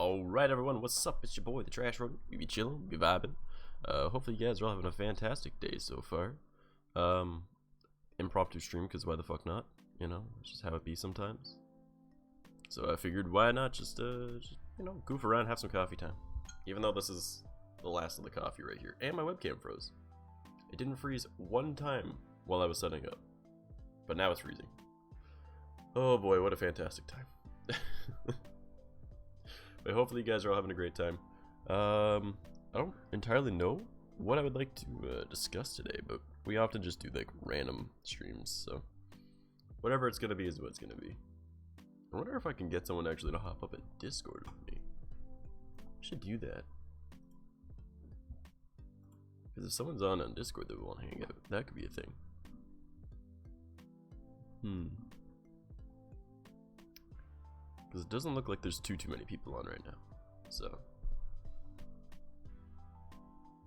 Alright everyone, what's up? It's your boy, the Trash Rodent. We be chilling, we be vibing. Hopefully you guys are all having a fantastic day so far. Impromptu stream, because why the fuck not? You know, it's just how it be sometimes. So I figured why not just you know, goof around, have some coffee time. Even though this is the last of the coffee right here. And my webcam froze. It didn't freeze one time while I was setting up. But now it's freezing. Oh boy, what a fantastic time. But hopefully you guys are all having a great time. I don't entirely know what I would like to discuss today, but we often just do like random streams, so whatever it's gonna be is what it's gonna be. I wonder if I can get someone actually to hop up in Discord with me. I should do that. Because if someone's on Discord that we want to hang out, that could be a thing. Because it doesn't look like there's too many people on right now. So.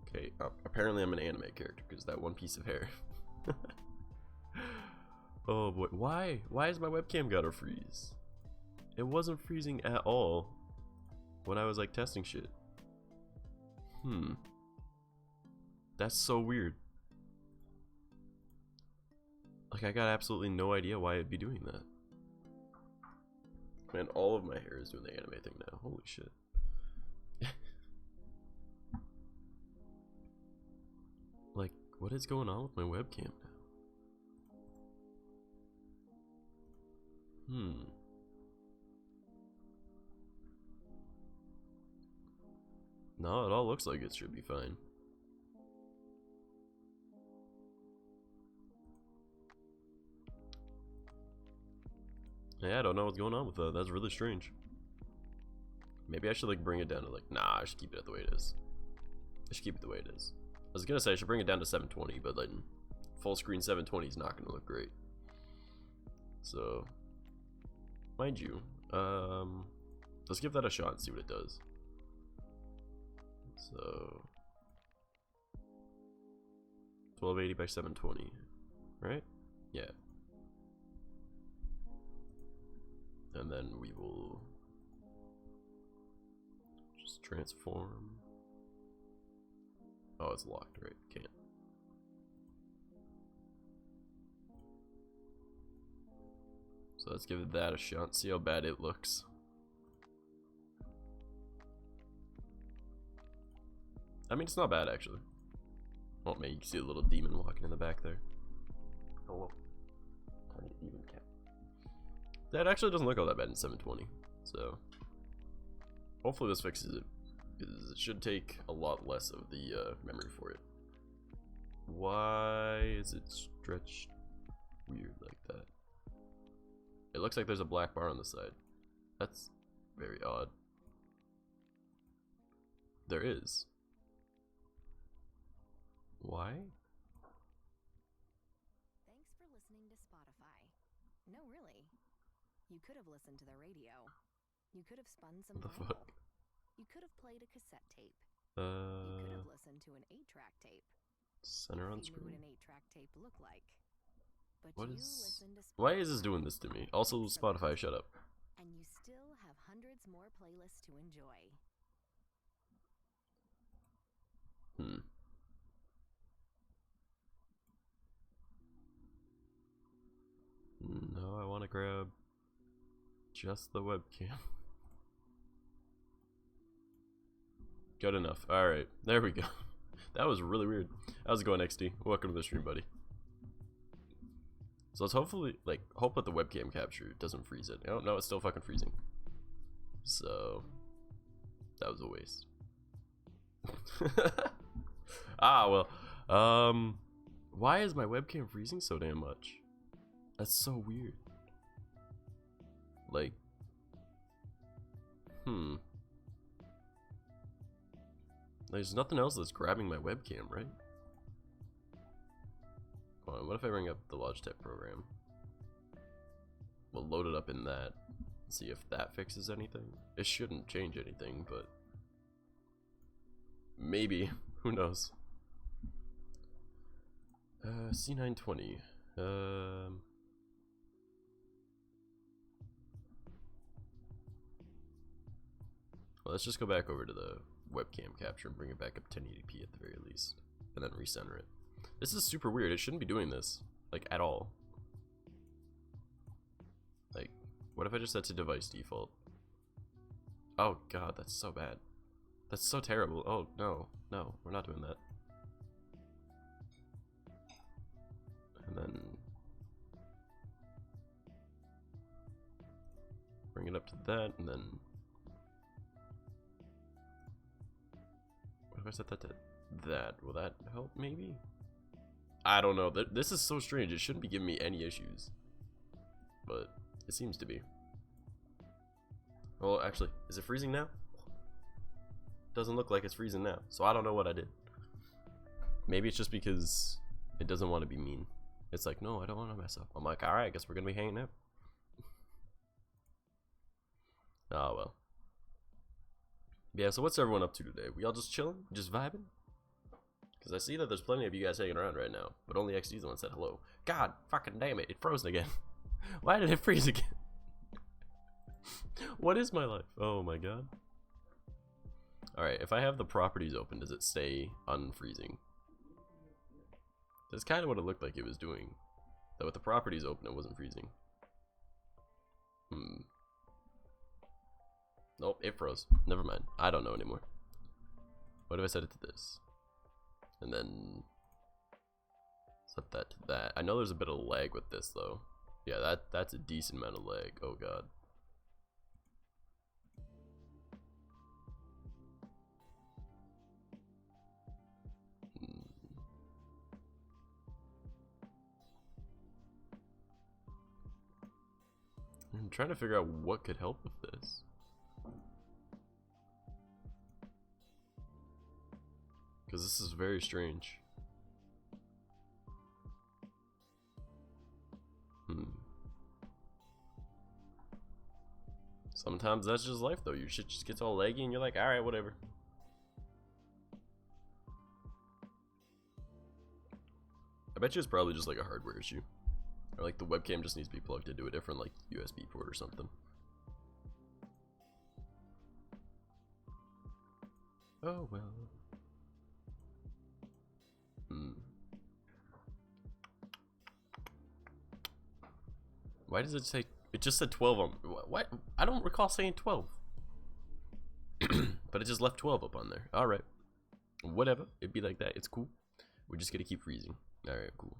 Okay, apparently I'm an anime character because that one piece of hair. Oh boy, why? Why has my webcam gotta freeze? It wasn't freezing at all when I was like testing shit. That's so weird. Like I got absolutely no idea why it'd be doing that. Man, all of my hair is doing the anime thing now. Holy shit. Like, what is going on with my webcam now? No, it all looks like it should be fine. Yeah, I don't know what's going on with that. That's really strange. Maybe I should like bring it down to like, nah, I should keep it the way it is. I should keep it the way it is. I was gonna say I should bring it down to 720, but like full screen 720 is not gonna look great. So, mind you, let's give that a shot and see what it does. So, 1280 by 720, right? Yeah. And then we will just transform. Oh, it's locked, right? Can't. So let's give that a shot, see how bad it looks. I mean, it's not bad actually. Oh man, you can see a little demon walking in the back there. Hello. Tiny demon cat. That actually doesn't look all that bad in 720, so hopefully this fixes it, because it should take a lot less of the memory for it. Why is it stretched weird like that? It looks like there's a black bar on the side. That's very odd. There is. Why? Thanks for listening to Spotify. No, really. You could have listened to the radio. You could have spun some What the vinyl. fuck? You could have played a cassette tape. You could have listened to an 8-track tape. Center on You knew what screen. an 8-track tape looked like. But What you is? listened to Spotify. Why is this doing this to me? Also, Spotify, shut up. And you still have hundreds more playlists to enjoy. No, I want to grab just the webcam. Good enough. Alright, there we go. That was really weird. How's it going, XD? Welcome to the stream, buddy. So let's hopefully, like, hope that the webcam capture doesn't freeze it. Oh, no, it's still fucking freezing. So, that was a waste. Ah, well. Why is my webcam freezing so damn much? That's so weird. Like, there's nothing else that's grabbing my webcam, right? Hold on, what if I bring up the Logitech program? We'll load it up in that. See if that fixes anything. It shouldn't change anything, but maybe. Who knows? C920. let's just go back over to the webcam capture and bring it back up 1080p at the very least, and then recenter it. This is super weird. It shouldn't be doing this, like, at all. Like, what if I just set to device default? Oh god, that's so bad. That's so terrible. Oh no, no, we're not doing that. And then bring it up to that, and then what if I set that to that? Will that help maybe? I don't know. This is so strange. It shouldn't be giving me any issues, but it seems to be. Well, actually, is it freezing now? Doesn't look like it's freezing now, so I don't know what I did. Maybe it's just because it doesn't want to be mean. It's like, no, I don't want to mess up. I'm like, alright, I guess we're gonna be hanging out. Oh well. Yeah, so what's everyone up to today? We all just chilling? Just vibing? Because I see that there's plenty of you guys hanging around right now, but only XD's the one that said hello. God fucking damn it, it froze again. Why did it freeze again? What is my life? Oh my god. Alright, if I have the properties open, does it stay unfreezing? That's kind of what it looked like it was doing. That with the properties open, it wasn't freezing. Nope, it froze. Never mind. I don't know anymore. What if I set it to this? And then set that to that. I know there's a bit of lag with this though. Yeah, that's a decent amount of lag. Oh god. I'm trying to figure out what could help with this. Because this is very strange. Sometimes that's just life though. Your shit just gets all laggy and you're like, alright, whatever. I bet you it's probably just like a hardware issue. Or like the webcam just needs to be plugged into a different like USB port or something. Oh well. Why does it say, it just said 12 on, what? I don't recall saying 12. But it just left 12 up on there. Alright. Whatever, it'd be like that, it's cool. We're just gonna keep freezing. Alright, cool.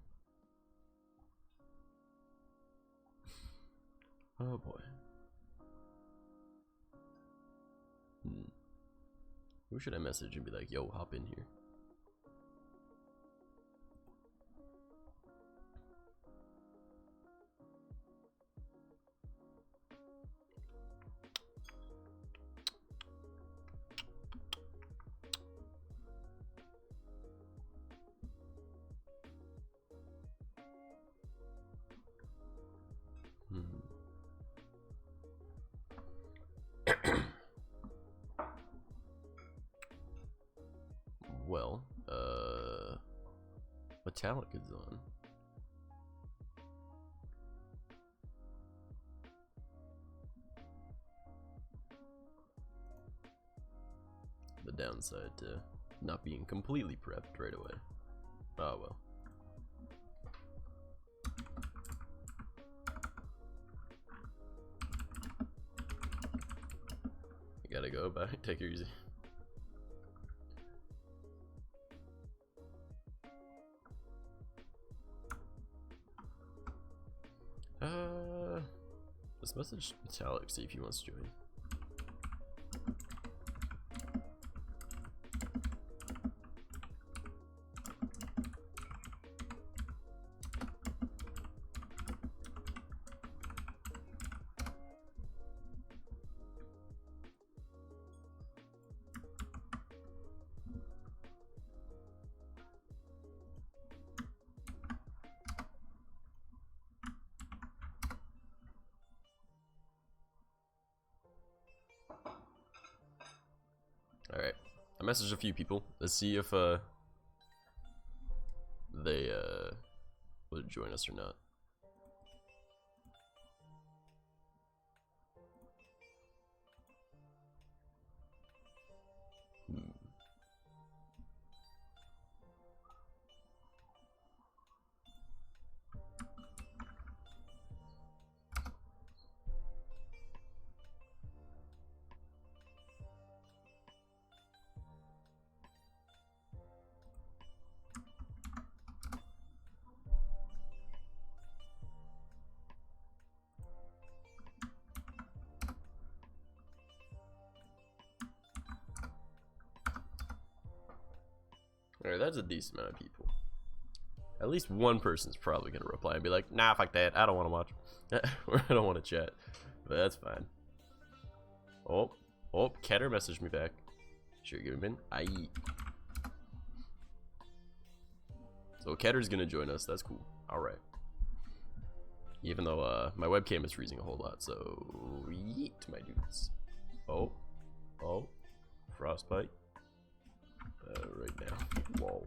Oh boy. Who should I message and be like, yo, hop in here? Well, Metallica's on. The downside to not being completely prepped right away. Oh well. You gotta go, bye. Take it easy. Let's message Metallic, see if he wants to join. Alright, I messaged a few people. Let's see if they would join us or not. that's a decent amount of people. At least one person's probably gonna reply and be like, nah, fuck that, I don't want to watch. Or I don't want to chat. But that's fine. Oh, Ketter messaged me back. Sure, give him in. Aye. So Ketter's gonna join us. That's cool. Alright. Even though my webcam is freezing a whole lot, so yeet, my dudes. Oh, frostbite. Right now. Whoa.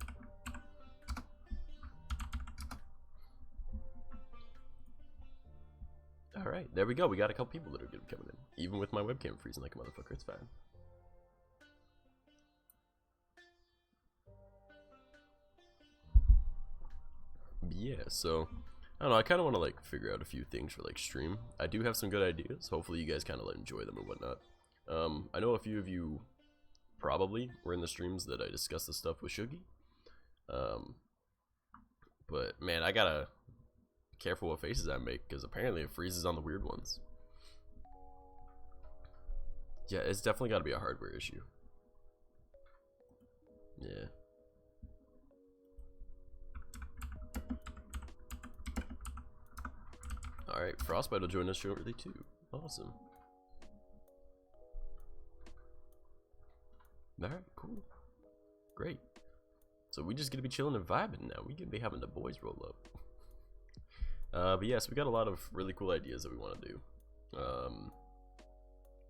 Alright, there we go. We got a couple people that are gonna be coming in. Even with my webcam freezing like a motherfucker, it's fine. Yeah, so I don't know, I kind of want to like figure out a few things for like stream. I do have some good ideas. Hopefully you guys kind of like enjoy them and whatnot. I know a few of you probably were in the streams that I discussed this stuff with Shuggy. But man, I gotta be careful what faces I make because apparently it freezes on the weird ones. Yeah, it's definitely got to be a hardware issue. Yeah. Alright, Frostbite will join us shortly too. Awesome. Alright, cool. Great. So we just gonna be chilling and vibing now. We gonna be having the boys roll up. But yes, we got a lot of really cool ideas that we want to do.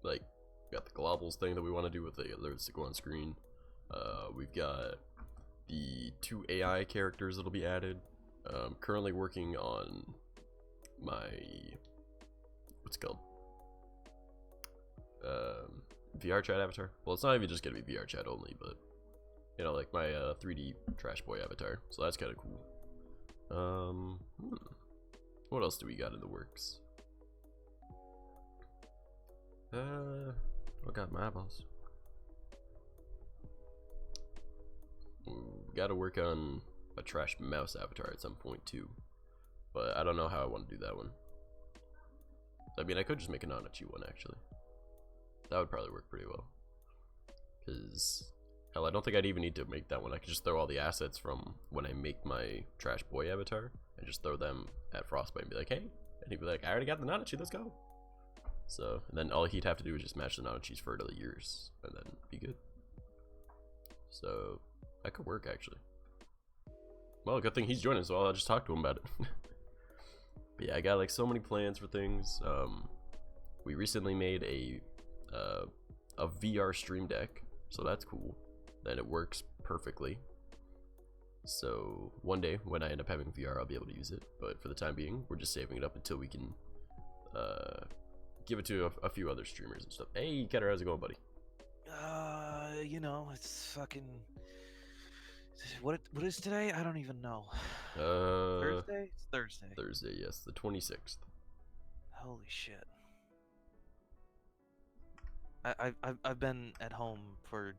Like, we got the globals thing that we want to do with the alerts that go on screen. We've got the 2 AI characters that'll be added. Currently working on my what's it called VR chat avatar. Well, it's not even just gonna be VR chat only, but you know, like my 3D trash boy avatar, so that's kind of cool. What else do we got in the works? What got my eyeballs? We gotta work on a trash mouse avatar at some point too, but I don't know how I want to do that one. I mean, I could just make a Nanachi one actually. That would probably work pretty well. Cause hell, I don't think I'd even need to make that one. I could just throw all the assets from when I make my trash boy avatar and just throw them at Frostbite and be like, hey, and he'd be like, I already got the Nanachi, let's go. So, and then all he'd have to do is just match the Nanachi's fertile years and then be good. So that could work actually. Well, good thing he's joining, so I'll just talk to him about it. But yeah, I got like so many plans for things. We recently made a VR stream deck, so that's cool. And it works perfectly. So one day when I end up having VR, I'll be able to use it. But for the time being, we're just saving it up until we can give it to a few other streamers and stuff. Hey, Ketter, how's it going, buddy? You know, it's fucking. What is today? I don't even know. Thursday? It's Thursday. Thursday, yes, the 26th. Holy shit. I've been at home for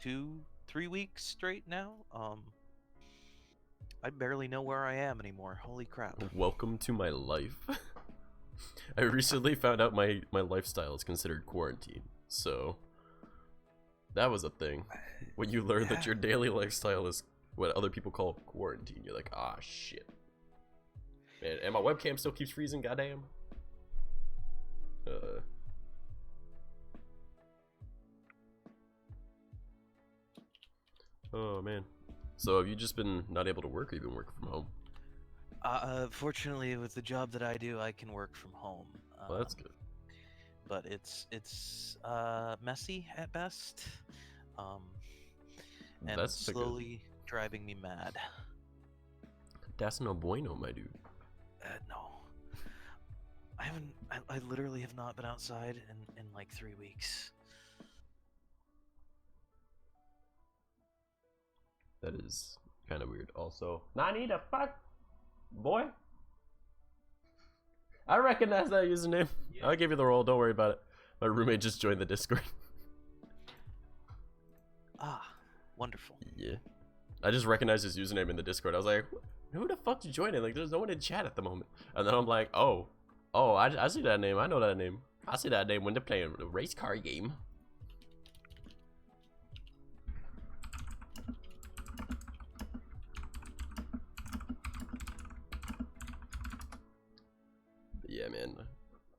3 weeks straight now. I barely know where I am anymore. Holy crap. Welcome to my life. I recently found out my lifestyle is considered quarantine, so that was a thing. When you learn that your daily lifestyle is what other people call quarantine, you're like, ah, shit. Man, and my webcam still keeps freezing, goddamn. Oh, man. So have you just been not able to work, or you've been working from home? Fortunately, with the job that I do, I can work from home. Well, that's good. But it's messy at best. And That's slowly driving me mad. That's no bueno, my dude. No. I literally have not been outside in like 3 weeks. That is kind of weird. Also, I need a fuck, boy. I recognize that username. Yeah. I'll give you the role. Don't worry about it. My roommate just joined the Discord. Ah, wonderful. Yeah. I just recognized his username in the Discord. I was like, who the fuck's joining? Like, there's no one in chat at the moment. And then I'm like, oh, I see that name. I know that name. I see that name when they're playing a race car game.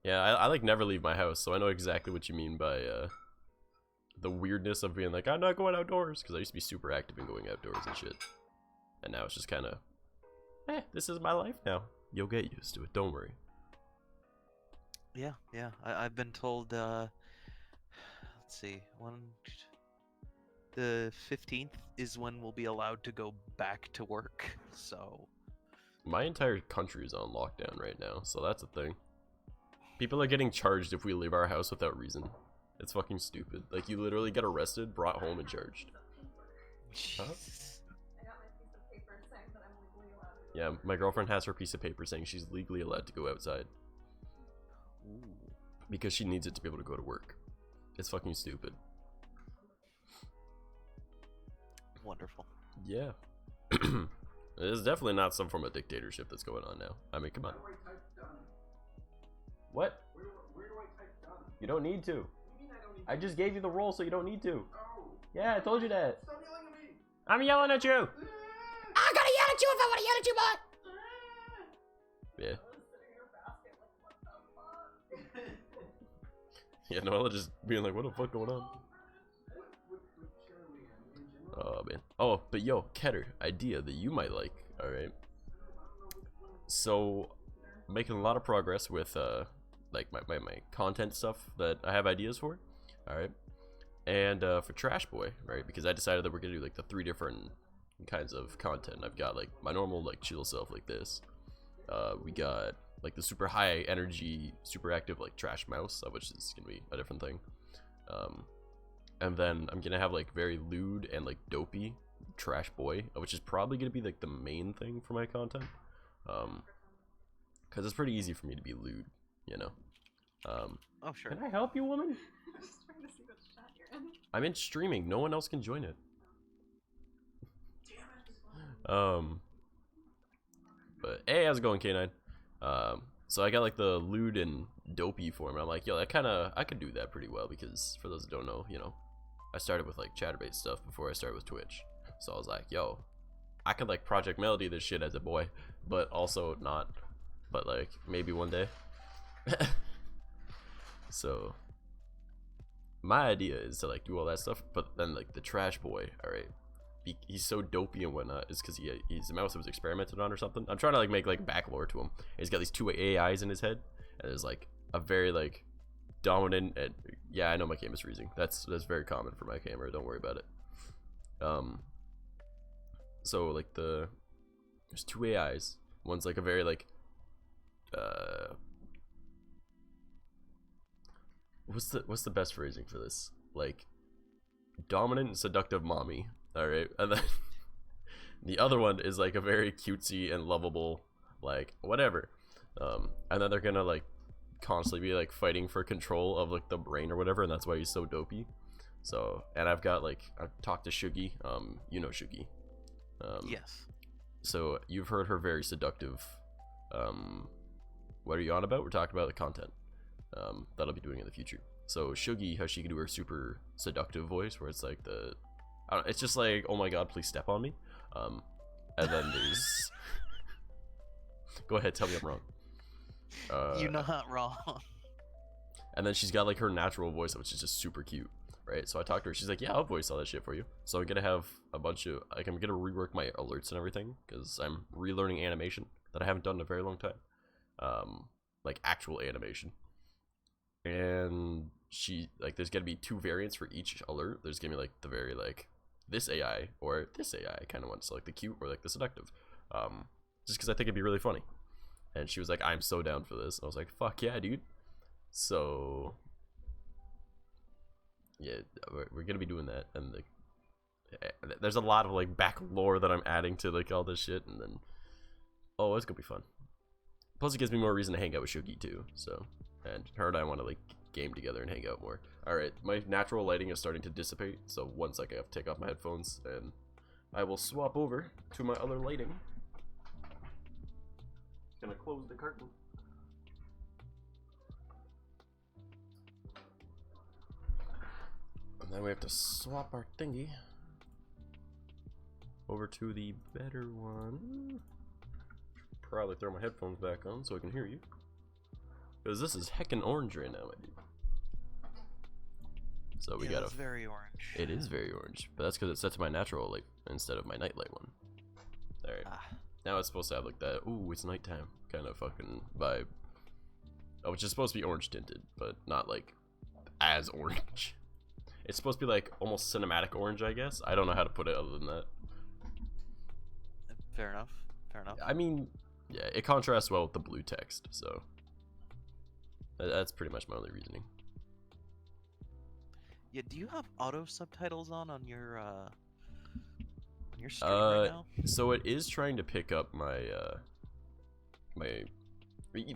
Yeah, I like never leave my house, so I know exactly what you mean by the weirdness of being like, I'm not going outdoors, because I used to be super active in going outdoors and shit. And now it's just kind of, this is my life now. You'll get used to it, don't worry. Yeah, yeah. I've been told, let's see, the 15th is when we'll be allowed to go back to work, so... My entire country is on lockdown right now, so that's a thing. People are getting charged if we leave our house without reason. It's fucking stupid. Like, you literally get arrested, brought home, and charged. Huh? Yeah, my girlfriend has her piece of paper saying she's legally allowed to go outside. Ooh. Because she needs it to be able to go to work. It's fucking stupid. Wonderful. Yeah. It's definitely not some form of dictatorship that's going on now. I mean, come on. What? Where do I type done? You don't need to. What do you mean I don't need I just gave you the role so you don't need to. Oh. Yeah, I told you that. Stop yelling at me! I'm yelling at you! I gotta yell at you if I wanna yell at you, boy! Yeah. Yeah, Noella just being like, what the fuck going on? Oh, man. Oh, but yo, Ketter, idea that you might like, alright? So, making a lot of progress with, like, my content stuff that I have ideas for, alright? And, for Trash Boy, right? Because I decided that we're gonna do, like, the 3 different kinds of content. I've got, like, my normal, like, chill self like this. We got, like, the super high energy, super active, like, Trash Mouse, which is gonna be a different thing. And then I'm gonna have, like, very lewd and, like, dopey Trash Boy, which is probably gonna be, like, the main thing for my content. Because it's pretty easy for me to be lewd, you know. Oh, sure. Can I help you, woman? I'm just trying to see what chat you're in. I'm in streaming. No one else can join it. Damn it. But hey, how's it going, K9? So I got like the lewd and dopey form, and I'm like, yo, I could do that pretty well, because for those that don't know, you know, I started with like Chatterbait stuff before I started with Twitch. So I was like, yo, I could like Project Melody this shit as a boy, but also not. But like maybe one day. So my idea is to like do all that stuff, but then like the Trash Boy, all right, he's so dopey and whatnot is because he's a mouse that was experimented on or something. I'm trying to like make like backlore to him. He's got these 2 AIs in his head, and there's like a very like dominant, and yeah, I know my camera's freezing. That's very common for my camera. Don't worry about it. So like there's 2 AIs. One's like a very like what's the best phrasing for this? Like dominant and seductive mommy. All right, and then the other one is like a very cutesy and lovable, like whatever. And then they're gonna like constantly be like fighting for control of like the brain or whatever, and that's why he's so dopey. So, and I've talked to Shuggy. You know Shuggy. Yes. So you've heard her very seductive. What are you on about? We're talking about the content that I'll be doing in the future. So Shuggy, how she can do her super seductive voice, where it's like it's just like, oh my god, please step on me. And then there's go ahead, tell me I'm wrong. You're not wrong. And then she's got like her natural voice, which is just super cute, right? So I talked to her, she's like, yeah, I'll voice all that shit for you. So I'm gonna have a bunch of, like, I'm gonna rework my alerts and everything, because I'm relearning animation that I haven't done in a very long time. Like actual animation. And there's gonna be 2 variants for each alert. There's gonna be like the very like this AI or this AI kind of wants, so like the cute or like the seductive. Just because I think it'd be really funny. And she was like, I'm so down for this. And I was like, fuck yeah, dude. So yeah, we're gonna be doing that, and like there's a lot of like back lore that I'm adding to like all this shit, and then it's gonna be fun. Plus it gives me more reason to hang out with Shuggy too. So, and her and I want to like game together and hang out more. All right, my natural lighting is starting to dissipate, so one second I have to take off my headphones, and I will swap over to my other lighting. Gonna close the curtain. And then we have to swap our thingy over to the better one. Probably throw my headphones back on so I can hear you. Because this is heckin' orange right now, my dude. So we gotta. It's very orange. It is very orange, but that's because it's set to my natural light instead of my nightlight one. There. Now it's supposed to have like that. Ooh, it's nighttime kind of fucking vibe. Oh, which is supposed to be orange tinted, but not like as orange. It's supposed to be like almost cinematic orange, I guess. I don't know how to put it other than that. Fair enough. Fair enough. I mean, yeah, it contrasts well with the blue text, so that's pretty much my only reasoning. Yeah, do you have auto subtitles on your stream right now? So it is trying to pick up my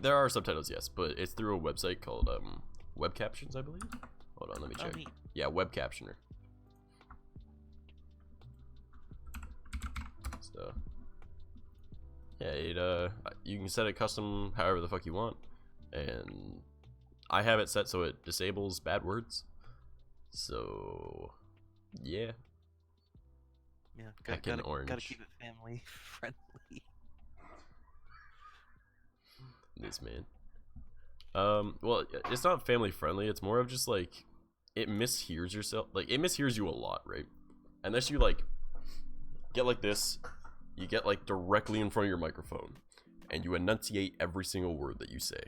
there are subtitles, yes, but it's through a website called Web Captions, I believe. Hold on, let me check. Neat. Yeah, Web Captioner. So yeah, it you can set it custom however the fuck you want, and I have it set so it disables bad words. So yeah. Yeah, Heckin' orange. gotta keep it family friendly. This man. Well, it's not family friendly. It's more of just like it mishears yourself. Like it mishears you a lot, right? Unless you like get like this, you get like directly in front of your microphone, and you enunciate every single word that you say,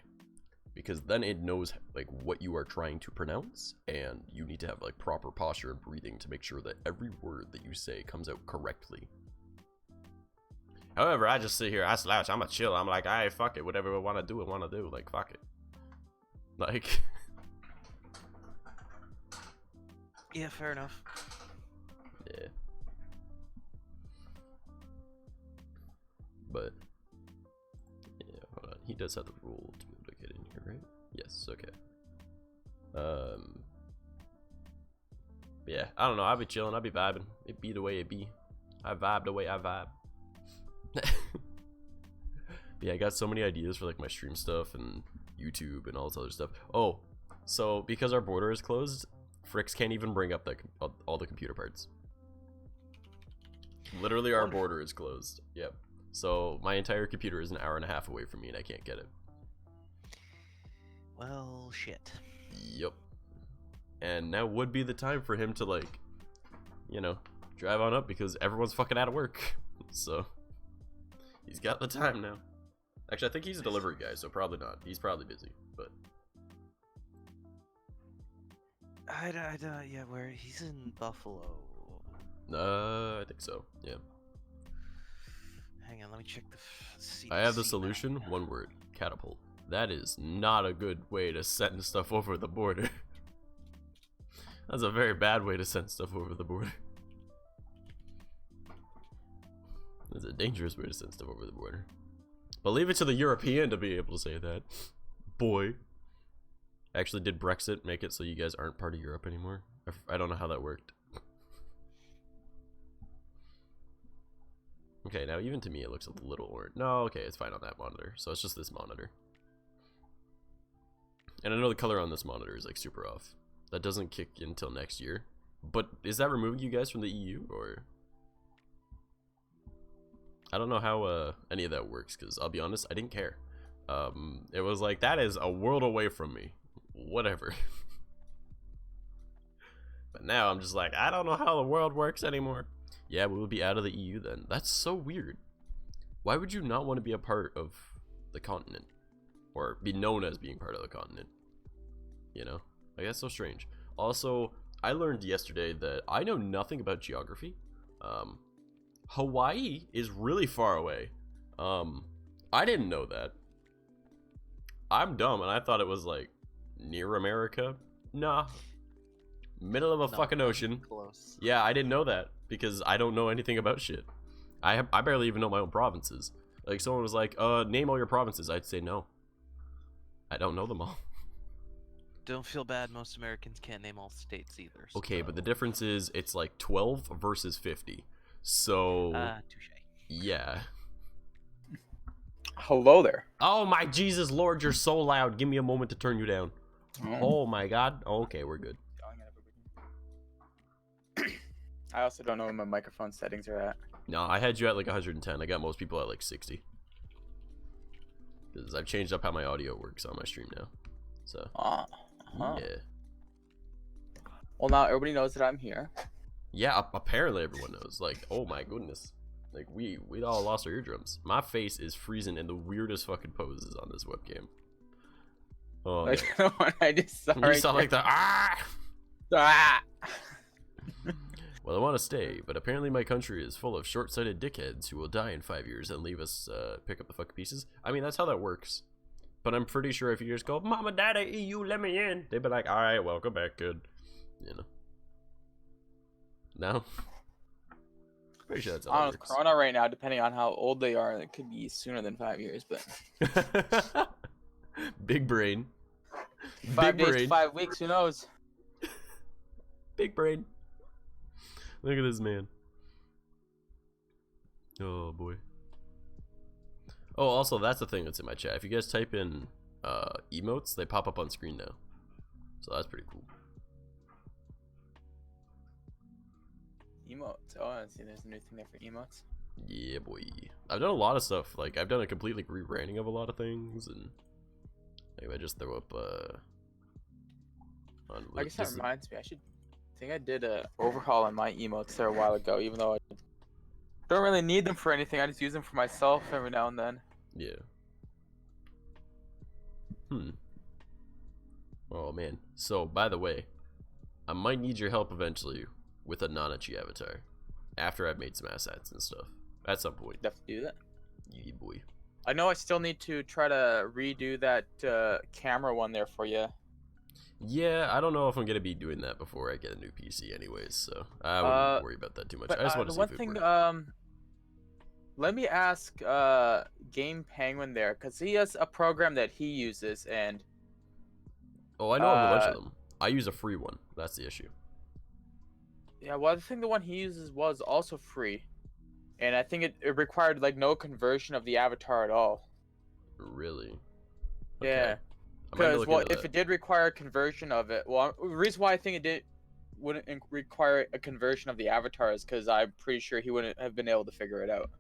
because then it knows like what you are trying to pronounce, and you need to have like proper posture and breathing to make sure that every word that you say comes out correctly. However, I just sit here, I slouch, I'm a chill, I'm like, alright, fuck it, whatever I want to do, like, fuck it. Like, Yeah, fair enough. yeah. But, yeah, hold on, he does have the rule to be able to get in here, right? Yes, okay. Yeah, I don't know, I'll be chilling, I'll be vibing. It be the way it be. I vibe the way I vibe. Yeah, I got so many ideas for like my stream stuff and YouTube and all this other stuff. Oh, so because our border is closed, Fricks can't even bring up all the computer parts. Literally, our border is closed. Yep. So my entire computer is an hour and a half away from me, and I can't get it. Well, shit. Yep. And now would be the time for him to like, you know, drive on up because everyone's fucking out of work. So he's got the time now. Actually, I think he's a delivery guy, so probably not. He's probably busy, but Yeah, where he's in Buffalo. I think so. Yeah. Hang on, let me check the. I have the CDC solution. map. One word: catapult. That is not a good way to send stuff over the border. That's a very bad way to send stuff over the border. That's a dangerous way to send stuff over the border. But leave it to the European to be able to say that. Boy. Actually, did Brexit make it so you guys aren't part of Europe anymore? I don't know how that worked. Okay, now even to me it looks a little orange. No, okay, it's fine on that monitor. So it's just this monitor. And I know the color on this monitor is like super off. That doesn't kick in until next year. But is that removing you guys from the EU, or? I don't know how any of that works, because I'll be honest, I didn't care. It was like, that is a world away from me. Whatever. But now I'm just like, I don't know how the world works anymore. Yeah, we would be out of the EU then. That's so weird. Why would you not want to be a part of the continent? Or be known as being part of the continent? You know? Like, that's so strange. Also, I learned yesterday that I know nothing about geography. Hawaii is really far away. I didn't know that. I'm dumb, and I thought it was like near America. Nah, middle of a fucking ocean. Close. Yeah, I didn't know that because I don't know anything about shit. I barely even know my own provinces. Like, someone was like, name all your provinces. I'd say no. I don't know them all. Don't feel bad. Most Americans can't name all states either. Okay, so. but the difference is it's like 12 versus 50. So Touche. yeah. Hello there. Oh my Jesus Lord, you're so loud. Give me a moment to turn you down. Oh my God. Okay, we're good. I also don't know where my microphone settings are at. No, I had you at like 110. I got most people at like 60. because I've changed up how my audio works on my stream now. So Uh-huh. yeah. Well, now everybody knows that I'm here. Yeah, apparently everyone knows. Like, oh my goodness. Like, we all lost our eardrums. My face is freezing in the weirdest fucking poses on this webcam. Oh, Like the one I just saw. you right sound like there. the ah! Ah! Well, I want to stay, but apparently my country is full of short-sighted dickheads who will die in 5 years and leave us pick up the fucking pieces. I mean, that's how that works. But I'm pretty sure if you just go, Mama, Daddy, EU, let me in, they'd be like, alright, welcome back, kid. You know. No? Pretty sure that's how I that don't know, works. Corona right now, depending on how old they are, it could be sooner than 5 years, but Big brain. 5 Big days brain. to 5 weeks, who knows? Big brain. Look at this man. Oh boy. Oh, also that's the thing that's in my chat. If you guys type in emotes, they pop up on screen now. So that's pretty cool. Emotes. Oh, I see. There's a new thing there for emotes. Yeah, boy. I've done a lot of stuff. Like I've done a complete like rebranding of a lot of things, and maybe I just throw up on. I guess that this- reminds me. I think I did a overhaul on my emotes there a while ago, even though I don't really need them for anything. I just use them for myself every now and then. Yeah. Oh man. So by the way, I might need your help eventually with a Nanachi avatar after I've made some assets and stuff at some point. Definitely do that. Yeah, boy. I know I still need to try to redo that camera one there for you. Yeah, I don't know if I'm gonna be doing that before I get a new PC, anyways. So I wouldn't worry about that too much. But I just want to the see one if it thing, works. let me ask Game Penguin there, because he has a program that he uses, and Oh, I know of a bunch of them. I use a free one. That's the issue. yeah, well, I think the one he uses was also free, and I think it required like no conversion of the avatar at all. Really? Yeah, I might because look well, into if that. it did require a conversion of it, well, the reason why I think it wouldn't require a conversion of the avatar is because I'm pretty sure he wouldn't have been able to figure it out.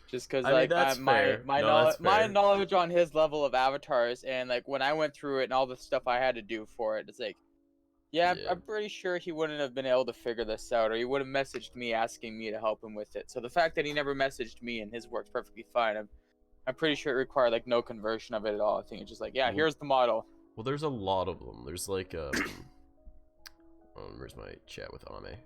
Just because I mean, like that's fair. my No, that's my fair. knowledge on his level of avatars, and like when I went through it and all the stuff I had to do for it, it's like, yeah, Yeah. I'm pretty sure he wouldn't have been able to figure this out, or he would have messaged me asking me to help him with it. So the fact that he never messaged me and his worked perfectly fine, I'm pretty sure it required like no conversion of it at all. I think it's just like, yeah, Well- here's the model. Well, there's a lot of them. There's like where's my chat with Ame?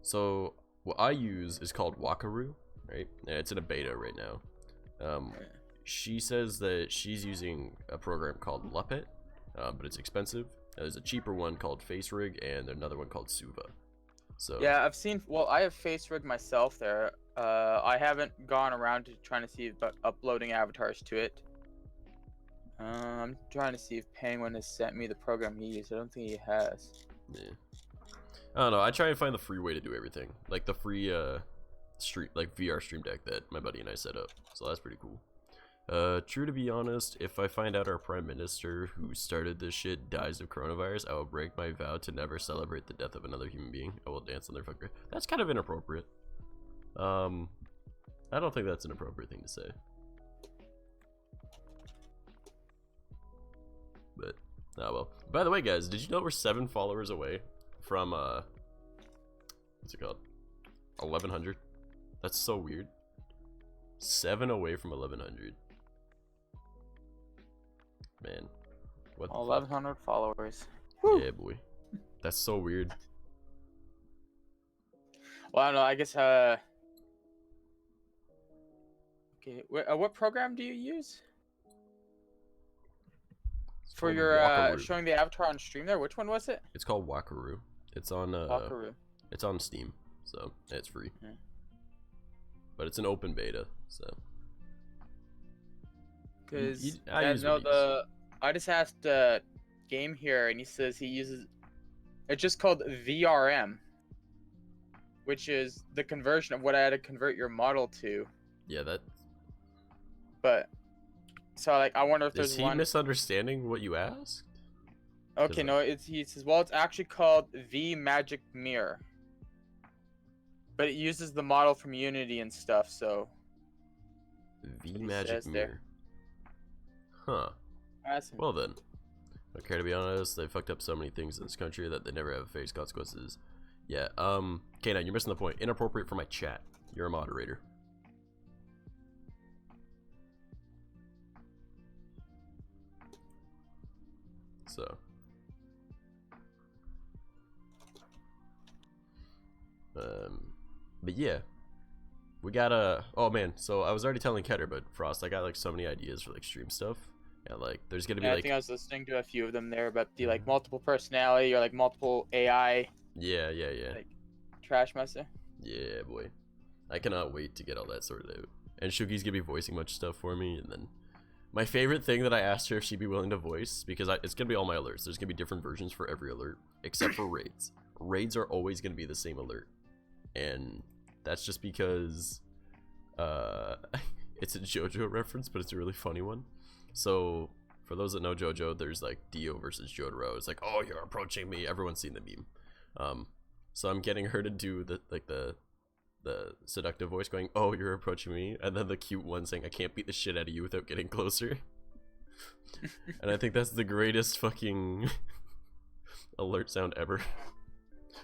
So what I use is called Wakaru, right? And it's in a beta right now. She says that she's using a program called Luppet, but it's expensive. There's a cheaper one called FaceRig and another one called Suva. So Yeah, I've seen. Well, I have face rig myself there. I haven't gone around to trying to see about uploading avatars to it. I'm trying to see if Penguin has sent me the program he used. I don't think he has. yeah. I don't know. I try and find the free way to do everything, like the free stream, like VR stream deck that my buddy and I set up. So that's pretty cool. True, to be honest, if I find out our prime minister who started this shit dies of coronavirus, I will break my vow to never celebrate the death of another human being. I will dance on their fucking grave. That's kind of inappropriate. I don't think that's an appropriate thing to say. But, oh well. By the way, guys, did you know we're 7 followers away from, what's it called? 1100? That's so weird. 7 away from 1100. Man. What the fuck? 1,100 followers. Yeah, boy. That's so weird. Well, I don't know. I guess. Okay. What program do you use It's for called your Wakaru. showing the avatar on stream? There. Which one was it? It's called Wakaru. It's on Wakaru. it's on Steam, so it's free. Hmm. But it's an open beta, so Because I use no, Wikis. I just asked Game here, and he says he uses. It's just called VRM, which is the conversion of what I had to convert your model to. yeah, that But so like, I wonder if is there's he one. misunderstanding what you asked? Okay, no, he says, well, it's actually called the Magic Mirror. But it uses the model from Unity and stuff, so. V It magic says there. mirror. Huh. Awesome. Well then. Okay, to be honest, they fucked up so many things in this country that they never have face consequences. Yeah, okay, now you're missing the point. Inappropriate for my chat. You're a moderator. So. But yeah. We got oh man, so I was already telling Ketter, but Frost, I got like so many ideas for like stream stuff. Yeah, like there's gonna be Yeah, I like think I was listening to a few of them there about the like multiple personality or like multiple AI yeah. like trash messer. Yeah, boy. I cannot wait to get all that sorted out. And Shuki's gonna be voicing much stuff for me, and then my favorite thing that I asked her if she'd be willing to voice, because it's gonna be all my alerts. There's gonna be different versions for every alert, except for raids. Raids are always gonna be the same alert, and that's just because it's a JoJo reference, but it's a really funny one. So for those that know JoJo, there's like Dio versus Jotaro. It's like, oh, you're approaching me. Everyone's seen the meme. So I'm getting her to do the seductive voice going, oh, you're approaching me, and then the cute one saying, I can't beat the shit out of you without getting closer. And I think that's the greatest fucking alert sound ever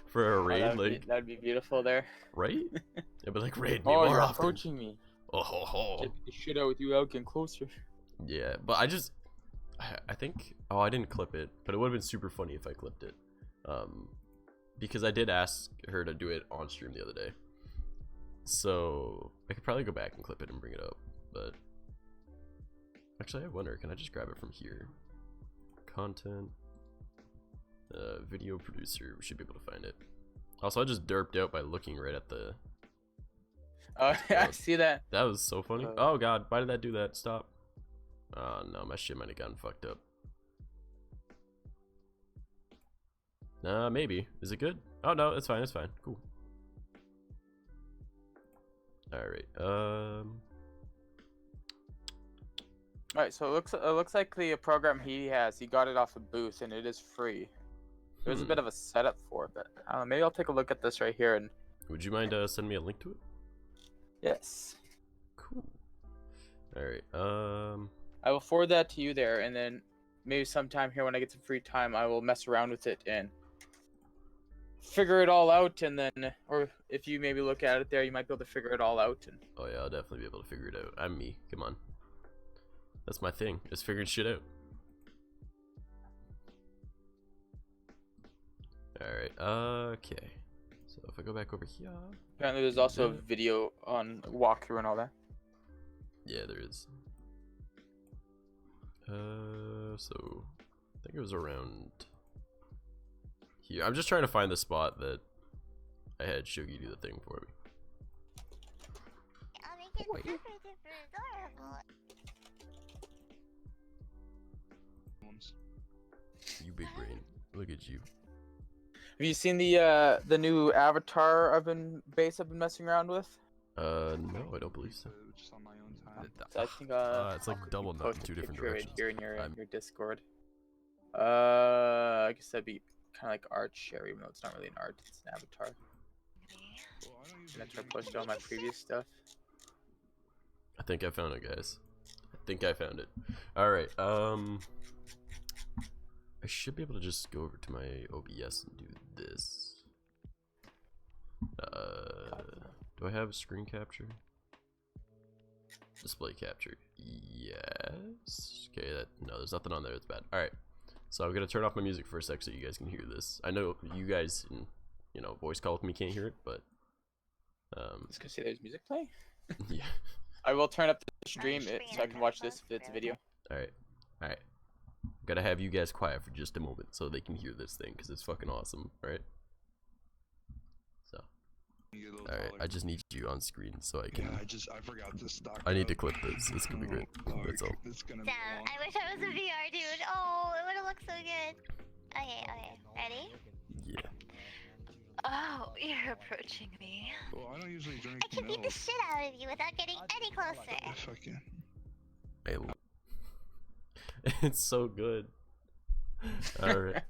for a raid. That'd be beautiful there. Right? It'd be like, raid me Oh, more you're often. approaching me. Oh ho ho. Get the shit out with you out getting closer. Yeah, but I think, oh, I didn't clip it, but it would have been super funny if I clipped it. Because I did ask her to do it on stream the other day. So I could probably go back and clip it and bring it up, but actually I wonder, can I just grab it from here? Content, video producer, we should be able to find it. Also, I just derped out by looking right at the... Oh, yeah, I see that. That was so funny. Oh god, why did that do that? Stop. Oh no, my shit might have gotten fucked up. Nah, maybe. Is it good? Oh no, it's fine, it's fine. Cool. Alright, Alright, so it looks like the program he got it off a booth and it is free. There's a bit of a setup for it, but maybe I'll take a look at this right here and... Would you mind sending me a link to it? Yes. Cool. Alright, I will forward that to you there, and then maybe sometime here when I get some free time, I will mess around with it and figure it all out, and then, or if you maybe look at it there, you might be able to figure it all out. And... Oh yeah, I'll definitely be able to figure it out. I'm me. Come on. That's my thing, is figuring shit out. Alright, okay. So if I go back over here... Apparently there's also a video on walkthrough and all that. Yeah, there is. So I think it was around here. I'm just trying to find the spot that I had Shugi do the thing for me. I'll make it super, super adorable. You big brain. Look at you. Have you seen the new avatar I've been messing around with? No, I don't believe so. Just on my own time. I think it's like double nut in two different directions. Here in your Discord. I guess that'd be kind of like art share, even though it's not really an art, it's an avatar. That's where I posted all my previous stuff. I think I found it, guys. I think I found it. Alright, I should be able to just go over to my OBS and do this. Do I have screen capture? Display capture. Yes. Okay, no, there's nothing on there that's bad. Alright. So I'm gonna turn off my music for a sec so you guys can hear this. I know you guys in, voice call with me can't hear it, but Just gonna say there's music playing? yeah. I will turn up the stream so I can watch this if it's a video. Alright. Alright. Gotta have you guys quiet for just a moment so they can hear this thing, because it's fucking awesome, right? So. Alright, I just need you on screen so I can... Yeah, I forgot to stock. I need to clip this. It's gonna be great. That's all. It's gonna be Damn, long. I wish I was a VR dude. Oh, it would have looked so good. Okay, ready? Yeah. Oh, you're approaching me. Well, I don't usually drink I can beat the milk. shit out of you without getting any closer. Fucking. It's so good. Alright.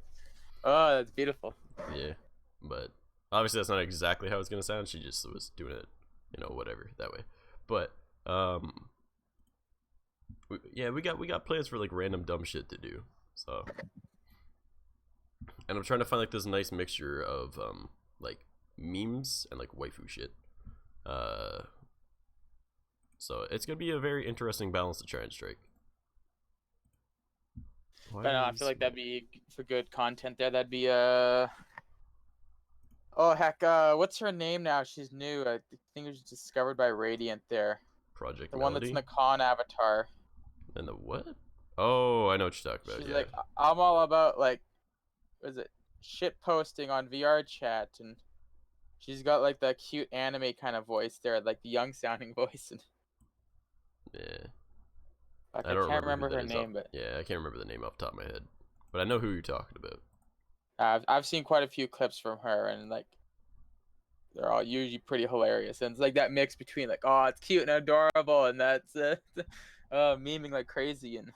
Oh, that's beautiful. Yeah. But Obviously, that's not exactly how it's gonna sound. She just was doing it, you know, whatever that way. But yeah, we got plans for like random dumb shit to do. So, and I'm trying to find like this nice mixture of like memes and like waifu shit. So it's gonna be a very interesting balance to try and strike. I know, I feel like that'd be for good content there. That'd be oh heck, what's her name now? She's new. I think it was discovered by Radiant there. Project The Melody? one that's in the con avatar. And the what? Oh, I know what you're talking about. She's Yeah. like, I'm all about like, what is it? Shit posting on VR chat, and she's got like the cute anime kind of voice there, like the young sounding voice. And Yeah. like, I I don't can't remember who remember her that is name, but yeah, I can't remember the name off the top of my head, but I know who you're talking about. I've seen quite a few clips from her, and like they're all usually pretty hilarious. And it's like that mix between like, oh, it's cute and adorable, and that's memeing like crazy. And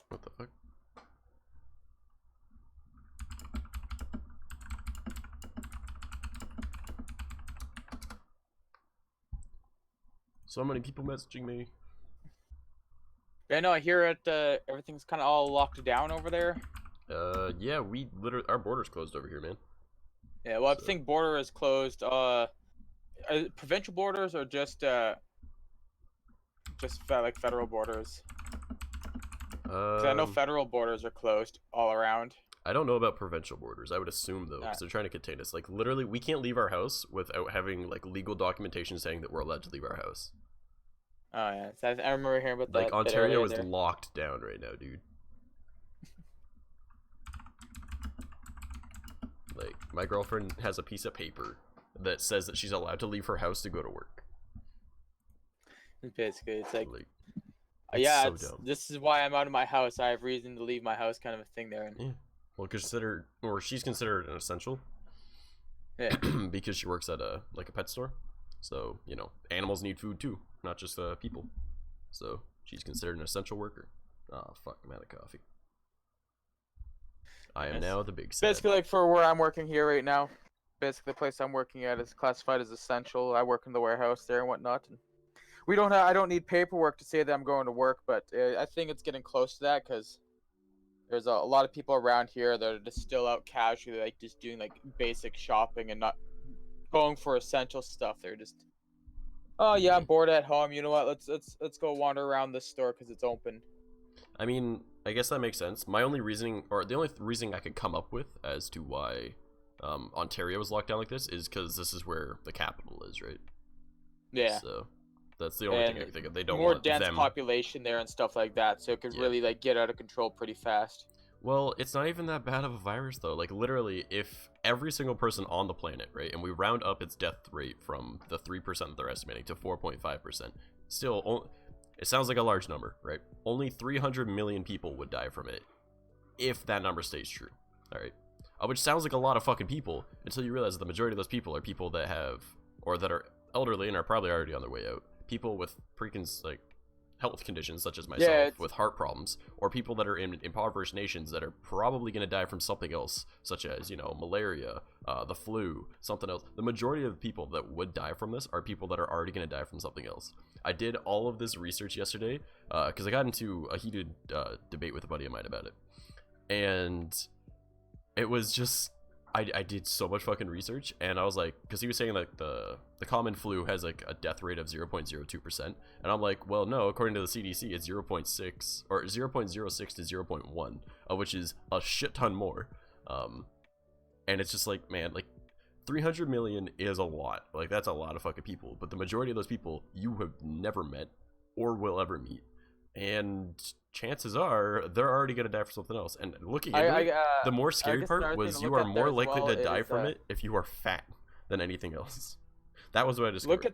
What the fuck? So many people messaging me. yeah, no, I hear it. Everything's kind of all locked down over there. Yeah, we literally our border's closed over here, man. Yeah, well, I So- think border is closed. Provincial borders or just like federal borders? 'Cause I know federal borders are closed all around. I don't know about provincial borders. I would assume though, because Alright. they're trying to contain us. Like literally, we can't leave our house without having like legal documentation saying that we're allowed to leave our house. Oh yeah, so I remember hearing about that. Like bit Ontario earlier is there. locked down right now, dude. Like my girlfriend has a piece of paper that says that she's allowed to leave her house to go to work. Basically, it's like, It's yeah, so dumb. this is why I'm out of my house. I have reason to leave my house, kind of a thing there. And Yeah. Well, she's considered an essential. Yeah. Because she works at a pet store. So, you know, animals need food too, not just people. So, she's considered an essential worker. Oh, fuck, I'm out of coffee. I am Yes. now the big sad. basically, like for where I'm working here right now, basically the place I'm working at is classified as essential. I work in the warehouse there and whatnot. And I don't need paperwork to say that I'm going to work, but I think it's getting close to that because there's a lot of people around here that are just still out casually, like just doing like basic shopping and not going for essential stuff. They're just, oh yeah, I'm bored at home. You know what? Let's go wander around this store because it's open. I mean, I guess that makes sense. My only reasoning, or the only reasoning I could come up with as to why Ontario was locked down like this is because this is where the capital is, right? Yeah. So that's the only thing I And can think of. They don't more want dense them. population there and stuff like that, so it could Yeah. really like get out of control pretty fast. Well, it's not even that bad of a virus though. Like literally, if every single person on the planet, right, and we round up its death rate from the 3% that they're estimating to 4.5%, still, it sounds like a large number, right? Only 300 million people would die from it, if that number stays true. All right, which sounds like a lot of fucking people until you realize that the majority of those people are people that have, or that are elderly and are probably already on their way out. People with like health conditions such as myself, with heart problems, or people that are in impoverished nations that are probably going to die from something else, such as, you know, malaria, the flu, something else. The majority of people that would die from this are people that are already going to die from something else. I did all of this research yesterday because I got into a heated debate with a buddy of mine about it, and it was just I did so much fucking research, and I was like, because he was saying like the common flu has like a death rate of 0.02%, and I'm like, well, no, according to the CDC, it's 0.6 or 0.06 to 0.1, which is a shit ton more. And it's just like, man, like 300 million is a lot. Like that's a lot of fucking people, but the majority of those people you have never met or will ever meet, and chances are they're already gonna die for something else. And looking into it, the more scary guess part another thing was to you look are at there more as likely well to die is, from it if you are fat than anything else. That was what I discovered.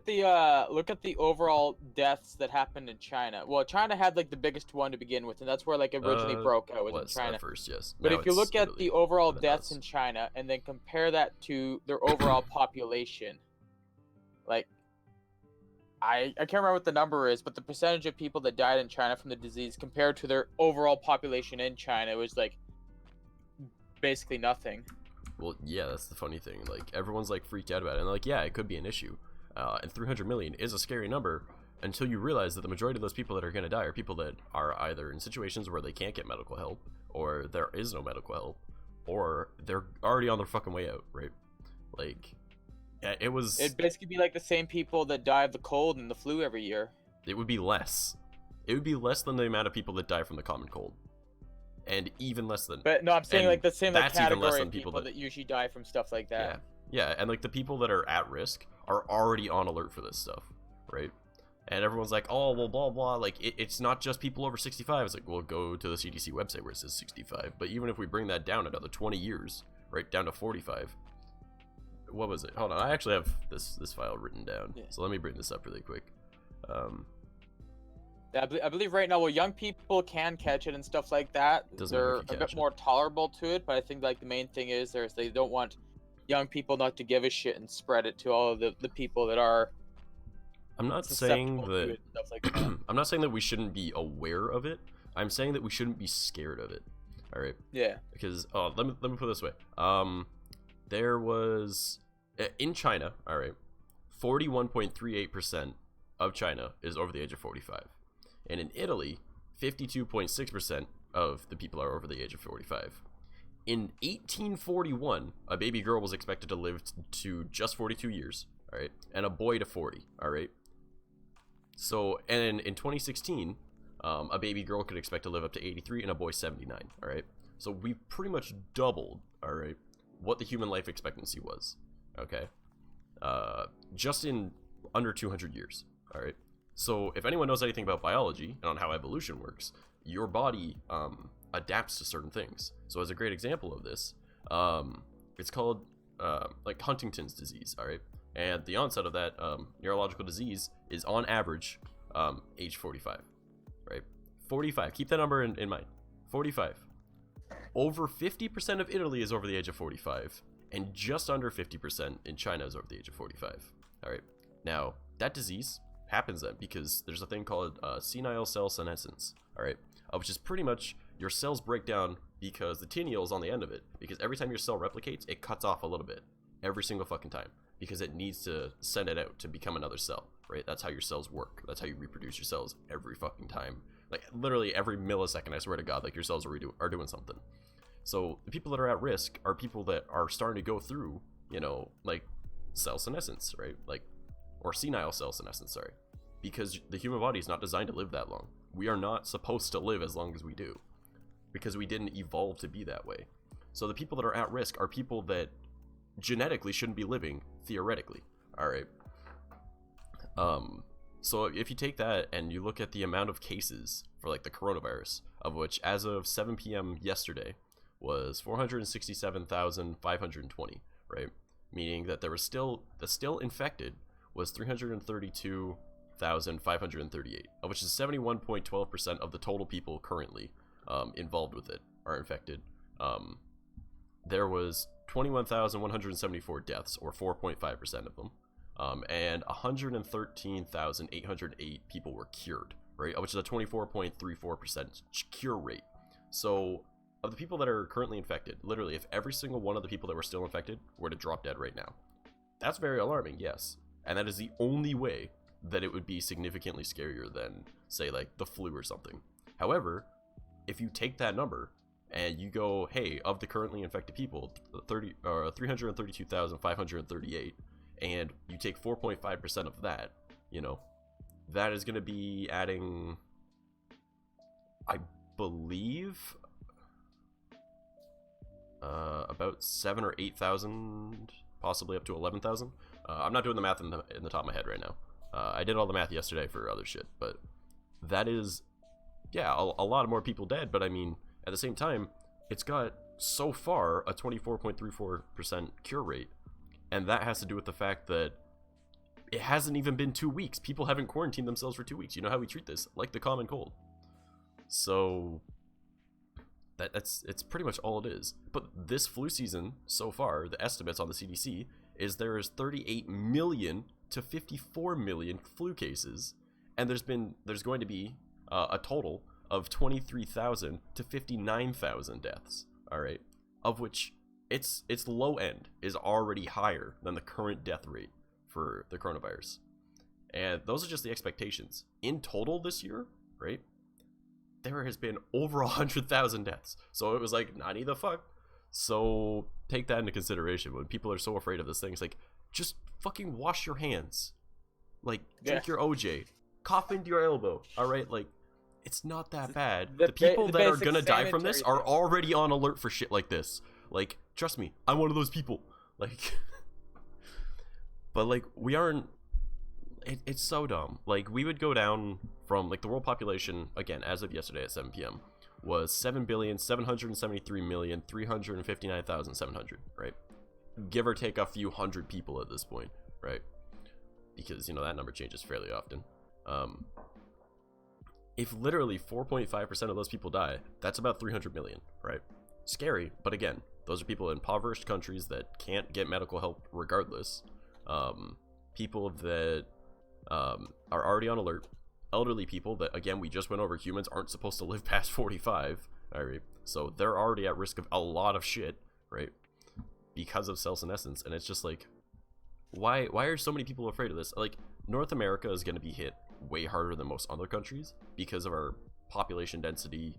Look at the overall deaths that happened in China. Well, China had like the biggest one to begin with, and that's where like originally broke out was in China. First, yes. But Now if you it's look at literally the overall been deaths us. in China and then compare that to their overall population, like I can't remember what the number is, but the percentage of people that died in China from the disease compared to their overall population in China was like basically nothing. Well, yeah, that's the funny thing. Like, everyone's like freaked out about it, and like, yeah, it could be an issue. And 300 million is a scary number until you realize that the majority of those people that are going to die are people that are either in situations where they can't get medical help, or there is no medical help, or they're already on their fucking way out, right? Like, it'd basically be like the same people that die of the cold and the flu every year. It would be less. It would be less than the amount of people that die from the common cold, and even less than. But no, I'm saying like the same like that's even less category than of people people that usually die from stuff like Yeah, that. yeah, and like the people that are at risk are already on alert for this stuff, right? And everyone's like, oh, well, blah blah. Like, it's not just people over 65. It's like, well, go to the CDC website where it says 65. But even if we bring that down another 20 years, right down to 45. What was it? Hold on, I actually have this file written down. Yeah. So let me bring this up really quick. I believe right now, well, young people can catch it and stuff like that. Doesn't matter They're if you a catch bit it. more tolerable to it, but I think like the main thing is they don't want young people not to give a shit and spread it to all of the people that are I'm not saying susceptible to that it and stuff like that. I'm not saying that we shouldn't be aware of it. I'm saying that we shouldn't be scared of it. All right. Yeah. Because let me put it this way. There was in China, all right, 41.38% of China is over the age of 45, and in Italy, 52.6% of the people are over the age of 45. In 1841, a baby girl was expected to live to just 42 years, all right, and a boy to 40, all right. So, and in 2016, a baby girl could expect to live up to 83 and a boy 79, all right. So we've pretty much doubled, all right, what the human life expectancy was, okay, just in under 200 years, all right. So if anyone knows anything about biology and on how evolution works, your body adapts to certain things. So as a great example of this, it's called like Huntington's disease, all right, and the onset of that neurological disease is on average age 45, right? 45, keep that number in mind. 45. Over 50% of Italy is over the age of 45, and just under 50% in China is over the age of 45. All right. Now, that disease happens then because there's a thing called senile cell senescence, all right, which is pretty much your cells break down because the tinnial is on the end of it, because every time your cell replicates, it cuts off a little bit every single fucking time because it needs to send it out to become another cell, right? That's how your cells work. That's how you reproduce your cells every fucking time. Like, literally every millisecond, I swear to God, like, your cells are doing something. So the people that are at risk are people that are starting to go through, you know, like, cell senescence, right? Like, or senile cell senescence, sorry. Because the human body is not designed to live that long. We are not supposed to live as long as we do, because we didn't evolve to be that way. So the people that are at risk are people that genetically shouldn't be living, theoretically, all right? So if you take that and you look at the amount of cases for like the coronavirus, of which as of 7 p.m. yesterday was 467,520, right? Meaning that there was still infected was 332,538, which is 71.12% of the total people currently involved with it are infected. There was 21,174 deaths, or 4.5% of them. And 113,808 people were cured, right? Which is a 24.34% cure rate. So, of the people that are currently infected, literally, if every single one of the people that were still infected were to drop dead right now, that's very alarming, yes. And that is the only way that it would be significantly scarier than, say, like, the flu or something. However, if you take that number and you go, hey, of the currently infected people, 332,538, and you take 4.5% of that, you know, that is going to be adding, I believe, about 7,000 or 8,000, possibly up to 11,000. I'm not doing the math in the top of my head right now. I did all the math yesterday for other shit, but that is, yeah, a lot more people dead. But I mean, at the same time, it's got so far a 24.34% cure rate. And that has to do with the fact that it hasn't even been 2 weeks. People haven't quarantined themselves for 2 weeks. You know how we treat this? Like the common cold. So it's pretty much all it is. But this flu season, so far, the estimates on the CDC is there is 38 million to 54 million flu cases, and there's going to be a total of 23,000 to 59,000 deaths. All right, of which its low end is already higher than the current death rate for the coronavirus. And those are just the expectations. In total this year, right, there has been over 100,000 deaths. So it was like, nanny the fuck. So take that into consideration when people are so afraid of this thing. It's like, just fucking wash your hands. Like, drink your OJ. Cough into your elbow. All right, like, it's not that bad. The people that are gonna die from this are already on alert for shit like this. Like, trust me, I'm one of those people. Like, but like, we aren't. It's so dumb. Like, we would go down from, like, the world population, again, as of yesterday at 7 p.m., was 7,773,359,700, right? Give or take a few hundred people at this point, right? Because, you know, that number changes fairly often. If literally 4.5% of those people die, that's about 300 million, right? Scary, but again, those are people in impoverished countries that can't get medical help regardless. People that are already on alert, elderly people that, again, we just went over, humans aren't supposed to live past 45, all right? So they're already at risk of a lot of shit, right? Because of self-senescence. And it's just like, why are so many people afraid of this? Like, North America is going to be hit way harder than most other countries because of our population density,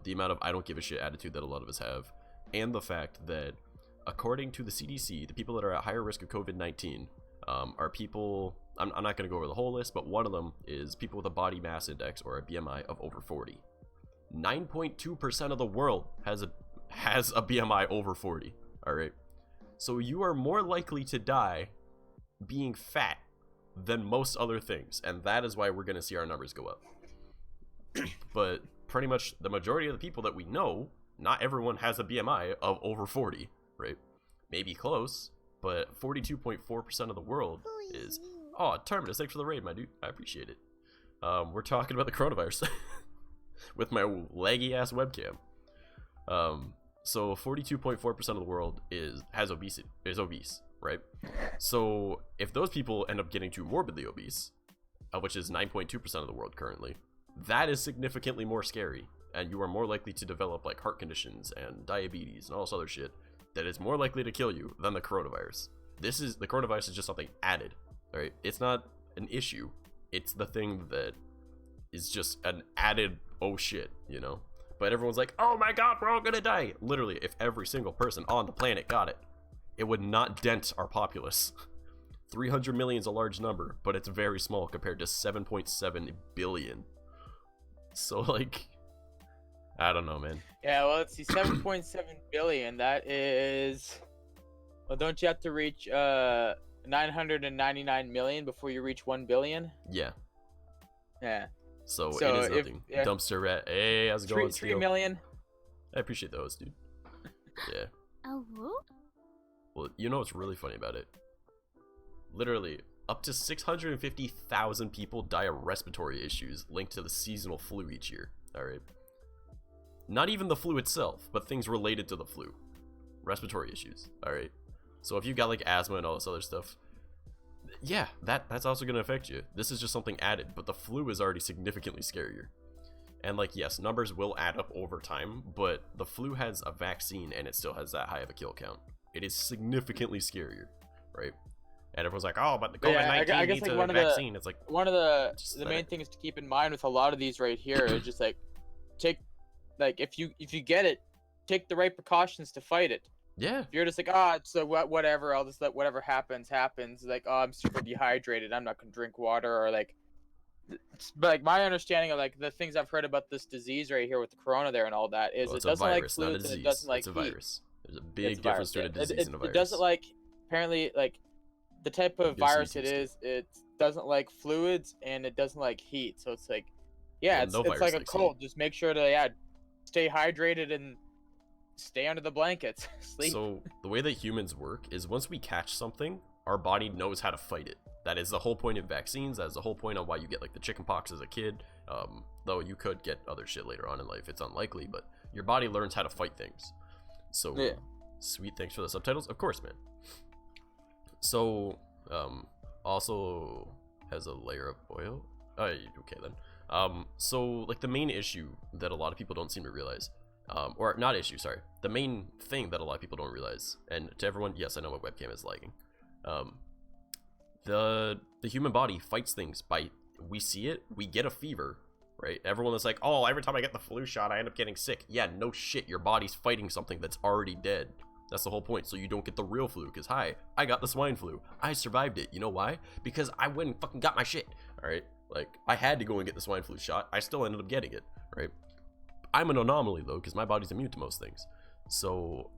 the amount of I don't give a shit attitude that a lot of us have, and the fact that, according to the CDC, the people that are at higher risk of COVID-19 are people, I'm not going to go over the whole list, but one of them is people with a body mass index, or a BMI, of over 40. 9.2% of the world has a BMI over 40, all right? So you are more likely to die being fat than most other things, and that is why we're going to see our numbers go up. But pretty much the majority of the people that we know, not everyone has a BMI of over 40, right? Maybe close, but 42.4% of the world is... Oh, Terminus, thanks for the raid, my dude. I appreciate it. We're talking about the coronavirus with my laggy ass webcam. So 42.4% of the world is obese, right? So if those people end up getting too morbidly obese, which is 9.2% of the world currently, that is significantly more scary, and you are more likely to develop like heart conditions and diabetes and all this other shit that is more likely to kill you than the coronavirus. The coronavirus is just something added, right? It's not an issue. It's the thing that is just an added oh shit, you know? But everyone's like, oh my god, we're all gonna die. Literally, if every single person on the planet got it, it would not dent our populace. 300 million is a large number, but it's very small compared to 7.7 billion. So, like, I don't know, man. Yeah, well, let's see, 7.7 billion, that is... Well, don't you have to reach 999 million before you reach 1 billion? Yeah. Yeah. So it is nothing. Yeah. Dumpster rat. Hey, how's it going? 3 million. I appreciate those, dude. Yeah. Oh, Well, you know what's really funny about it? Literally, up to 650,000 people die of respiratory issues linked to the seasonal flu each year. All right. Not even the flu itself, but things related to the flu. Respiratory issues. All right. So if you've got like asthma and all this other stuff, yeah, that's also going to affect you. This is just something added, but the flu is already significantly scarier. And like, yes, numbers will add up over time, but the flu has a vaccine and it still has that high of a kill count. It is significantly scarier, right? And everyone's like, oh, but the COVID-19 needs a vaccine. It's like, one of the main things to keep in mind with a lot of these right here is just like, if you get it, take the right precautions to fight it. Yeah. If you're just like, so whatever, I'll just let whatever happens. Like, oh, I'm super dehydrated, I'm not gonna drink water, or like, but like my understanding of like the things I've heard about this disease right here with the corona there and all that is it doesn't like fluids and it doesn't like heat. It's a virus. There's a big difference between a disease and a virus. It doesn't like, apparently, like the type of virus it is, it doesn't like fluids and it doesn't like heat. So it's like, yeah, it's like a cold. Just make sure to stay hydrated and stay under the blankets. Sleep. So the way that humans work is once we catch something, our body knows how to fight it. That is the whole point of vaccines. That is the whole point of why you get like the chicken pox as a kid. Though you could get other shit later on in life. It's unlikely, but your body learns how to fight things. So yeah. Sweet, thanks for the subtitles. Of course, man. So also has a layer of oil. Oh, okay then. So like the main issue that a lot of people don't seem to realize, or not issue, sorry, the main thing that a lot of people don't realize, and to everyone, yes, I know my webcam is lagging. The human body fights things by, we see it, we get a fever, right? Everyone is like, oh, every time I get the flu shot, I end up getting sick. Yeah, no shit, your body's fighting something that's already dead. That's the whole point, so you don't get the real flu, because hi, I got the swine flu. I survived it. You know why? Because I went and fucking got my shit, alright? Like, I had to go and get the swine flu shot. I still ended up getting it, right? I'm an anomaly, though, because my body's immune to most things. So,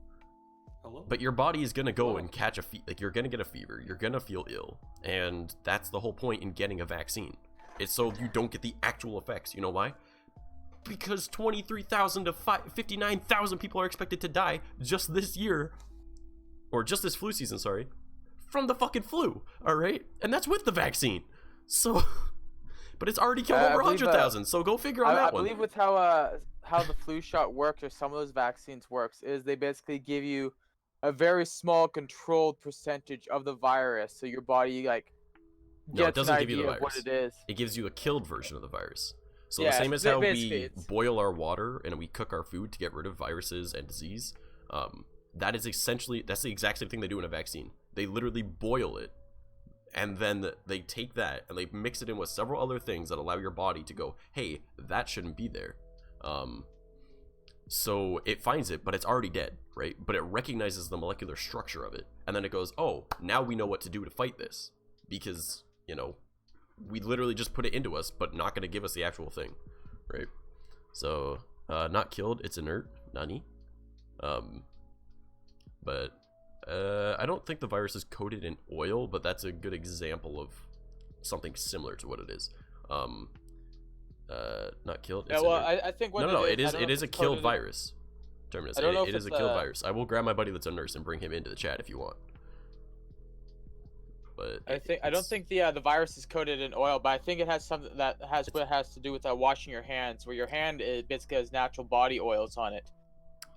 but your body is gonna go and catch a like, you're gonna get a fever, you're gonna feel ill, and that's the whole point in getting a vaccine. It's so you don't get the actual effects. You know why? Because 23,000 to 59,000 people are expected to die just this year, or just this flu season, sorry, from the fucking flu, alright? And that's with the vaccine. So, but it's already killed over 100,000, so go figure on that one. I believe with how the flu shot works, or some of those vaccines works, is they basically give you a very small controlled percentage of the virus, so your body, like, No, it gets doesn't an give you the idea of what virus. it is. It gives you a killed version of the virus. So Yeah, the same as how we basically boil our water and we cook our food to get rid of viruses and disease, that is essentially, that's the exact same thing they do in a vaccine. They literally boil it, and then they take that and they mix it in with several other things that allow your body to go, hey, that shouldn't be there. So it finds it, but it's already dead, right? But it recognizes the molecular structure of it, and then it goes, oh, now we know what to do to fight this, because, you know, we literally just put it into us, but not going to give us the actual thing, right? So, not killed, it's inert, nani. But I don't think the virus is coated in oil, but that's a good example of something similar to what it is. Not killed. Yeah, It's well, inert. I think what No, it it is a killed coated virus. Terminus. I don't know It if is a it's killed virus. I will grab my buddy that's a nurse and bring him into the chat if you want. But I don't think the virus is coated in oil, but I think it has something that has to do with washing your hands, where your hand basically has natural body oils on it,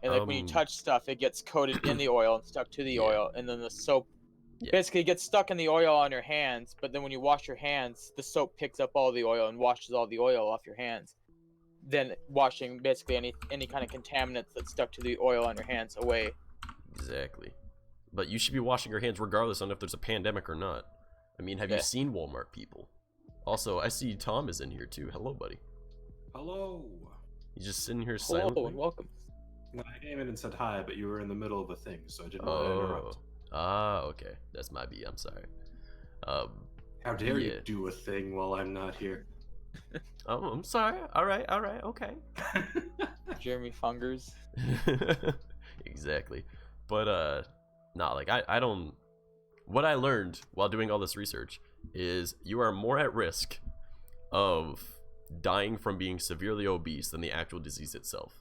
and like when you touch stuff, it gets coated in the oil and stuck to the oil, and then the soap basically gets stuck in the oil on your hands. But then when you wash your hands, the soap picks up all the oil and washes all the oil off your hands, then washing basically any kind of contaminants that stuck to the oil on your hands away. Exactly. But you should be washing your hands regardless on if there's a pandemic or not. I mean, have you seen Walmart people? Also, I see Tom is in here too. Hello, buddy. Hello. He's just sitting here silently. Hello and welcome. Well, I came in and said hi, but you were in the middle of a thing, so I didn't want to interrupt. Ah, okay. That's my B. I'm sorry. How dare you do a thing while I'm not here? Oh, I'm sorry. All right, okay. Jeremy Fungers. Exactly. But nah, like I don't. What I learned while doing all this research is you are more at risk of dying from being severely obese than the actual disease itself.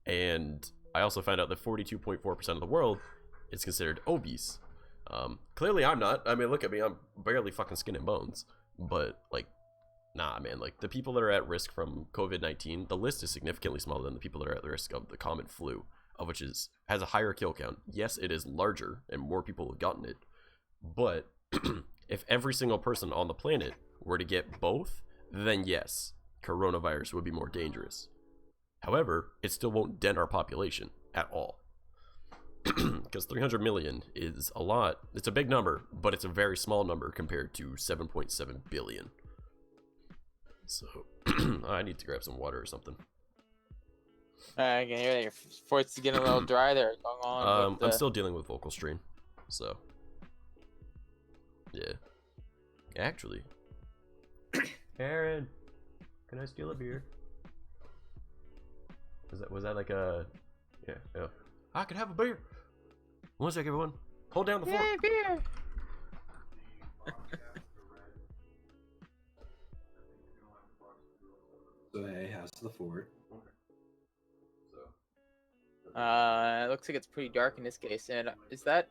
And I also found out that 42.4% of the world is considered obese. Clearly I'm not. I mean, look at me. I'm barely fucking skin and bones. But like, nah, man. Like the people that are at risk from COVID-19, the list is significantly smaller than the people that are at risk of the common flu, of which has a higher kill count. Yes, it is larger and more people have gotten it. But if every single person on the planet were to get both, then yes, coronavirus would be more dangerous. However, it still won't dent our population at all. Because 300 million is a lot. It's a big number, but it's a very small number compared to 7.7 billion. So, I need to grab some water or something. I can hear that your voice is getting a little dry there. Going on. I'm still dealing with vocal strain, so yeah. Actually, Aaron, can I steal a beer? Was that like a yeah? I can have a beer. One sec, everyone. Hold down the fort. Yay, beer. So hey, how's the fort? It looks like it's pretty dark in this case. And is that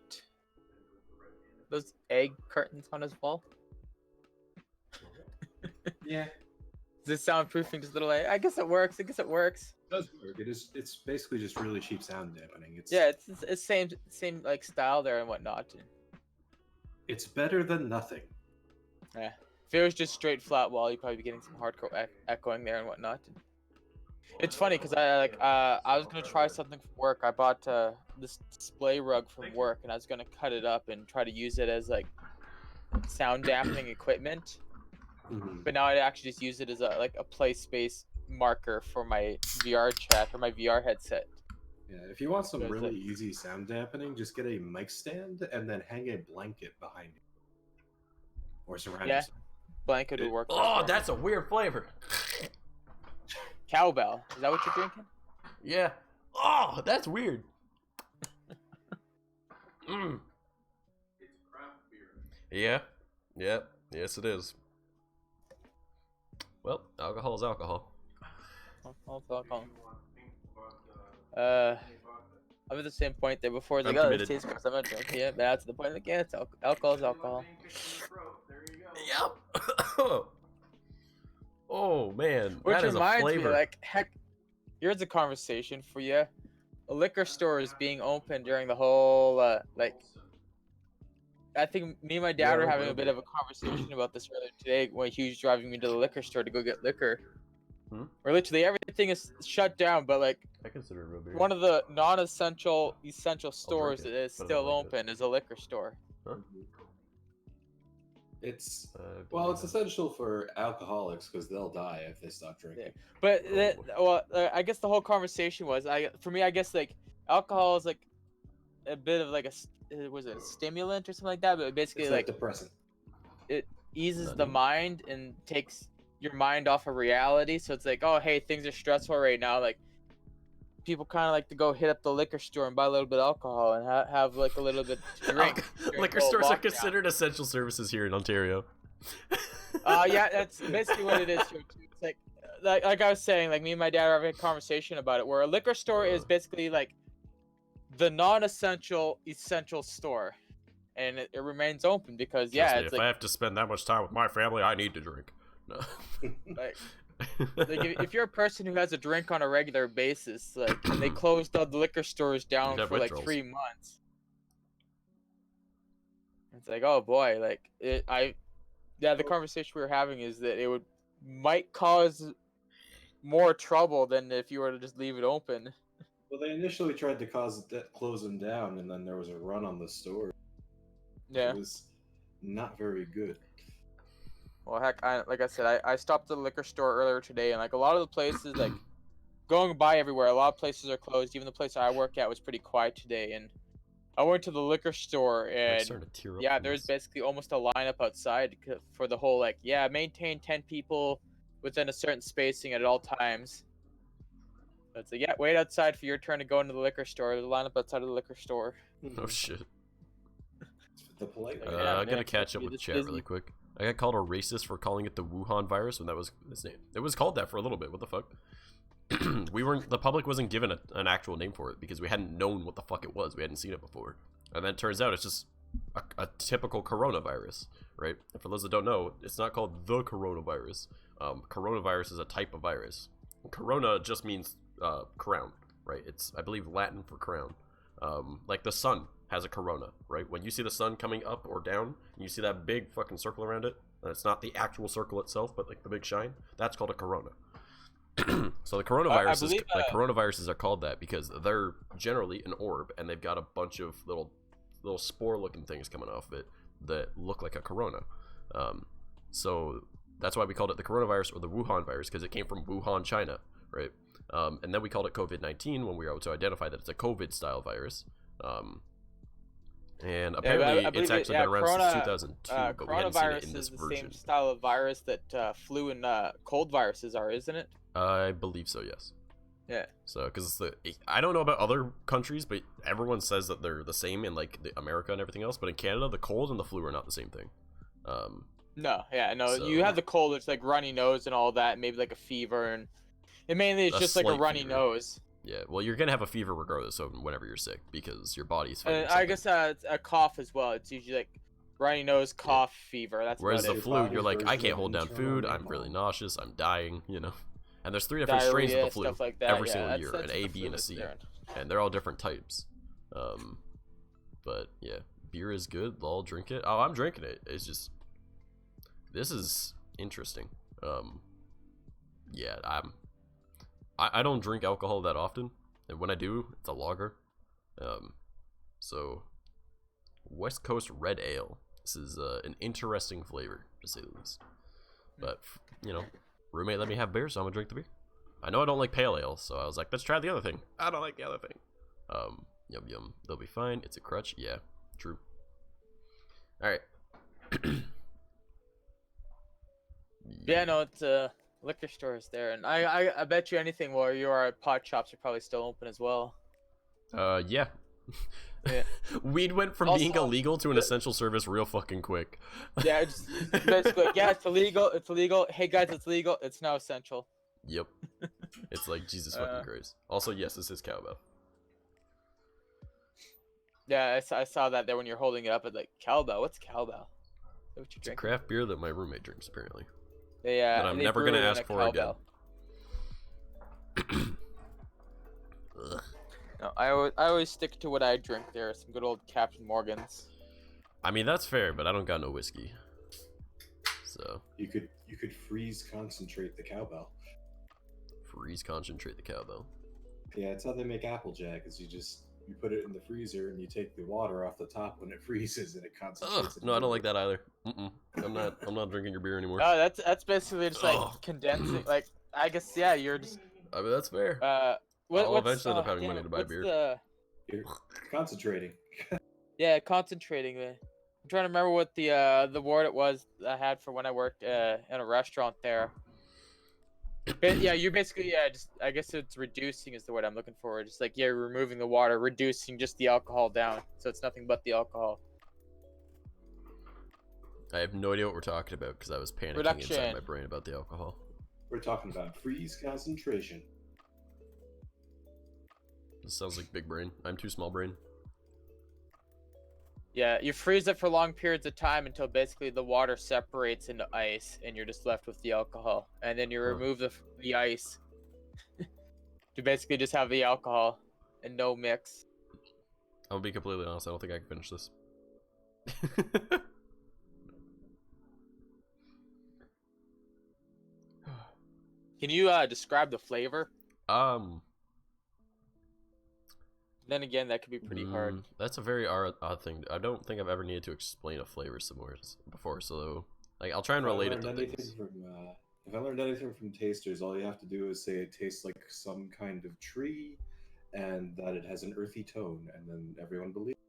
those egg curtains on his wall? Yeah. Is this soundproofing just a little? I guess it works. It does work. It's basically just really cheap sound dampening. It's same like style there and whatnot. It's better than nothing. Yeah. If it was just straight flat wall, you'd probably be getting some hardcore echoing there and whatnot. It's funny because I was gonna try something from work. I bought this display rug from work, and I was gonna cut it up and try to use it as like sound dampening equipment. But now I actually just use it as a play space marker for my VR chat or my VR headset. Yeah, if you want some There's really easy sound dampening, just get a mic stand and then hang a blanket behind you. Or surround Yeah. yourself. Blanket would work. Oh, that's a weird flavor. Cowbell. Is that what you're drinking? Yeah. Oh, that's weird. Mm. Yeah. Yep. Yes, it is. Well, alcohol is alcohol. Alcohol. I'm at the same point there before. It's like, I'm oh, committed. this tastes gross. I'm not drinking it. But now to the point, like, yeah, it's alcohol is alcohol. Yep. Oh man, Which that is a reminds flavor. me, like, heck, here's a conversation for you. A liquor store is being open during the whole, like, I think me and my dad were having a bit of a conversation about this earlier today when he was driving me to the liquor store to go get liquor. Where literally everything is shut down, but like I consider it real beer. one of the non-essential stores it, that is but I still don't like it. open is a liquor store. Huh? It's Well, it's essential for alcoholics because they'll die if they stop drinking. Yeah. But Oh, boy. I guess the whole conversation was, for me, I guess like alcohol is like a bit of like was it a stimulant or something like that? But basically It's like depressant. it eases the mind and takes your mind off of reality. So it's like, oh hey, things are stressful right now. Like people kind of like to go hit up the liquor store and buy a little bit of alcohol and have like a little bit to drink. during Liquor the whole stores are lockdown. considered essential services here in Ontario. Yeah, that's basically what it is here too. It's like I was saying, like me and my dad are having a conversation about it, where a liquor store is basically like the non-essential essential store, and it remains open because Trust me, it's if like I have to spend that much time with my family, I need to drink. No. like if you're a person who has a drink on a regular basis, like and they closed all the liquor stores down You'd have for like withdrawals. 3 months. It's like, oh boy, like the conversation we were having is that it might cause more trouble than if you were to just leave it open. Well, they initially tried to close them down, and then there was a run on the store. Yeah. It was not very good. Well, heck, like I said, I stopped at the liquor store earlier today, and like a lot of the places, like going by everywhere, a lot of places are closed. Even the place I work at was pretty quiet today, and I went to the liquor store, and starting to tear up yeah, from there's this. basically almost a lineup outside for the whole like, yeah, maintain 10 people within a certain spacing at all times. So it's like, yeah, wait outside for your turn to go into the liquor store. There's a lineup outside of the liquor store. Oh shit. The polite. Yeah, I man, gotta catch up be with this chat busy. really quick. I got called a racist for calling it the Wuhan virus when that was its name. It was called that for a little bit. What the fuck? The public wasn't given an actual name for it because we hadn't known what the fuck it was. We hadn't seen it before. And then it turns out it's just a typical coronavirus, right? And for those that don't know, it's not called the coronavirus. Coronavirus is a type of virus. Corona just means crown, right? It's, I believe, Latin for crown. Like the sun has a corona, right? When you see the sun coming up or down, and you see that big fucking circle around it, and it's not the actual circle itself, but like the big shine, that's called a corona. So the coronaviruses, coronaviruses are called that because they're generally an orb, and they've got a bunch of little spore-looking things coming off of it that look like a corona. So that's why we called it the coronavirus or the Wuhan virus, because it came from Wuhan, China, right? And then we called it COVID-19 when we were able to identify that it's a COVID-style virus. And apparently it's actually been around since 2002, but we hadn't seen it in this Coronavirus is the version. same style of virus that flu and cold viruses are, isn't it? I believe so, yes. Yeah. So, because I don't know about other countries, but everyone says that they're the same in like America and everything else. But in Canada, the cold and the flu are not the same thing. No, So- you have the cold, it's like runny nose and all that, maybe like a fever, and mainly it's A just like a slight runny fever. nose. Yeah, well, you're gonna have a fever regardless of whenever you're sick because your body's fighting And I something. guess it's a cough as well. It's usually like runny nose, cough, fever. That's Whereas about the it. flu, you're body's like, I version can't of hold down internal food. I'm recall. really nauseous. I'm dying. You know. And there's 3 different strains of Diarrhea, the flu stuff like that. every Yeah, single that's- year, that's an A, the B, flu and a that's C, different. and they're all different types. But yeah, beer is good. I'll drink it. Oh, I'm drinking it. It's just This is interesting. Yeah, I don't drink alcohol that often, and when I do, it's a lager. So West Coast Red Ale. This is an interesting flavor, to say the least. But you know, roommate let me have beer, so I'm gonna drink the beer. I know I don't like pale ale, so I was like, let's try the other thing. I don't like the other thing. Yum yum. They'll be fine. It's a crutch. Yeah, true. All right. Yeah, no, it's liquor stores there, and I bet you anything while you are at pot shops are probably still open as well. Yeah. Yeah. Weed went from being Also, illegal to an essential service real fucking quick. Yeah, it's basically like, yeah, it's illegal. It's illegal. Hey guys, it's legal. It's now essential. Yep. It's like Jesus fucking Christ. Also, yes, this is cowbell. Yeah, I saw that there when you're holding it up. It's like cowbell. What's cowbell? Is that what you It's a drink? craft beer that my roommate drinks, apparently. Yeah, That I'm they never brew gonna it in ask a for again. cowbell. Ugh. No, I always stick to what I drink. There, some good old Captain Morgans. I mean, that's fair, but I don't got no whiskey. So, You could freeze concentrate the cowbell. freeze concentrate the cowbell. Yeah, it's how they make Applejack. Is you put it in the freezer and you take the water off the top when it freezes and it concentrates. Ugh, no, I don't like that either. I'm not drinking your beer anymore. Oh, that's basically just like Ugh. condensing. Like I guess yeah, you're just I mean, that's fair. What, I'll what's, eventually end up having damn money it, to buy what's beer. You're concentrating. Yeah, concentrating. I'm trying to remember what the word it was I had for when I worked in a restaurant there. But yeah, you're basically just I guess it's reducing is the word I'm looking for. Just like you're removing the water, reducing just the alcohol down, so it's nothing but the alcohol. I have no idea what we're talking about because I was panicking inside Reduction. my brain about the alcohol. We're talking about freeze concentration. This sounds like big brain. I'm too small brain. Yeah, you freeze it for long periods of time until basically the water separates into ice, and you're just left with the alcohol. And then you Huh. remove the ice to basically just have the alcohol and no mix. I'll be completely honest. I don't think I can finish this. Can you describe the flavor? Then again, that could be pretty hard. That's a very odd thing. I don't think I've ever needed to explain a flavor before, so like I'll try and relate it to things. If I learned anything from tasters, all you have to do is say it tastes like some kind of tree, and that it has an earthy tone, and then everyone believes.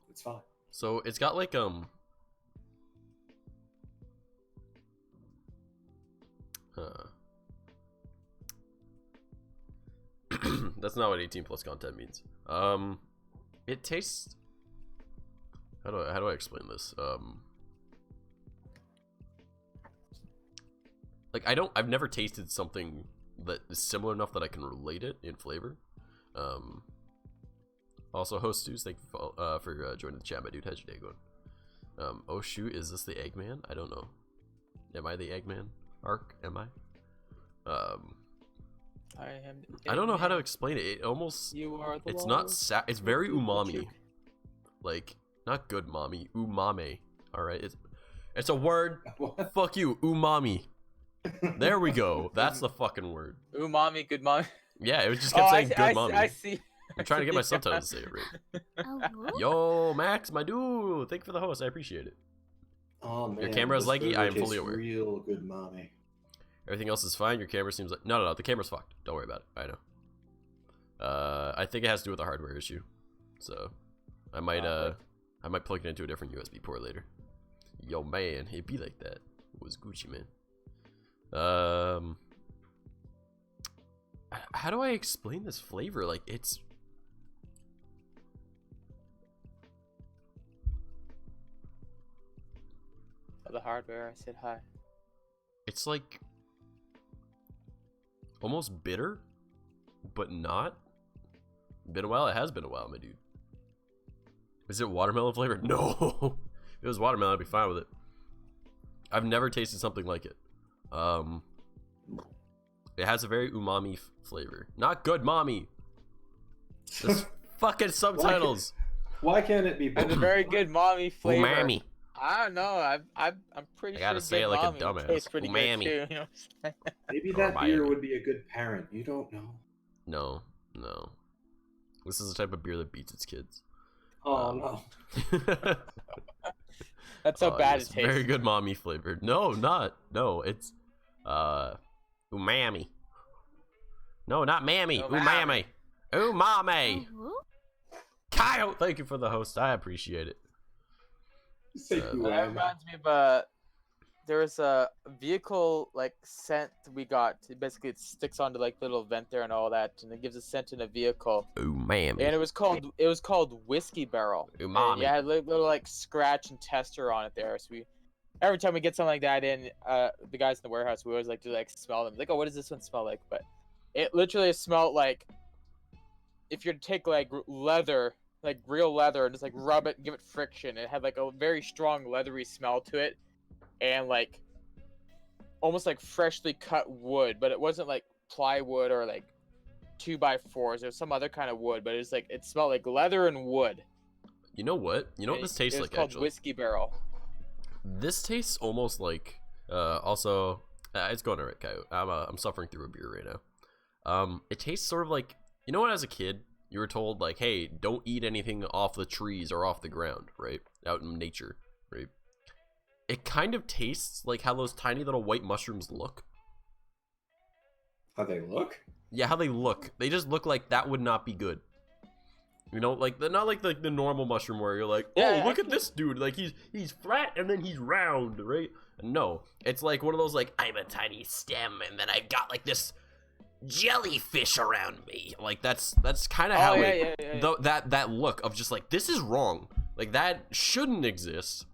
It's fine. So it's got like That's not what 18 plus content means. It tastes. How do I explain this? Like I've never tasted something that is similar enough that I can relate it in flavor. Also, host Stews, thank you for joining the chat, my dude. How's your day going? Oh shoot, is this the Eggman? I don't know. Am I the Eggman arc? Am I? I don't know how to explain it. It almost. You are the It's walrus. not it's very umami. Like not good mommy, umame. All right, it's a word. What? Fuck you, umami. There we go. That's the fucking word. Umami, good mommy. Yeah, it just kept saying good mommy. I see. I'm trying to get my subtitles to say it right. Yo, Max, my dude, thank you for the host. I appreciate it. Oh man, Your camera is this laggy? burger I am fully tastes aware. Real good, mommy. Everything else is fine. Your camera seems like no. The camera's fucked. Don't worry about it. I know. I think it has to do with a hardware issue. So, I might plug it into a different USB port later. Yo, man, it be like that. It was Gucci, man. How do I explain this flavor? Like it's. The hardware. I said hi. It's like almost bitter, but not. Been a while. It has been a while, my dude. Is it watermelon flavored? No. If it was watermelon, I'd be fine with it. I've never tasted something like it. It has a very umami flavor. Not good, mommy. This fucking subtitles. Why can't it be? It's a very good mommy flavor. Umami. I don't know. I'm pretty I sure gotta say it good like a mommy dumbass. tastes pretty Umami. good too. You know? Maybe Or that beer Miami. would be a good parent. You don't know. No, no. This is the type of beer that beats its kids. Oh no. That's how bad yes, it tastes. Very good mommy flavored. No, not. No, it's umami. No, not mammy. Umami. Umami. Kyle, thank you for the host. I appreciate it. Say Uh, who That am I? reminds me of there was a vehicle like scent we got. Basically, it sticks onto like little vent there and all that, and it gives a scent in a vehicle. Umami. And it was called Whiskey Barrel. And Umami. yeah, had a little like scratch and tester on it there. So every time we get something like that in, the guys in the warehouse, we always like to like smell them. Like, oh, what does this one smell like? But it literally smelled like if you were to take like leather, like real leather, and just like rub it and give it friction. It had like a very strong leathery smell to it, and like almost like freshly cut wood. But it wasn't like plywood or like 2x4s or some other kind of wood. But it was like it smelled like leather and wood. You know what? You know what this tastes like, It's called actually? Whiskey Barrel. This tastes almost like, also, it's going alright, Coyote. I'm suffering through a beer right now. It tastes sort of like, you know what, as a kid, you were told, like, hey, don't eat anything off the trees or off the ground, right? Out in nature, right? It kind of tastes like how those tiny little white mushrooms look. How they look? Yeah, how they look. They just look like that would not be good. You know, like not like the normal mushroom where you're like, oh, Yeah, look at this dude, like he's flat and then he's round, right? No, it's like one of those like I'm a tiny stem and then I've got like this jellyfish around me. Like that's kind of how that look of just like this is wrong. Like that shouldn't exist.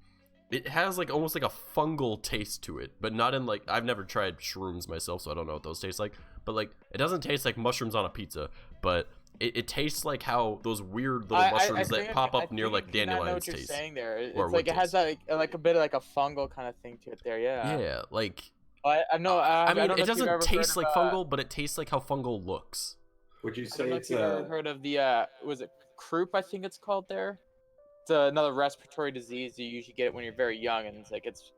It has like almost like a fungal taste to it, but not in like I've never tried shrooms myself, so I don't know what those taste like. But like it doesn't taste like mushrooms on a pizza, but it tastes like how those weird little mushrooms that pop up near like dandelions taste. Saying there, it's or like it has taste. like a bit of like a fungal kind of thing to it there. Yeah. Yeah, like I know. I mean, don't know it if you've doesn't ever taste heard like of, fungal, but it tastes like how fungal looks. Would you I don't say know it's if you've ever heard of the was it croup? I think it's called there. It's another respiratory disease. You usually get it when you're very young, and it's like it's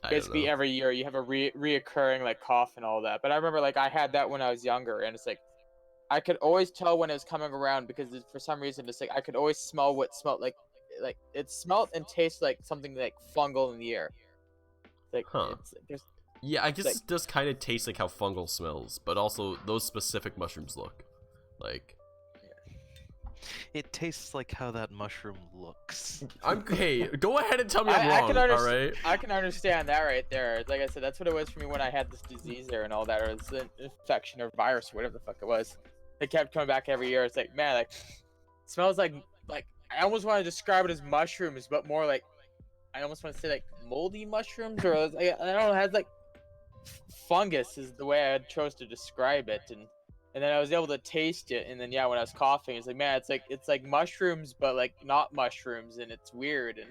I don't basically know. every year you have a reoccurring like cough and all that. But I remember like I had that when I was younger, and it's like I could always tell when it was coming around because for some reason it's like I could always smell what smelled like it smelled and tasted like something like fungal in the air. Like Huh. it's there's Yeah, I guess like- it does kind of taste like how fungal smells, but also those specific mushrooms look. Like, It tastes like how that mushroom looks. hey, go ahead and tell me I'm wrong, alright? I can understand that right there. Like I said, that's what it was for me when I had this disease there and all that, or it's an infection or virus or whatever the fuck it was. It kept coming back every year. It's like, man, like smells like I almost want to describe it as mushrooms, but more like I almost want to say like moldy mushrooms, or I don't know, it has like fungus is the way I chose to describe it, and then I was able to taste it, and then yeah, when I was coughing, it's like, man, it's like mushrooms, but like not mushrooms, and it's weird. And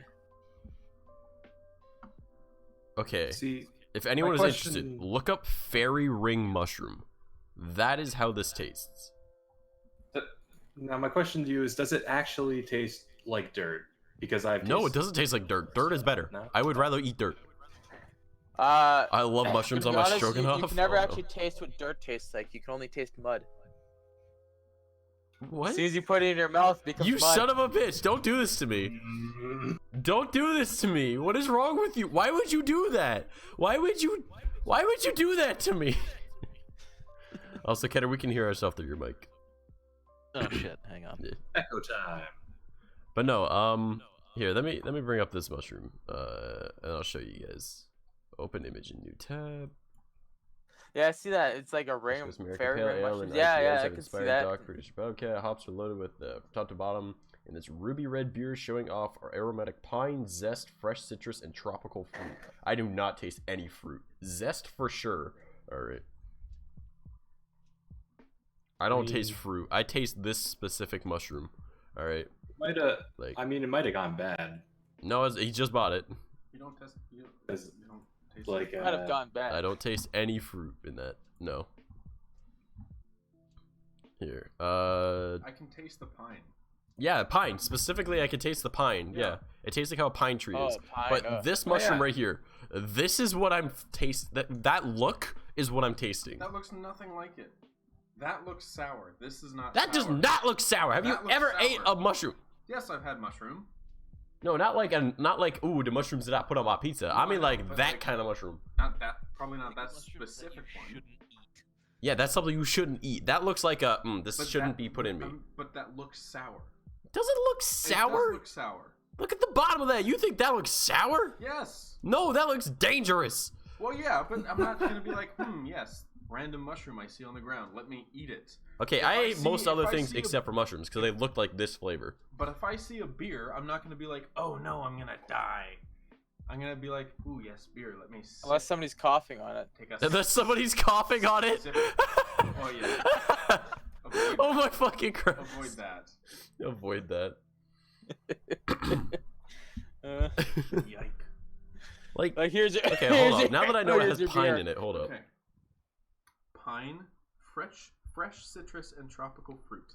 Okay, See, if anyone is question- interested, look up fairy ring mushroom. That is how this tastes. now my question to you is: does it actually taste like dirt? Because No, it doesn't taste like dirt. Dirt is better. No? I would rather eat dirt. I love mushrooms to on be my honest, stroganoff. You can never Oh, no. actually taste what dirt tastes like. You can only taste mud. What? As soon as you put it in your mouth, it becomes You mud. son of a bitch! Don't do this to me. Don't do this to me. What is wrong with you? Why would you do that? Why would you do that to me? Also, Ketter, we can hear ourselves through your mic. Oh shit! Hang on. Echo time. But no, here, let me bring up this mushroom, and I'll show you guys. Open image in new tab. Yeah, I see that. It's like a ring of American fairy Pale ring Ale mushrooms. and Yeah, IPAs yeah, I have can see inspired that. Dark British Bobcat. Hops are loaded with top to bottom in this ruby red beer, showing off our aromatic pine, zest, fresh citrus, and tropical fruit. I do not taste any fruit. Zest for sure. All right. I don't taste fruit. I taste this specific mushroom. All right. Might have. Like, I mean, it might have gone bad. no, he just bought it. You don't test. You As- don't taste Like, Might have gone bad. I don't taste any fruit in that. No. Here. I can taste the pine. Yeah, pine. Specifically, I can taste the pine. Yeah. It tastes like how a pine tree is. Pine, But this mushroom yeah. right here, this is what I'm that look is what I'm tasting. That looks nothing like it. That looks sour. This is not That does sour. not look sour. Have you That looks ever sour. ate a mushroom? Yes, I've had mushroom. No, not like ooh, the mushrooms did not put on my pizza. I mean like but that like- kind of mushroom. Not that, probably not that Mushrooms that specific you one. shouldn't eat. Yeah, that's something you shouldn't eat. That looks like a this But shouldn't that- be put in me. But that looks sour. Does it look It sour? does look sour. Look at the bottom of that. You think that looks sour? Yes. No, that looks dangerous. Well, yeah, but I'm not gonna be like, yes, random mushroom I see on the ground. Let me eat it. Okay, If I I ate see- most if other I things see a- except for mushrooms because they looked like this flavor. But if I see a beer, I'm not gonna be like, oh no, I'm gonna die. I'm gonna be like, ooh, yes, beer. Let me sip. Unless somebody's coughing on it. Take a Unless somebody's coughing on it. sip. Oh yeah. Avoid, Oh my fucking Christ. avoid that. Avoid that. Yike. Like, Like here's your. okay, here's hold on. your- Now that I know it here's has your pine beer. in it, hold up. Okay. Pine, fresh citrus and tropical fruit.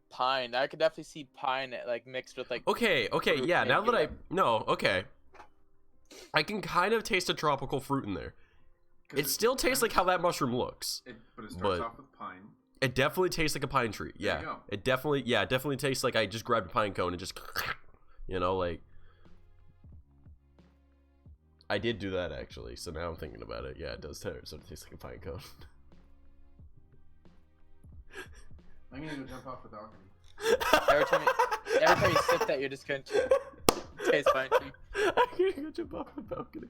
Pine. I could definitely see pine like mixed with like. Okay, fruit yeah, now that I making no, okay. I can kind of taste a tropical fruit in there. 'Cause It still tastes like how that mushroom looks. But it starts but- off with pine. It definitely tastes like a pine tree. There Yeah. you go. It definitely tastes like I just grabbed a pine cone and just you know, like I did do that actually, so now I'm thinking about it. Yeah, it does sort of taste like a pine cone. I'm gonna go jump off the balcony. Every time you sip that, you're just going to taste pine tree. I'm gonna go jump off the balcony.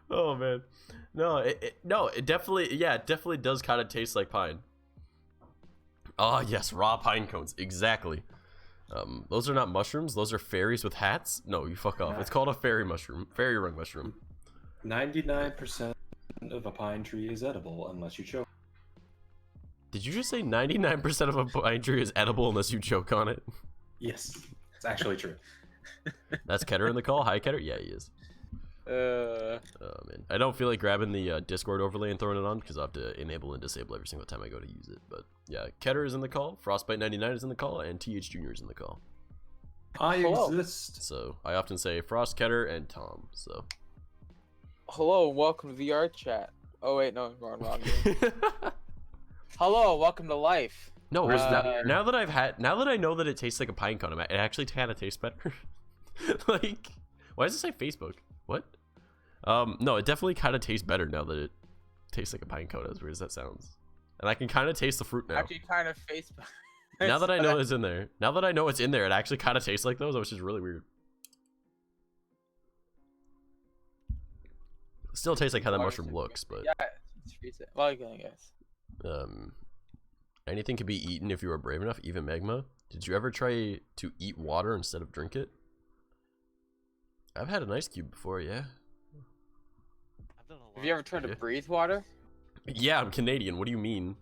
Oh man, no, it definitely, yeah, it definitely does kind of taste like pine. Oh yes, raw pine cones, exactly. Those are not mushrooms; those are fairies with hats. No, you fuck off. It's called a fairy mushroom, fairy ring mushroom. 99% of a pine tree is edible unless you choke. Did you just say 99% of a pine tree is edible unless you choke on it? Yes, it's actually true. That's Keter in the call. Hi, Keter. Yeah, he is. Oh man, I don't feel like grabbing the Discord overlay and throwing it on because I have to enable and disable every single time I go to use it. But yeah, Keter is in the call, Frostbite99 is in the call, and TH Jr. is in the call. I Hello. exist. So I often say Frost, Keter, and Tom. So Hello, and welcome to VR chat. Oh wait, no, wrong game. Hello, welcome to life. no, Where's now that I know that it tastes like a pine cone, it actually kind of tastes better. Like, why does it say Facebook? What? No, it definitely kind of tastes better now that it tastes like a pine cone, as weird as that sounds. And I can kind of taste the fruit now. Actually, kind of face. Now that I know it's in there, it actually kind of tastes like those, which is really weird. Still tastes like how that mushroom looks, but Yeah, it's freeze it. Well, I guess. anything can be eaten if you are brave enough, even magma. Did you ever try to eat water instead of drink it? I've had an ice cube before, yeah. I've done a lot. Have you ever tried to Yeah. breathe water? Yeah, I'm Canadian. What do you mean?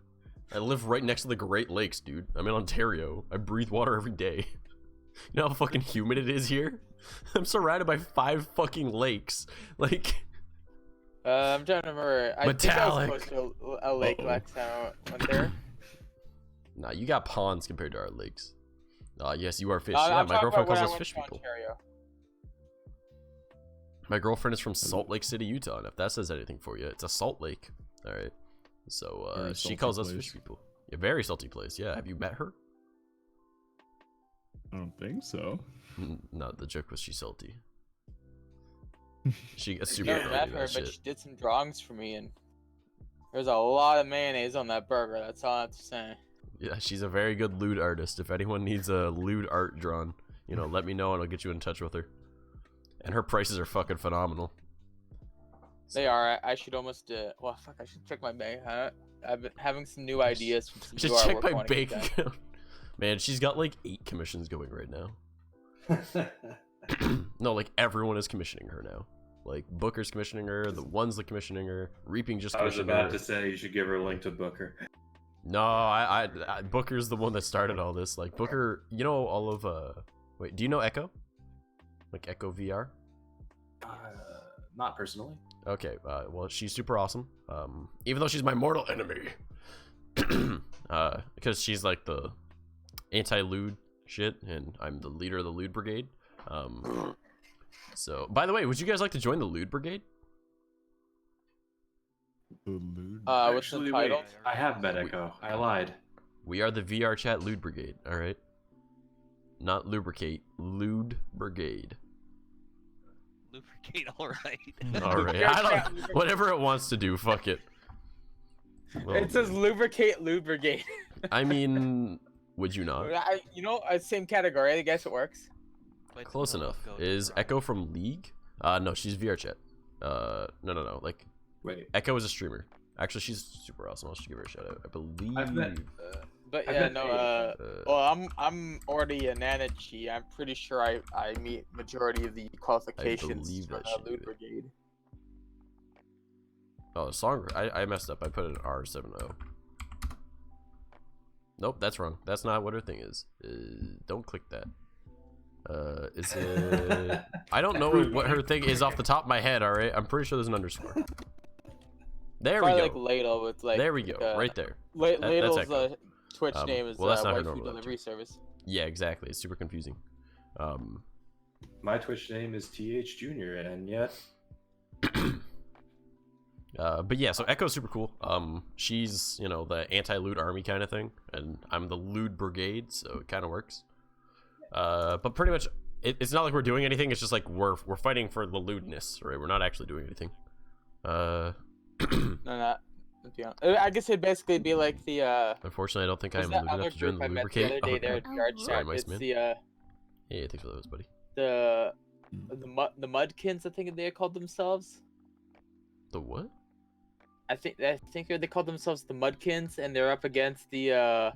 I live right next to the Great Lakes, dude. I'm in Ontario. I breathe water every day. You know how fucking humid it is here? I'm surrounded by 5 fucking lakes. Like, I'm trying to remember. I Metallic. think I was close to a lake last time I went there. nah, you got ponds compared to our lakes. Yes, you are fish. I'm Yeah, my talking girlfriend about when calls I us went fish to people. Ontario. My girlfriend is from Salt Lake City, Utah, and if that says anything for you, it's a salt lake. All right. So Very she salty calls us place. fish people. A very salty place. Yeah. Have you met her? I don't think so. No, the joke was she's salty. She gets super Never early met to her, that but shit. she did some drawings for me, and there's a lot of mayonnaise on that burger. That's all I have to say. Yeah, she's a very good lewd artist. If anyone needs a lewd art drawn, you know, let me know and I'll get you in touch with her. And her prices are fucking phenomenal. They are. I should almost. Well, fuck. I should check my bank. I've been having some new ideas. From some Just new check artwork my I wanna get bank done. account. Man, she's got like 8 commissions going right now. No, like everyone is commissioning her now. Like Booker's commissioning her, the one's the commissioning her, Reaping just I was commissioned about her. to say you should give her a link to Booker. No, I Booker's the one that started all this. Like Booker, you know all of wait, do you know Echo? Like Echo VR? Not personally. Okay, well she's super awesome. Even though she's my mortal enemy. Because she's like the anti-lewd. shit, and I'm the leader of the lewd brigade. So, by the way, would you guys like to join the lewd brigade? What's the title? I have met Echo. I lied. We are the VR chat lewd brigade. All right, not lubricate, lewd brigade. Lubricate, all right. All right, I don't. Whatever it wants to do, fuck it. Well, It says lubricate lubricate. I mean, would you not? Same category. I guess it works. Close enough. Is Echo from League? No, she's VR chat. No. Like, wait. Echo is a streamer. Actually, she's super awesome. I should give her a shout out. I believe. But yeah, no. Well, I'm already a Nanachi. I'm pretty sure I meet majority of the qualifications. believe that for she Loot did. Brigade. Oh, song. I messed up. I put an R70. Nope, that's wrong. That's not what her thing is. Don't click that. Is it? I don't know what her thing is off the top of my head. All right, I'm pretty sure there's an underscore. There we go. Like Ladle with like. There we go. Right there. Ladle's that's Echo. Twitch name is well, that's not her waifu normal delivery service. Yeah, exactly. It's super confusing. My Twitch name is TH Junior, and yet. But yeah, so Echo's super cool. She's, you know, the anti-loot army kind of thing, and I'm the lewd brigade, so it kind of works. But pretty much, it's not like we're doing anything. It's just like we're fighting for the lewdness, right? We're not actually doing anything. No. I guess it'd basically be like the. Unfortunately, I don't think I'm lewd enough to join the lewd brigade. Sorry, Mice Man. The Hey, thanks for those, buddy. the Mudkins, I think they called themselves. The what? I think they called themselves the Mudkins, and they're up against the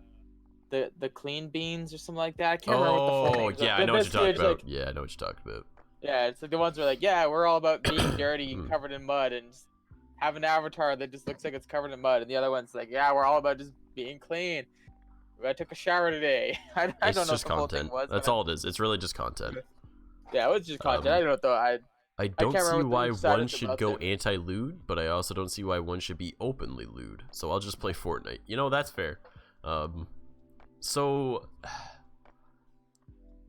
Clean Beans or something like that. I can't remember what the full names yeah, are. I know what you're talking about. Like, Yeah, I know what you're talking about. yeah, it's like the ones who are like, yeah, we're all about being dirty, covered in mud, and just have an avatar that just looks like it's covered in mud, and the other one's like, yeah, we're all about just being clean. I took a shower today. I don't know It's what just the whole thing content. was. That's all it is. It's really just content. Yeah, it was just content. I don't know though. I don't can't see remember what why the status one should about go them. anti-lewd, but I also don't see why one should be openly lewd. So I'll just play Fortnite. You know, that's fair. So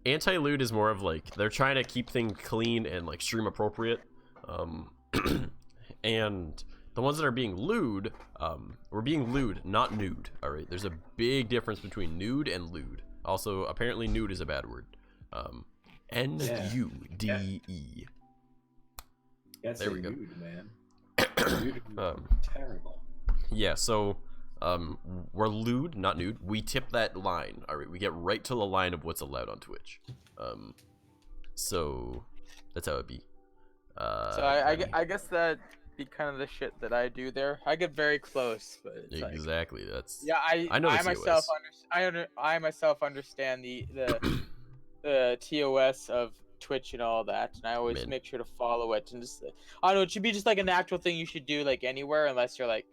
anti-lewd is more of like they're trying to keep things clean and like stream appropriate. And the ones that are being lewd, we're being lewd, not nude. All right, there's a big difference between nude and lewd. Also, apparently, nude is a bad word. N-U-D-E. There we go. Nude, man. Nude, terrible. Yeah, so we're lewd, not nude. We tip that line. All right, we get right to the line of what's allowed on Twitch. So that's how it be. So I guess that be kind of the shit that I do there. I get very close, but it's exactly. Like, that's yeah. I know I myself understand the TOS of Twitch and all that, and I always make sure to follow it. And just I don't know, it should be just like a natural thing you should do like anywhere, unless you're like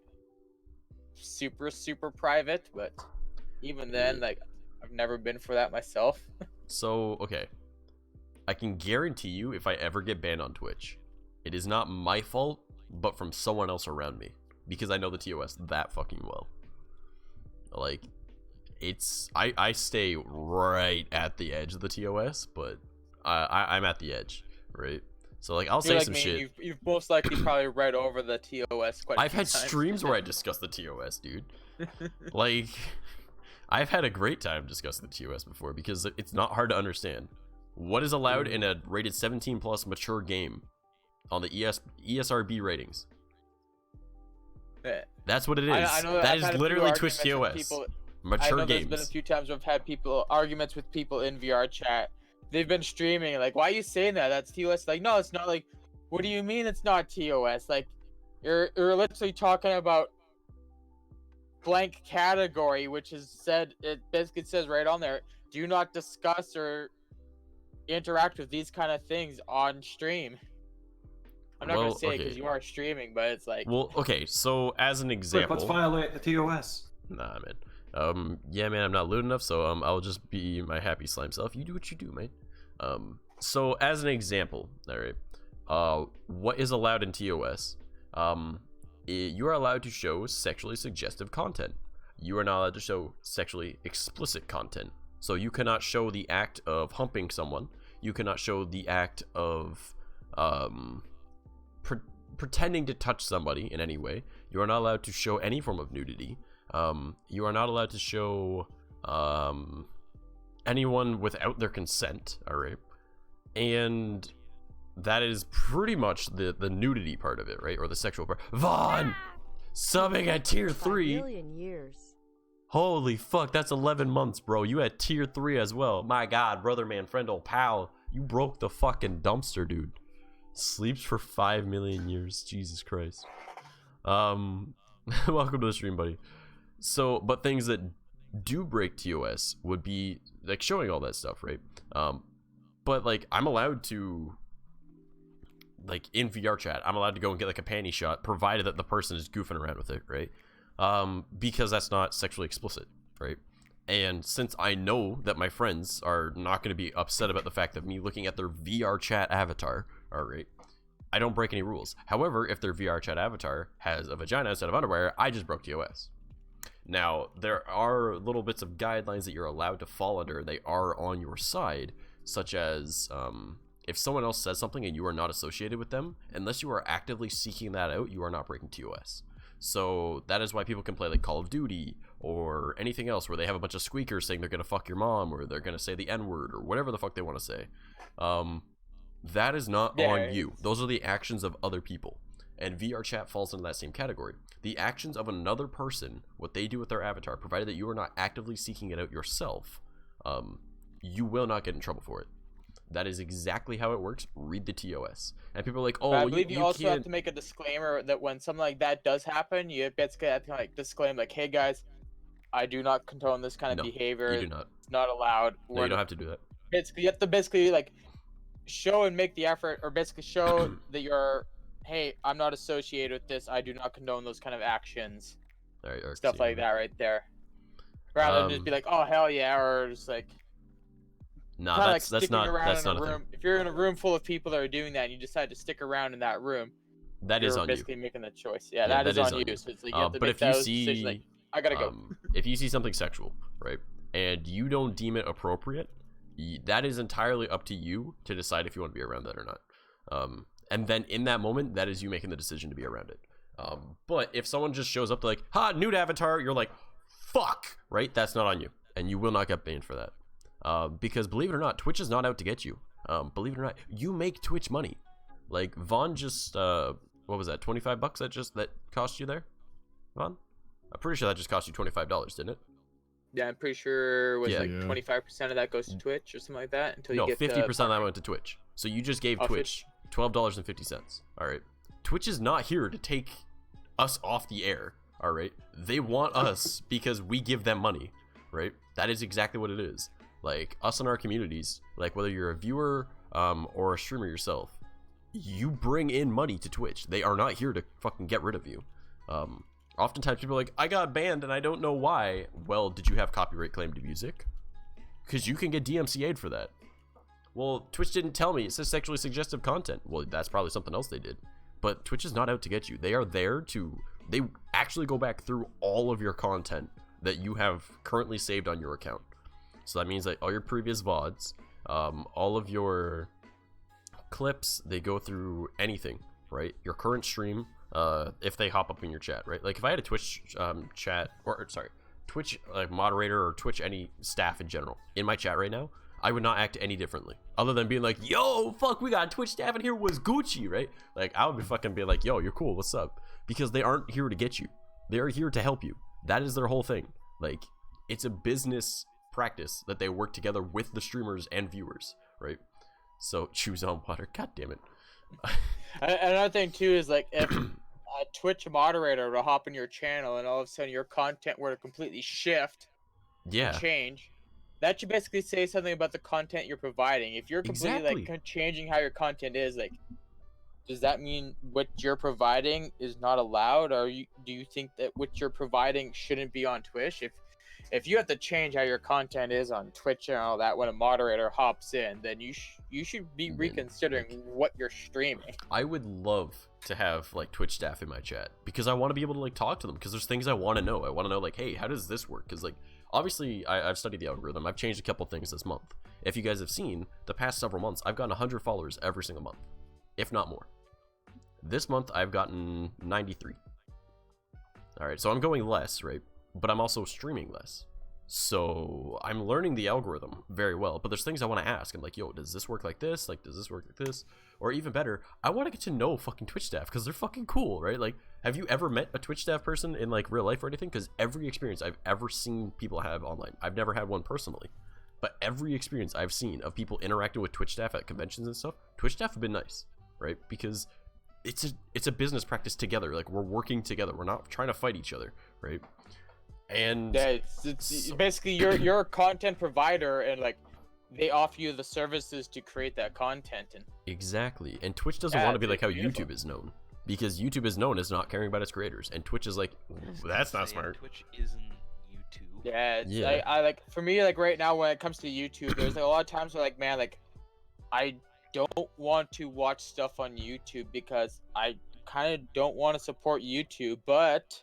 super private. But even then, like I've never been for that myself. So okay, I can guarantee you, if I ever get banned on Twitch, it is not my fault, but from someone else around me, because I know the TOS that fucking well. Like, it's I stay right at the edge of the TOS, but I'm at the edge, right? So like I'll say like some me, shit. You've most likely probably read over the TOS quite. I've had times. streams where I discuss the TOS, dude. Like, I've had a great time discussing the TOS before because it's not hard to understand. What is allowed in a rated 17+ mature game on the ESRB ratings? Yeah. That's what it is. I know that is literally Twitch TOS. Mature I know games. There's been a few times where I've had arguments with people in VR chat. They've been streaming, like, why are you saying that? That's TOS. Like, no, it's not. Like, what do you mean it's not TOS? Like, you're literally talking about blank category, which is said. It basically says right on there, do not discuss or interact with these kind of things on stream. I'm not gonna say it because you are streaming, but it's like. Well, okay. So as an example, let's violate the TOS. Nah, man. Yeah, man. I'm not lewd enough, so I'll just be my happy slime self. You do what you do, man. So as an example, all right. What is allowed in TOS? You are allowed to show sexually suggestive content. You are not allowed to show sexually explicit content. So you cannot show the act of humping someone. You cannot show the act of pretending to touch somebody in any way. You are not allowed to show any form of nudity. You are not allowed to show anyone without their consent. All right, and that is pretty much the nudity part of it, right? Or the sexual part. Vaughn, subbing at tier 3. 5 million years. Holy fuck, that's 11 months, bro. You had tier 3 as well. My god, brother, man, friend, old pal. You broke the fucking dumpster, dude. Sleeps for 5 million years. Jesus Christ. Welcome to the stream, buddy. So, but things that do break TOS would be like showing all that stuff, right? But like I'm allowed to, like in VR chat, I'm allowed to go and get like a panty shot, provided that the person is goofing around with it, right? Because that's not sexually explicit, right? And since I know that my friends are not going to be upset about the fact of me looking at their VR chat avatar, all right, I don't break any rules. However, if their VR chat avatar has a vagina instead of underwear, I just broke TOS. Now, there are little bits of guidelines that you're allowed to fall under. They are on your side, such as if someone else says something and you are not associated with them, unless you are actively seeking that out, you are not breaking TOS. So that is why people can play like Call of Duty or anything else where they have a bunch of squeakers saying they're going to fuck your mom or they're going to say the N-word or whatever the fuck they want to say. That is not on you. Those are the actions of other people. And VR chat falls into that same category. The actions of another person, what they do with their avatar, provided that you are not actively seeking it out yourself, you will not get in trouble for it. That is exactly how it works. Read the TOS. And people are like, oh, I believe you also can't... have to make a disclaimer that when something like that does happen, you basically have to like disclaim like, hey guys, I do not condone this kind of behavior. You do not. It's not allowed. No, you don't have to do that. Basically, you have to basically like show and make the effort, or basically show that you're, hey, I'm not associated with this. I do not condone those kind of actions. Stuff like that right there. Rather than just be like, oh hell yeah, or just like. No, that's not a room. thing. If you're in a room full of people that are doing that and you decide to stick around in that room, that is on you. You're basically making the choice. Yeah, that is on you. So it's like you have to but make if you those see, decisions, like, I gotta go. If you see something sexual, right, and you don't deem it appropriate, that is entirely up to you to decide if you want to be around that or not. And then in that moment, that is you making the decision to be around it. But if someone just shows up to like, ha, nude avatar, you're like, fuck, right? That's not on you, and you will not get banned for that. Because believe it or not, Twitch is not out to get you. Believe it or not, you make Twitch money. Like Vaughn just what was that, $25 that cost you there, Vaughn? I'm pretty sure that just cost you $25, didn't it? Yeah, I'm pretty sure it was 25% of that goes to Twitch or something like that until you get 50% of that went to Twitch. So you just gave Twitch $12.50. All right, Twitch is not here to take us off the air. All right, they want us because we give them money, right? That is exactly what it is. Like us in our communities, like whether you're a viewer or a streamer yourself, you bring in money to Twitch. They are not here to fucking get rid of you. Oftentimes people are like, I got banned and I don't know why. Well, did you have copyright claimed music? Because you can get DMCA'd for that. Well, Twitch didn't tell me. It says sexually suggestive content. Well, that's probably something else they did. But Twitch is not out to get you. They are there to, they actually go back through all of your content that you have currently saved on your account. So that means like all your previous VODs, all of your clips, they go through anything, right? Your current stream, if they hop up in your chat, right? Like if I had a Twitch Twitch like moderator or Twitch any staff in general in my chat right now, I would not act any differently other than being like, yo, fuck, we got Twitch staff in here was Gucci, right? Like I would be fucking be like, yo, you're cool, what's up? Because they aren't here to get you. They are here to help you. That is their whole thing. Like it's a business practice that they work together with the streamers and viewers, right? So choose on water. God damn it. Another thing too is like if a Twitch moderator were to hop in your channel and all of a sudden your content were to completely shift, change, that should basically say something about the content you're providing. If you're completely like changing how your content is, like, does that mean what you're providing is not allowed, or do you think that what you're providing shouldn't be on Twitch? If you have to change how your content is on Twitch and all that when a moderator hops in, then you should be reconsidering what you're streaming. I would love to have like Twitch staff in my chat because I want to be able to like talk to them because there's things I want to know. I want to know like, hey, how does this work? Because like obviously I've studied the algorithm. I've changed a couple things this month. If you guys have seen, the past several months, I've gotten 100 followers every single month, if not more. This month, I've gotten 93. Alright, so I'm going less, right? But I'm also streaming less. So I'm learning the algorithm very well, but there's things I want to ask. I'm like, yo, does this work like this? Like, does this work like this? Or even better, I want to get to know fucking Twitch staff because they're fucking cool, right? Like, have you ever met a Twitch staff person in like real life or anything? Because every experience I've ever seen people have online, I've never had one personally, but every experience I've seen of people interacting with Twitch staff at conventions and stuff, Twitch staff have been nice, right? Because it's a business practice together. Like, we're working together. We're not trying to fight each other, right? And yeah, it's basically you're a content provider, and like they offer you the services to create that content. And exactly, and Twitch doesn't want to be like how YouTube is known, because YouTube is known as not caring about its creators, and Twitch is like, that's not smart. Twitch isn't YouTube. Yeah, I like, for me, like right now when it comes to YouTube, there's like a lot of times where like, man, like I don't want to watch stuff on YouTube because I kind of don't want to support YouTube, but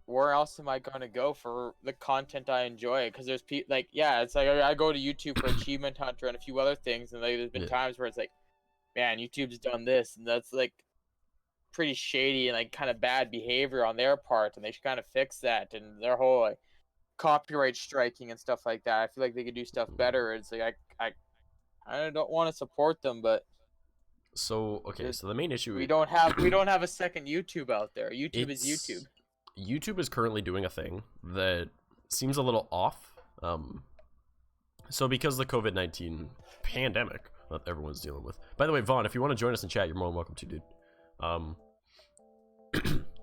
where else am I gonna go for the content I enjoy? Because there's like, yeah, it's like I go to YouTube for Achievement Hunter and a few other things, and like there's been times where it's like, man, YouTube's done this, and that's like pretty shady and like kind of bad behavior on their part, and they should kind of fix that. And their whole like copyright striking and stuff like that, I feel like they could do stuff better. It's like I don't want to support them, but so okay, so the main issue we don't have a second YouTube out there. YouTube is YouTube. YouTube is currently doing a thing that seems a little off. So because the COVID-19 pandemic that everyone's dealing with. By the way, Vaughn, if you want to join us in chat, you're more than welcome to, dude.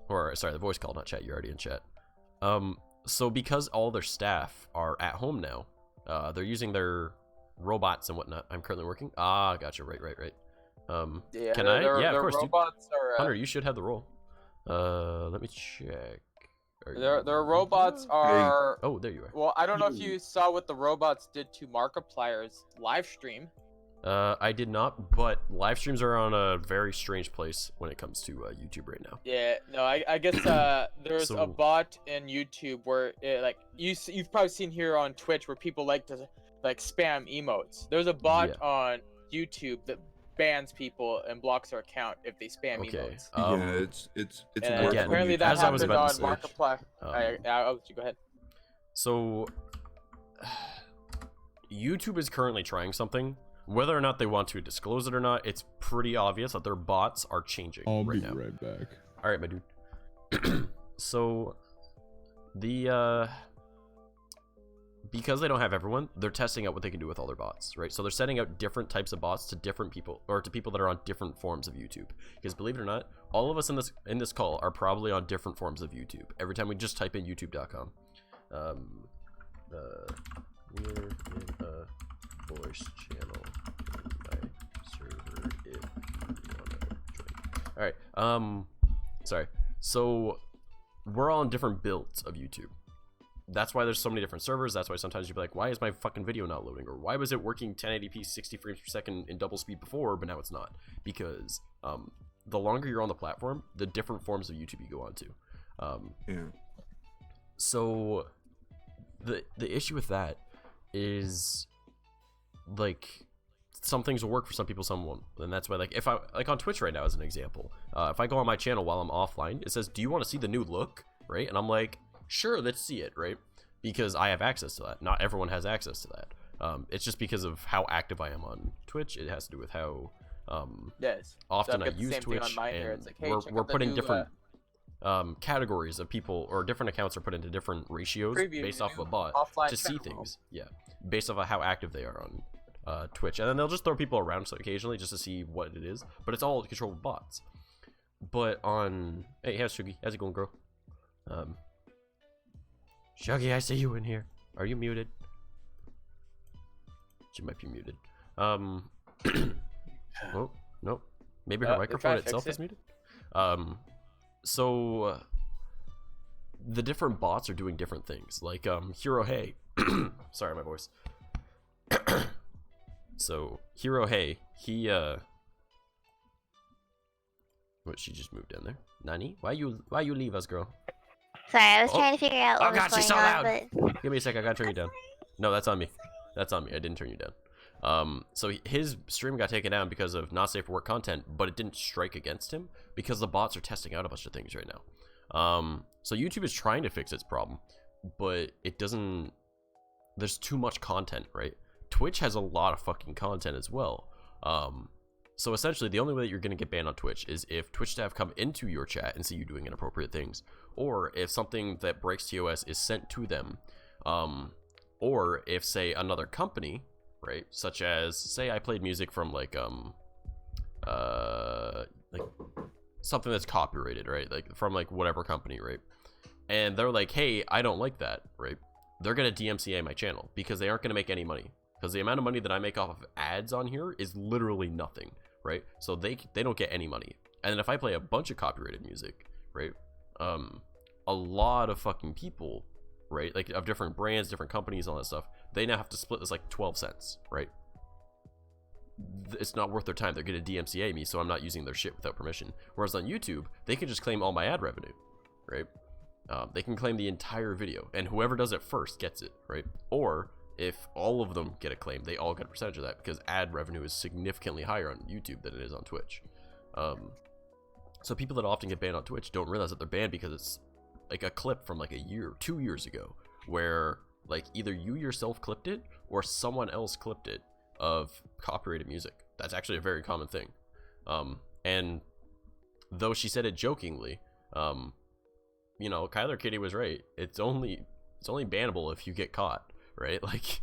Or sorry, the voice call, not chat. You're already in chat. So because all their staff are at home now, they're using their robots and whatnot. I'm currently working. Ah, gotcha. Right. Yeah, can I? Yeah, of course, robots dude. are, Hunter, you should have the role. Let me check. Their robots are. Oh, there you are. Well, I don't know if you saw what the robots did to Markiplier's live stream. I did not, but live streams are on a very strange place when it comes to YouTube right now. Yeah, no, I guess there's a bot in YouTube where it, like you've probably seen here on Twitch where people like to like spam emotes. There's a bot on YouTube that bans people and blocks their account if they spam emotes. Yeah, it's again, apparently that as I was happened about on to say, Markiplier. I'll let you go ahead. So YouTube is currently trying something. Whether or not they want to disclose it or not, it's pretty obvious that their bots are changing right now. I'll be right back. All right, my dude. So the because they don't have everyone, they're testing out what they can do with all their bots, right? So they're setting out different types of bots to different people, or to people that are on different forms of YouTube. Because believe it or not, all of us in this call are probably on different forms of YouTube. Every time we just type in youtube.com. We're in a voice channel in my server if you wanna join. All right. Sorry. So we're all on different builds of YouTube. That's why there's so many different servers. That's why sometimes you'll be like, why is my fucking video not loading? Or why was it working 1080p 60 frames per second in double speed before, but now it's not? Because the longer you're on the platform, the different forms of YouTube you go on to. So the issue with that is, like, some things will work for some people, some won't. And that's why, like, if I, like on Twitch right now as an example, if I go on my channel while I'm offline, it says, do you want to see the new look? Right? And I'm like, sure, let's see it, right? Because I have access to that. Not everyone has access to that. It's just because of how active I am on Twitch. It has to do with how often I use Twitch, and like, hey, we're putting different categories of people, or different accounts are put into different ratios based off of a bot to see things. Yeah, based off of how active they are on Twitch, and then they'll just throw people around occasionally just to see what it is. But it's all controlled with bots. But on, hey, how's Shugi? How's it going, girl? Shuggy, I see you in here. Are you muted? She might be muted. Oh, no. Maybe her microphone itself is muted. So the different bots are doing different things. Like Hero Hey. Sorry, my voice. So Hero Hey, he what, she just moved down there. Nani? Why you leave us, girl? Sorry, I was Oh. trying to figure out what Oh god, was she's going so on, loud. but Give me a sec, I gotta turn you down. No, that's on me. That's on me. I didn't turn you down. So his stream got taken down because of not safe for work content, but it didn't strike against him because the bots are testing out a bunch of things right now. So YouTube is trying to fix its problem, but it doesn't. There's too much content, right? Twitch has a lot of fucking content as well. So essentially, the only way that you're gonna get banned on Twitch is if Twitch staff come into your chat and see you doing inappropriate things, or if something that breaks TOS is sent to them, or if, say, another company, right, such as, say, I played music from like something that's copyrighted, right, like from like whatever company, right, and they're like, hey, I don't like that, right, they're gonna DMCA my channel because they aren't gonna make any money, because the amount of money that I make off of ads on here is literally nothing, right? So they don't get any money. And then if I play a bunch of copyrighted music, right, a lot of fucking people, right, like of different brands, different companies, all that stuff, they now have to split this like 12 cents, right? It's not worth their time. They're gonna DMCA me, so I'm not using their shit without permission. Whereas on YouTube, they can just claim all my ad revenue, right? They can claim the entire video, and whoever does it first gets it, right? Or if all of them get a claim, they all get a percentage of that, because ad revenue is significantly higher on YouTube than it is on Twitch. So people that often get banned on Twitch don't realize that they're banned because it's like a clip from like a year, 2 years ago, where like either you yourself clipped it or someone else clipped it of copyrighted music. That's actually a very common thing. And though she said it jokingly, you know, Kyler Kitty was right. It's only bannable if you get caught, right? Like,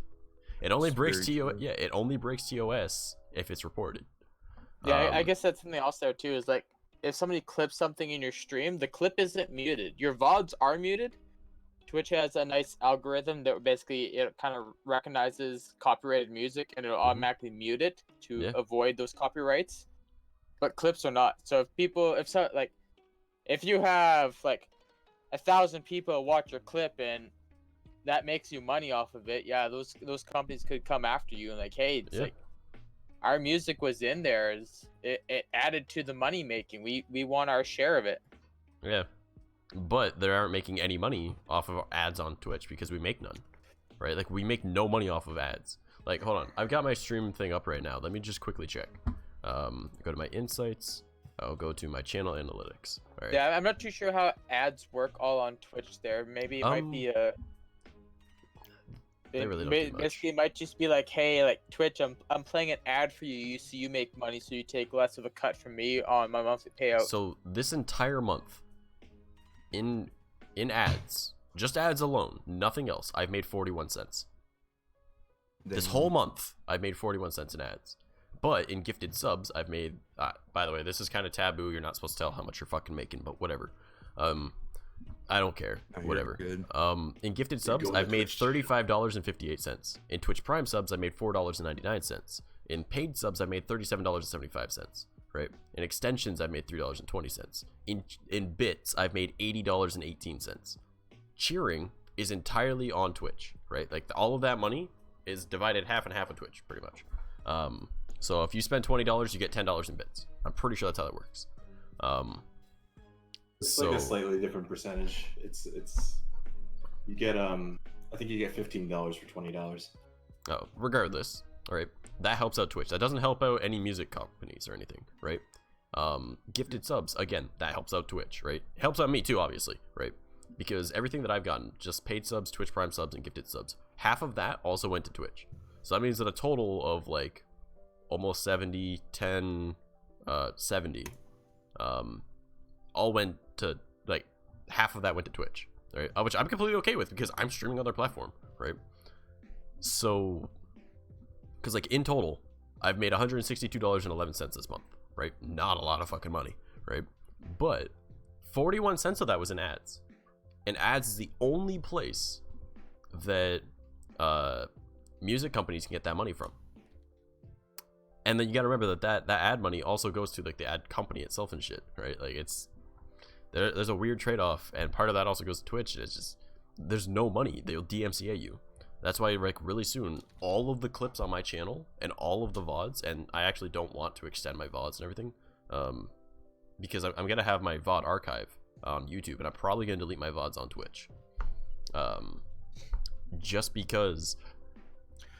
it only breaks TOS. Yeah, it only breaks TOS if it's reported. Yeah, I guess that's something else there too. Is like, if somebody clips something in your stream, the clip isn't muted. Your VODs are muted. Twitch has a nice algorithm that basically it kind of recognizes copyrighted music and it'll automatically mute it to avoid those copyrights. But clips are not. So if you have like 1,000 people watch your clip and that makes you money off of it, yeah, those companies could come after you and like, hey, it's like our music was in there, it added to the money making. We want our share of it. Yeah, but they aren't making any money off of ads on Twitch because we make none, right? Like, we make no money off of ads. Like, hold on, I've got my stream thing up right now. Let me just quickly check. Go to my insights. I'll go to my channel analytics. All right. Yeah, I'm not too sure how ads work all on Twitch there. Maybe it might be a... They really don't do much. Basically, it might just be like, hey, like, Twitch, I'm playing an ad for you, so you make money, so you take less of a cut from me on my monthly payout. So this entire month, in ads, just ads alone, nothing else, I've made 41 cents. This whole month, I've made 41 cents in ads. But in gifted subs, I've made... by the way, this is kind of taboo. You're not supposed to tell how much you're fucking making, but whatever. I don't care. Whatever. Good. In gifted subs, I've made $35.58. In Twitch Prime subs, I made $4.99. In paid subs, I made $37.75. Right? In extensions, I made $3.20. In bits, I've made $80.18. Cheering is entirely on Twitch, right? Like, all of that money is divided half and half on Twitch, pretty much. So if you spend $20, you get $10 in bits. I'm pretty sure that's how that works. It's like a slightly different percentage. It's you get I think you get $15 for $20. Oh, regardless, all right, that helps out Twitch. That doesn't help out any music companies or anything, right? Gifted subs, again, that helps out Twitch, right? Helps out me too, obviously, right? Because everything that I've gotten, just paid subs, Twitch Prime subs, and gifted subs, half of that also went to Twitch. So that means that a total of like almost 70, 10, 70, all went to, like, half of that went to Twitch, right? Which I'm completely okay with because I'm streaming on their platform, right? So, because like in total, I've made $162.11 this month, right? Not a lot of fucking money, right? But 41 cents of that was in ads, and ads is the only place that music companies can get that money from. And then you gotta remember that ad money also goes to like the ad company itself and shit, right? Like, it's there's a weird trade-off, and part of that also goes to Twitch, and it's just, there's no money. They'll DMCA you. That's why, like, really soon, all of the clips on my channel and all of the VODs, and I actually don't want to extend my VODs and everything, because I'm gonna have my VOD archive on YouTube, and I'm probably gonna delete my VODs on Twitch. Just because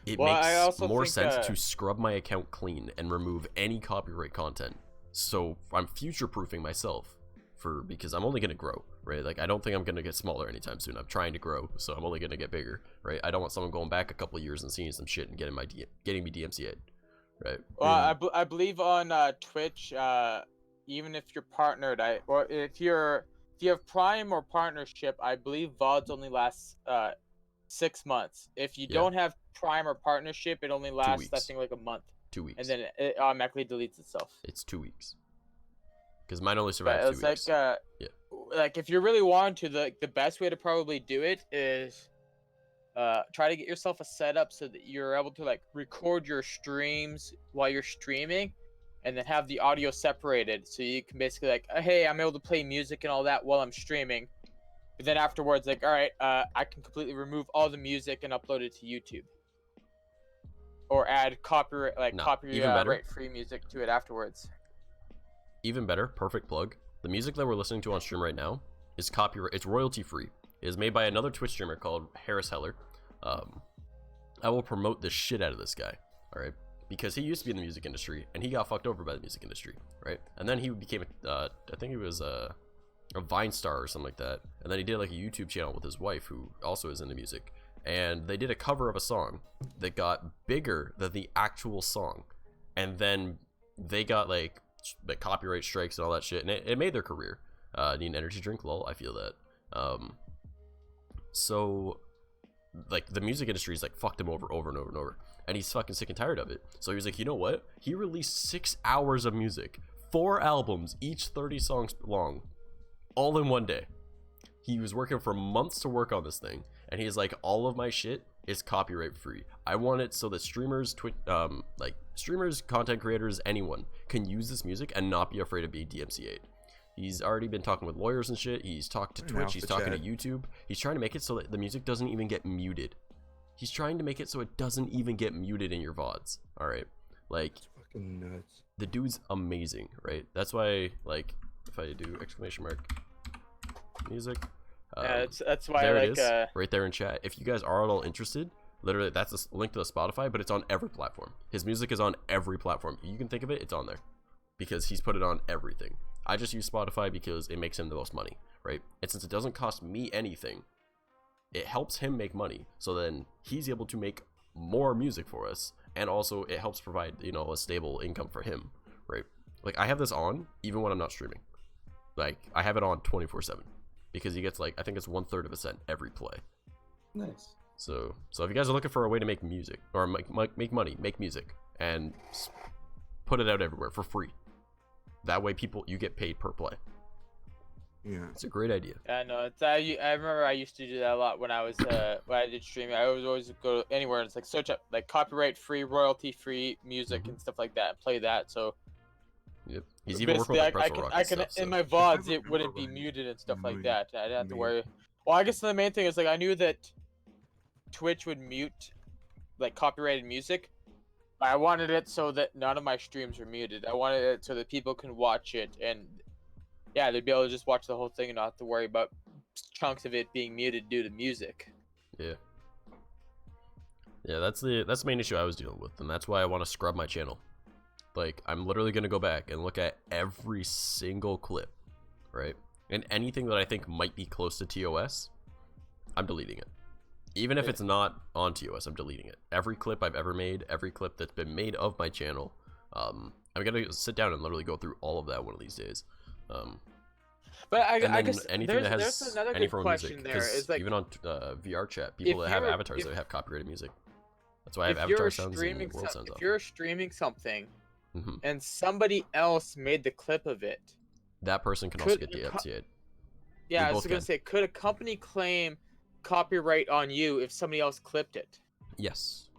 it makes more sense to scrub my account clean and remove any copyright content. So I'm future-proofing myself because I'm only gonna grow, right? Like, I don't think I'm gonna get smaller anytime soon. I'm trying to grow, so I'm only gonna get bigger, right? I don't want someone going back a couple of years and seeing some shit and getting me DMCA'd, right? Well, I believe on Twitch, even if you're partnered, or if you have Prime or partnership, I believe VODs only lasts 6 months. If you don't have Prime or partnership, it only lasts, I think, like a month. 2 weeks. And then it automatically deletes itself. It's 2 weeks. Because mine only survives 2 weeks. Like if you really want to, the best way to probably do it is try to get yourself a setup so that you're able to like record your streams while you're streaming, and then have the audio separated, so you can basically like, hey, I'm able to play music and all that while I'm streaming, but then afterwards, like, all right, I can completely remove all the music and upload it to YouTube, or add copyright free music to it afterwards. Even better, perfect plug. The music that we're listening to on stream right now is it's royalty free. It is made by another Twitch streamer called Harris Heller. I will promote the shit out of this guy, all right? Because he used to be in the music industry and he got fucked over by the music industry, right? And then he became I think he was a Vine star or something like that. And then he did like a YouTube channel with his wife, who also is into music. And they did a cover of a song that got bigger than the actual song. And then they got like copyright strikes and all that shit, and it made their career. Need an energy drink, lol, I feel that. So like the music industry's like fucked him over and over, and he's fucking sick and tired of it. So he was like, you know what, he released 6 hours of music, 4 albums, each 30 songs long, all in one day. He was working for months to work on this thing, and he's like, all of my shit is copyright free. I want it so that streamers, streamers, content creators, anyone can use this music and not be afraid of being DMCA'd. He's already been talking with lawyers and shit. He's talked to Twitch. He's talking to YouTube. He's trying to make it so that the music doesn't even get muted. He's trying to make it so it doesn't even get muted in your VODs. All right, like, it's fucking nuts. The dude's amazing, right? That's why, like, if I do exclamation mark music. That's why, there like, it is, right there in chat. If you guys are at all interested, literally, that's a link to the Spotify, but it's on every platform. His music is on every platform. You can think of it, it's on there. Because he's put it on everything. I just use Spotify because it makes him the most money, right? And since it doesn't cost me anything, it helps him make money. So then he's able to make more music for us. And also it helps provide, you know, a stable income for him, right? Like, I have this on even when I'm not streaming. Like, I have it on 24/7. Because he gets, like, I think it's 1/3 of a cent every play. Nice. So if you guys are looking for a way to make music, or make money, make music, and put it out everywhere for free. That way you get paid per play. Yeah. It's a great idea. Yeah, no, I remember I used to do that a lot when I was when I did streaming. I always go anywhere and it's like search up like copyright free, royalty free music and stuff like that, and play that. So yep. He's even working with like Pretzel Rock and stuff, in my VODs it wouldn't be muted and stuff like that. I didn't have to worry. Well, I guess the main thing is like I knew that Twitch would mute like copyrighted music. I wanted it so that none of my streams were muted. I wanted it so that people can watch it, and yeah, they'd be able to just watch the whole thing and not have to worry about chunks of it being muted due to music. Yeah. Yeah, that's the main issue I was dealing with, and that's why I want to scrub my channel. Like, I'm literally gonna go back and look at every single clip, right? And anything that I think might be close to TOS, I'm deleting it. Even if it's not on TOS, I'm deleting it. Every clip I've ever made, every clip that's been made of my channel, I'm gonna sit down and literally go through all of that one of these days. But I guess anything that has there's another any good form of question music, there. because Is like, even on VR chat, people that have avatars that have copyrighted music. That's why I have avatar sounds and world sounds off. If you're streaming something and somebody else made the clip of it, that person can also get DMCA'd. Yeah, I was gonna say, could a company claim copyright on you if somebody else clipped it? Yes.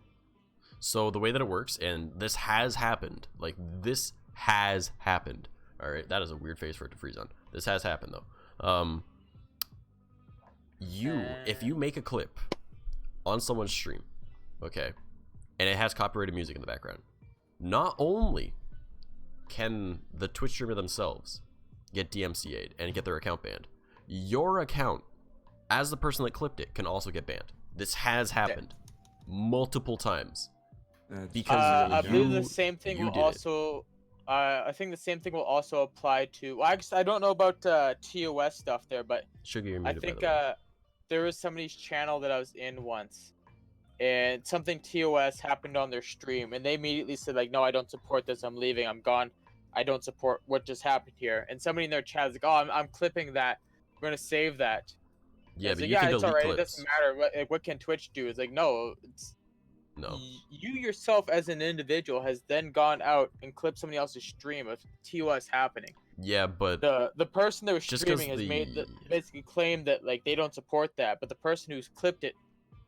So the way that it works, and this has happened, like this has happened. All right, that is a weird face for it to freeze on. This has happened though. If you make a clip on someone's stream, okay, and it has copyrighted music in the background, not only can the Twitch streamer themselves get DMCA'd and get their account banned, your account, as the person that clipped it, can also get banned. This has happened multiple times. Because I believe the same thing will did it. also. I think the same thing will also apply to. Well, I don't know about TOS stuff there, but Sugar, you're I muted, by think the way. there was somebody's channel that I was in once, and something TOS happened on their stream, and they immediately said like, "No, I don't support this. I'm leaving. I'm gone. I don't support what just happened here." And somebody in their chat is like, "Oh, I'm clipping that. I'm gonna save that." Yeah, and but like, you can it's delete alright. clips. It doesn't matter. What can Twitch do? It's like, no, it's No. you yourself as an individual has then gone out and clipped somebody else's stream of TOS happening. Yeah, but The person that was just 'cause streaming has basically claimed that like they don't support that, but the person who's clipped it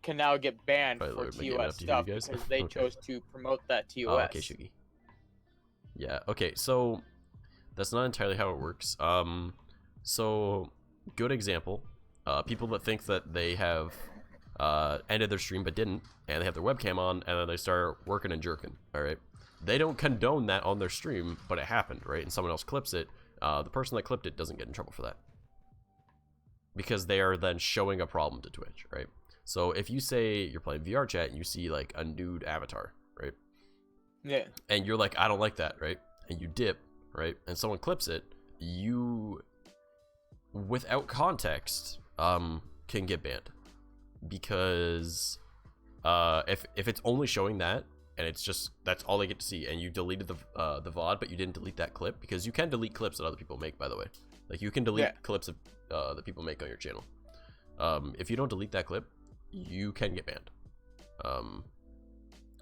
can now get banned By the for way, am I getting TOS up to hear you stuff guys? because they Okay. chose to promote that TOS. Oh, okay, Shugi. Yeah, okay, so that's not entirely how it works. So good example. People that think that they have ended their stream but didn't, and they have their webcam on, and then they start working and jerking. All right, they don't condone that on their stream, but it happened, right? And someone else clips it. The person that clipped it doesn't get in trouble for that because they are then showing a problem to Twitch, right? So if you say you're playing VR chat and you see like a nude avatar, right? Yeah. And you're like, I don't like that, right? And you dip, right? And someone clips it, you, without context, can get banned. Because if it's only showing that, and it's just, that's all they get to see, and you deleted the VOD, but you didn't delete that clip, because you can delete clips that other people make, by the way. Like, you can delete clips of, that people make on your channel. If you don't delete that clip, you can get banned.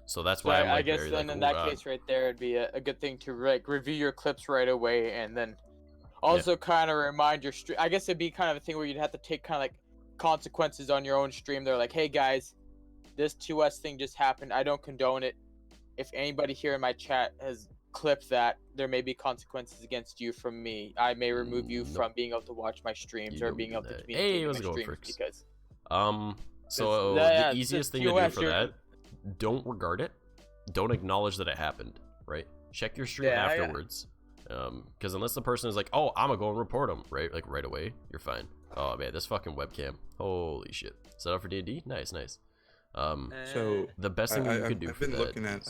So that's why I'm like, I guess very, then like, in that case right there, it'd be a good thing to like review your clips right away, and then also kind of remind your stream. I guess it'd be kind of a thing where you'd have to take kind of like consequences on your own stream. They're like, hey guys, this 2S thing just happened. I don't condone it. If anybody here in my chat has clipped that, there may be consequences against you from me. I may remove you from being able to watch my streams or being able to communicate with my streams because. So the easiest thing to do for that, don't regard it, don't acknowledge that it happened, right? Check your stream afterwards, because unless the person is like, oh, I'm gonna go and report them, right? Like right away, you're fine. Oh man, this fucking webcam, holy shit! Set up for D&D, nice. So the best thing you could do I've for been that looking at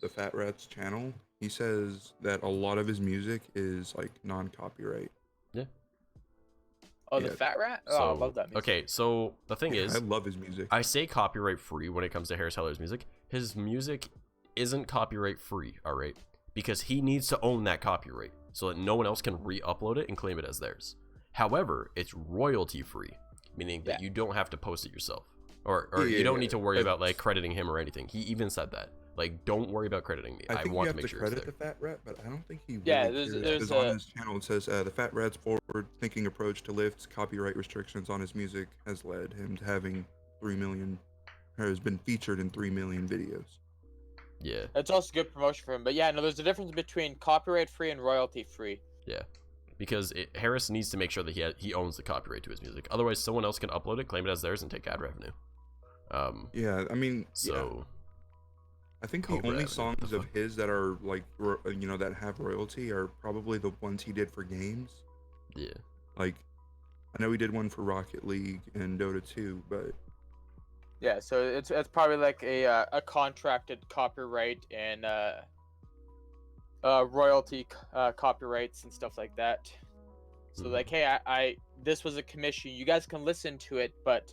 the Fat Rat's channel. He says that a lot of his music is like non-copyright. Yeah. Oh, the Fat Rat? Oh, I love that music. Okay, so the thing is, I love his music. I say copyright free when it comes to Harris Heller's music. His music isn't copyright free, all right? Because he needs to own that copyright so that no one else can re-upload it and claim it as theirs. However, it's royalty free, meaning that you don't have to post it yourself. Or you don't need to worry about like crediting him or anything. He even said that. Like, don't worry about crediting me. I want to make sure it's there. credit the Fat Rat, but I don't think he really there's because on his channel it says the Fat Rat's forward-thinking approach to lift copyright restrictions on his music has led him to having 3 million, or has been featured in 3 million videos. Yeah. That's also good promotion for him. But yeah, no, there's a difference between copyright free and royalty free. Yeah. Because Harris needs to make sure that he owns the copyright to his music. Otherwise, someone else can upload it, claim it as theirs, and take ad revenue. Yeah, I mean, so I think the only songs of his that are like, you know, that have royalty are probably the ones he did for games. Yeah. Like, I know he did one for Rocket League and Dota 2, but yeah, so it's probably like a contracted copyright and royalty copyrights and stuff like that. So like, hey, I this was a commission. You guys can listen to it, but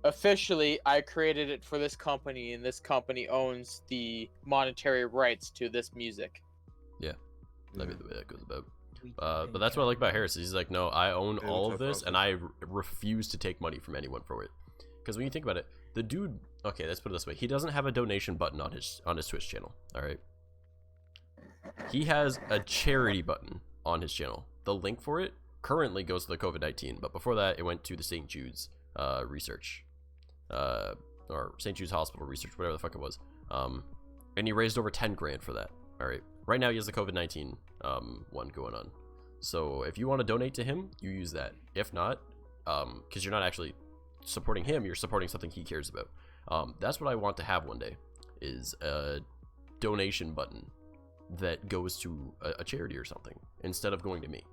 officially I created it for this company, and this company owns the monetary rights to this music. Yeah, that'd be the way that goes about. But that's what I like about Harris. He's like, no, I own all of this, and I refuse to take money from anyone for it. Because when you think about it, the dude, okay, let's put it this way: he doesn't have a donation button on his Twitch channel. All right, he has a charity button on his channel. The link for it currently goes to the COVID-19, but before that, it went to the St. Jude's research, or St. Jude's Hospital research, whatever the fuck it was. And he raised over 10 grand for that. All right, right now he has the COVID-19 one going on. So if you want to donate to him, you use that. If not, because you're not actually supporting him, you're supporting something he cares about. That's what I want to have one day, is a donation button that goes to a charity or something instead of going to me.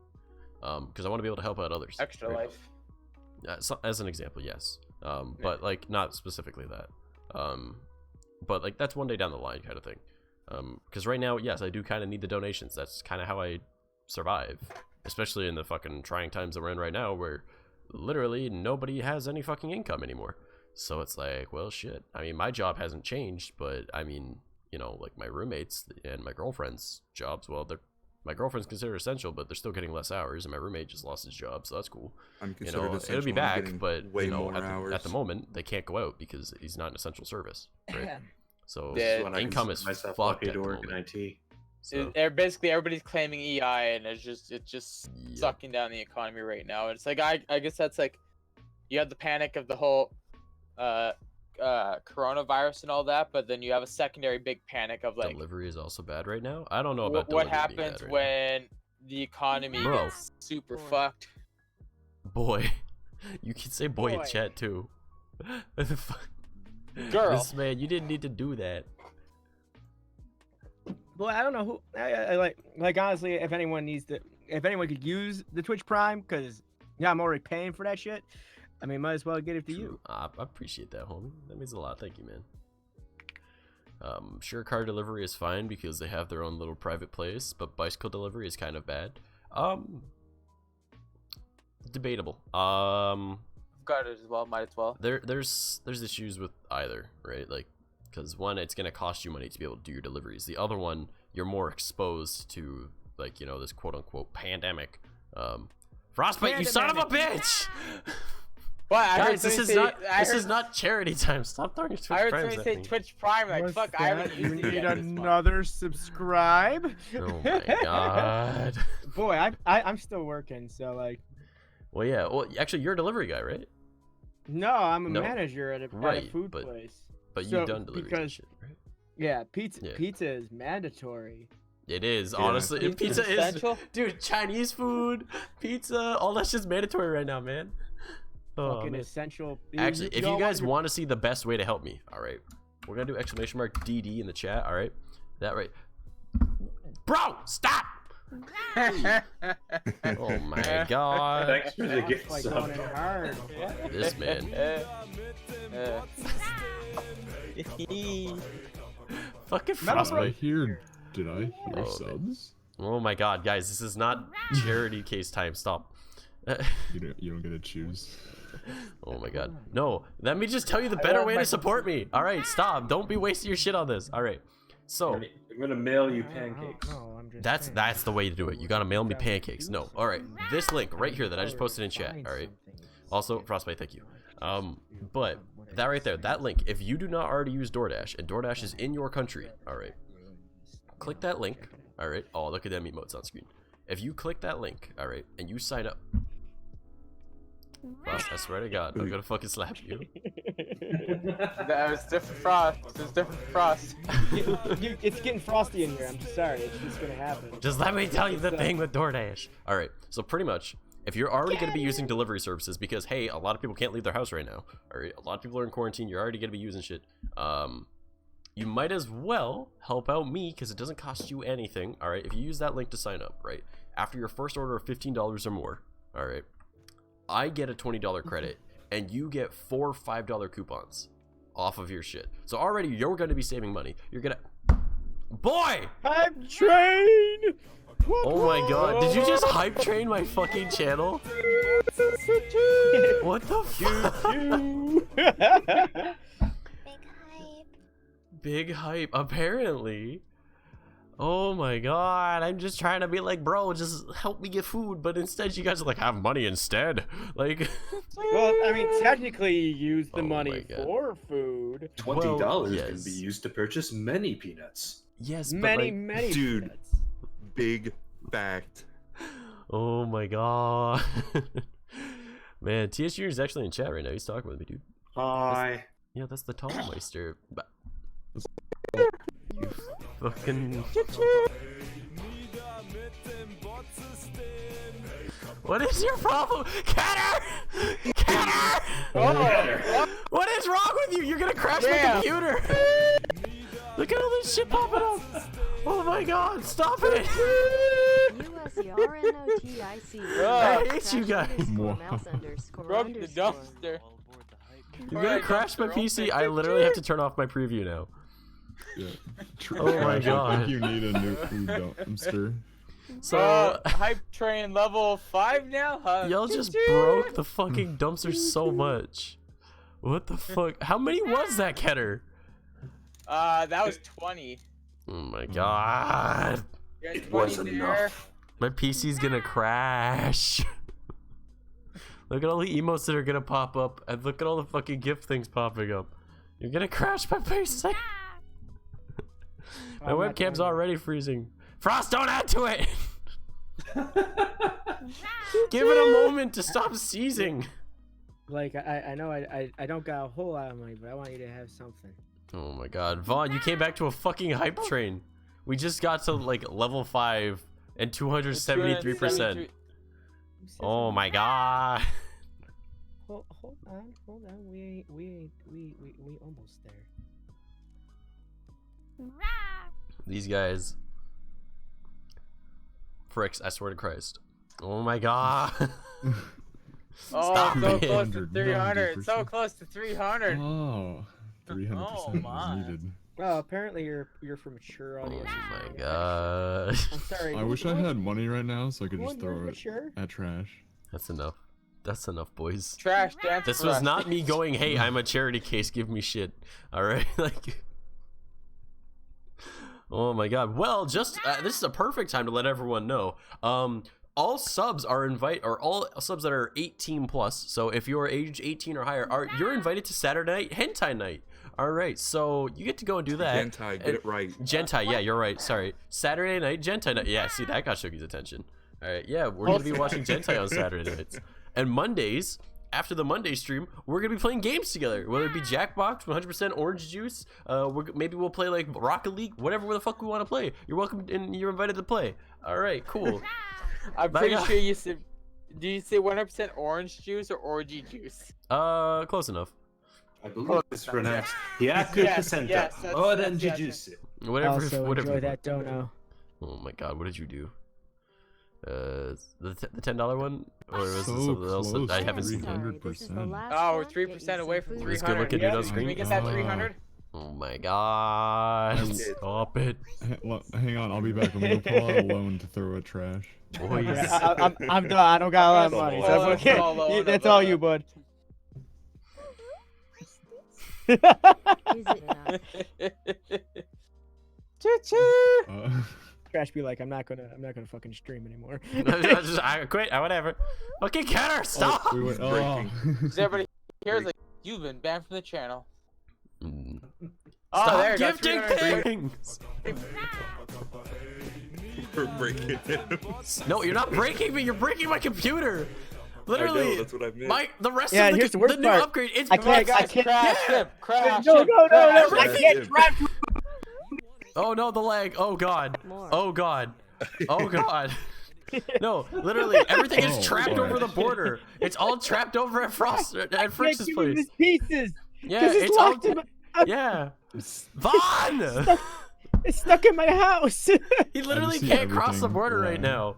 because I want to be able to help out others. Extra right? life. So, as an example, yes. But like not specifically that. But like that's one day down the line kind of thing. Because right now, yes, I do kind of need the donations. That's kind of how I survive, especially in the fucking trying times that we're in right now, where literally nobody has any fucking income anymore. So it's like, well, shit. I mean, my job hasn't changed, but I mean, you know, like my roommates and my girlfriend's jobs, well, my girlfriend's considered essential, but they're still getting less hours, and my roommate just lost his job, so that's cool. I'm considered essential. It'll be I'm back, getting but way you know, more hours. at the moment, they can't go out because he's not an essential service, right? So Yeah, income is myself fucked lucky at to the work in moment. IT. So, Basically, everybody's claiming EI, and it's just Yep. sucking down the economy right now. It's like I guess that's like, you have the panic of the whole coronavirus and all that, but then you have a secondary big panic of like delivery is also bad right now. I don't know about what delivery being happens bad right when the economy Bro. gets super fucked. now. Boy, you can say boy in Boy. chat too. What the fuck? Girl. This man, you didn't need to do that. Boy, I don't know who. I like honestly, if anyone could use the Twitch Prime, because yeah, I'm already paying for that shit. I mean, might as well get it to you. I appreciate that, homie. That means a lot. Thank you, man. Sure, car delivery is fine because they have their own little private place, but bicycle delivery is kind of bad. Debatable. Got it as well. Might as well. There's issues with either, right? Like, because one, it's gonna cost you money to be able to do your deliveries. The other one, you're more exposed to, like, you know, this quote unquote pandemic. Frostbite, you son of a bitch! But I heard Guys, this is not charity time. Stop throwing your Twitch I heard Primes somebody at say me. Twitch Prime. Like, What's fuck, I that? haven't You used it need yet this month. another subscribe. Oh my god. Boy, I'm still working, so like. Well, yeah. Well, actually, you're a delivery guy, right? No, I'm a No. manager at a Right, food but- place. But So, you've done deliveries and because- shit, right? Yeah, pizza. Yeah. Pizza is mandatory. It is, Yeah. honestly. Pizza's Pizza is, essential? dude, Chinese food, pizza, all that's just mandatory right now, man. Oh, Fucking man. essential. Actually, if you don't guys your- want to see the best way to help me, all right, we're gonna do exclamation mark DD in the chat, all right? That right, bro, stop! Oh my god, Thanks for the That's gift like sub. going in hard. this man. Fucking frostbite. Here, did I hear Oh, man. subs? Oh my god, guys, this is not charity case time. Stop. You don't get to choose. Oh my god. No, let me just tell you the better way to support me. All right, stop. Don't be wasting your shit on this. All right. So, I'm gonna mail you pancakes. No, I'm just that's saying. the way to do it. You got to mail me pancakes. No. All right. This link right here that I just posted in chat, all right? Also, Frostbite, thank you. But that right there, that link, if you do not already use DoorDash and DoorDash is in your country, all right? Click that link. All right. Oh, look at them emotes on screen. If you click that link, all right, and you sign up, Frost, I swear to God, I'm gonna fucking slap you. That was different frost. It was different frost. It's getting frosty in here. I'm just sorry. It's just gonna happen. Just let me tell you the thing with DoorDash. All right, so pretty much, if you're already gonna be using delivery services, because hey, a lot of people can't leave their house right now. All right, a lot of people are in quarantine. You're already gonna be using shit. You might as well help out me because it doesn't cost you anything. All right, if you use that link to sign up, right, after your first order of $15 or more, all right, I get a $20 credit and you get 4 $5 coupons off of your shit. So already you're going to be saving money. You're going to... Boy! Hype train! Oh my god, did you just hype train my fucking channel? What the fuck? Big hype, apparently. Oh my god, I'm just trying to be like, bro, just help me get food, but instead you guys are like, have money instead. Like, Well, I mean, technically you use the Oh my money God. for food. $20 Well, can yes. be used to purchase many peanuts. yes, but Many, like, many Dude. peanuts. Big fact. oh my god. Man, TS Jr. is actually in chat right now. He's talking with me, dude. Hi. Yeah, that's the Tallmeister. You fucking... What is your problem? Kenner! Kenner! What is wrong with you? You're gonna crash my computer! Look at all this shit popping up! Oh my god, stop it! USERNOTIC. I hate you guys. Broke the dumpster. You're gonna crash my PC. I literally have to turn off my preview now. Yeah. Oh my I god. think you need a new food dumpster. So hype train level 5 now, huh? y'all just broke the fucking dumpster so much. What the fuck? How many was that, Ketter? That was 20. Oh my god. It wasn't enough. My PC's gonna crash. Look at all the emotes that are gonna pop up, and look at all the fucking gift things popping up. You're gonna crash my PC. My webcam's already freezing. Frost, don't add to it! Give it a moment to stop seizing. Like, I know I don't got a whole lot of money, but I want you to have something. Oh my god. Vaughn, you came back to a fucking hype train. We just got to like level 5 and 273%. Oh my god. Hold on. We almost there. These guys. Fricks, I swear to Christ. Oh my god. Stop so it. close to 300. So close to 300. Oh, 300% was needed. Well, apparently you're from mature audience. Oh my god. I'm sorry. I wish I had money right now so I could just throw it mature? at trash. That's enough. That's enough, boys. Trash dance. This was not me going, hey, I'm a charity case, give me shit. Alright? Like. Oh my god. Well, just this is a perfect time to let everyone know. All subs are all subs that are 18 plus. So if you're age 18 or higher, you're invited to Saturday night hentai night. All right, so you get to go and do that. Gentai, get it right. Gentai, yeah, you're right. Sorry, Saturday night gentai night. Yeah, see that got Shogi's attention. All right, yeah, we're gonna be watching gentai on Saturday nights, and Mondays. After the Monday stream, we're gonna be playing games together. Whether it be Jackbox, 100% Orange Juice, maybe we'll play like Rocket League, whatever the fuck we want to play. You're welcome and you're invited to play. All right, cool. I'm pretty sure you said. Did you say 100% orange juice or orgy juice? Close enough. I believe it's pronounced Yaku yes, Orange juice. Whatever. Also whatever. enjoy that dono. Oh my god, what did you do? The $10 one, or was it So something else that I close, haven't seen? 300%. Oh, we're 3% away from 300. This good looking dude on Can screen. we get that 300? Oh my god! Stop it! Hang on, I'll be back. I'm gonna pull out a loan to throw at trash. Boys. Yeah, I'm done. I don't got a lot of money. So that's all you, bud. Trash be like, I'm not gonna fucking stream anymore. I quit. Whatever. Okay, Kenner, stop. Does everybody here's like you've been banned from the channel? Stop there gifting things. We're breaking him. No, you're not breaking me. You're breaking my computer. Literally, I know, that's what I meant. the rest Yeah, of here's the worst new part. upgrade. It's I can't Crash him. Crash No, him. I can't drive. Oh no, the lag. Oh god. Oh god. Oh god. No, literally, everything is trapped over the border. It's all trapped over at Frix's place. His pieces. Yeah, it's all. Yeah. Vaughn! It's stuck in my house. He literally can't cross the border right now.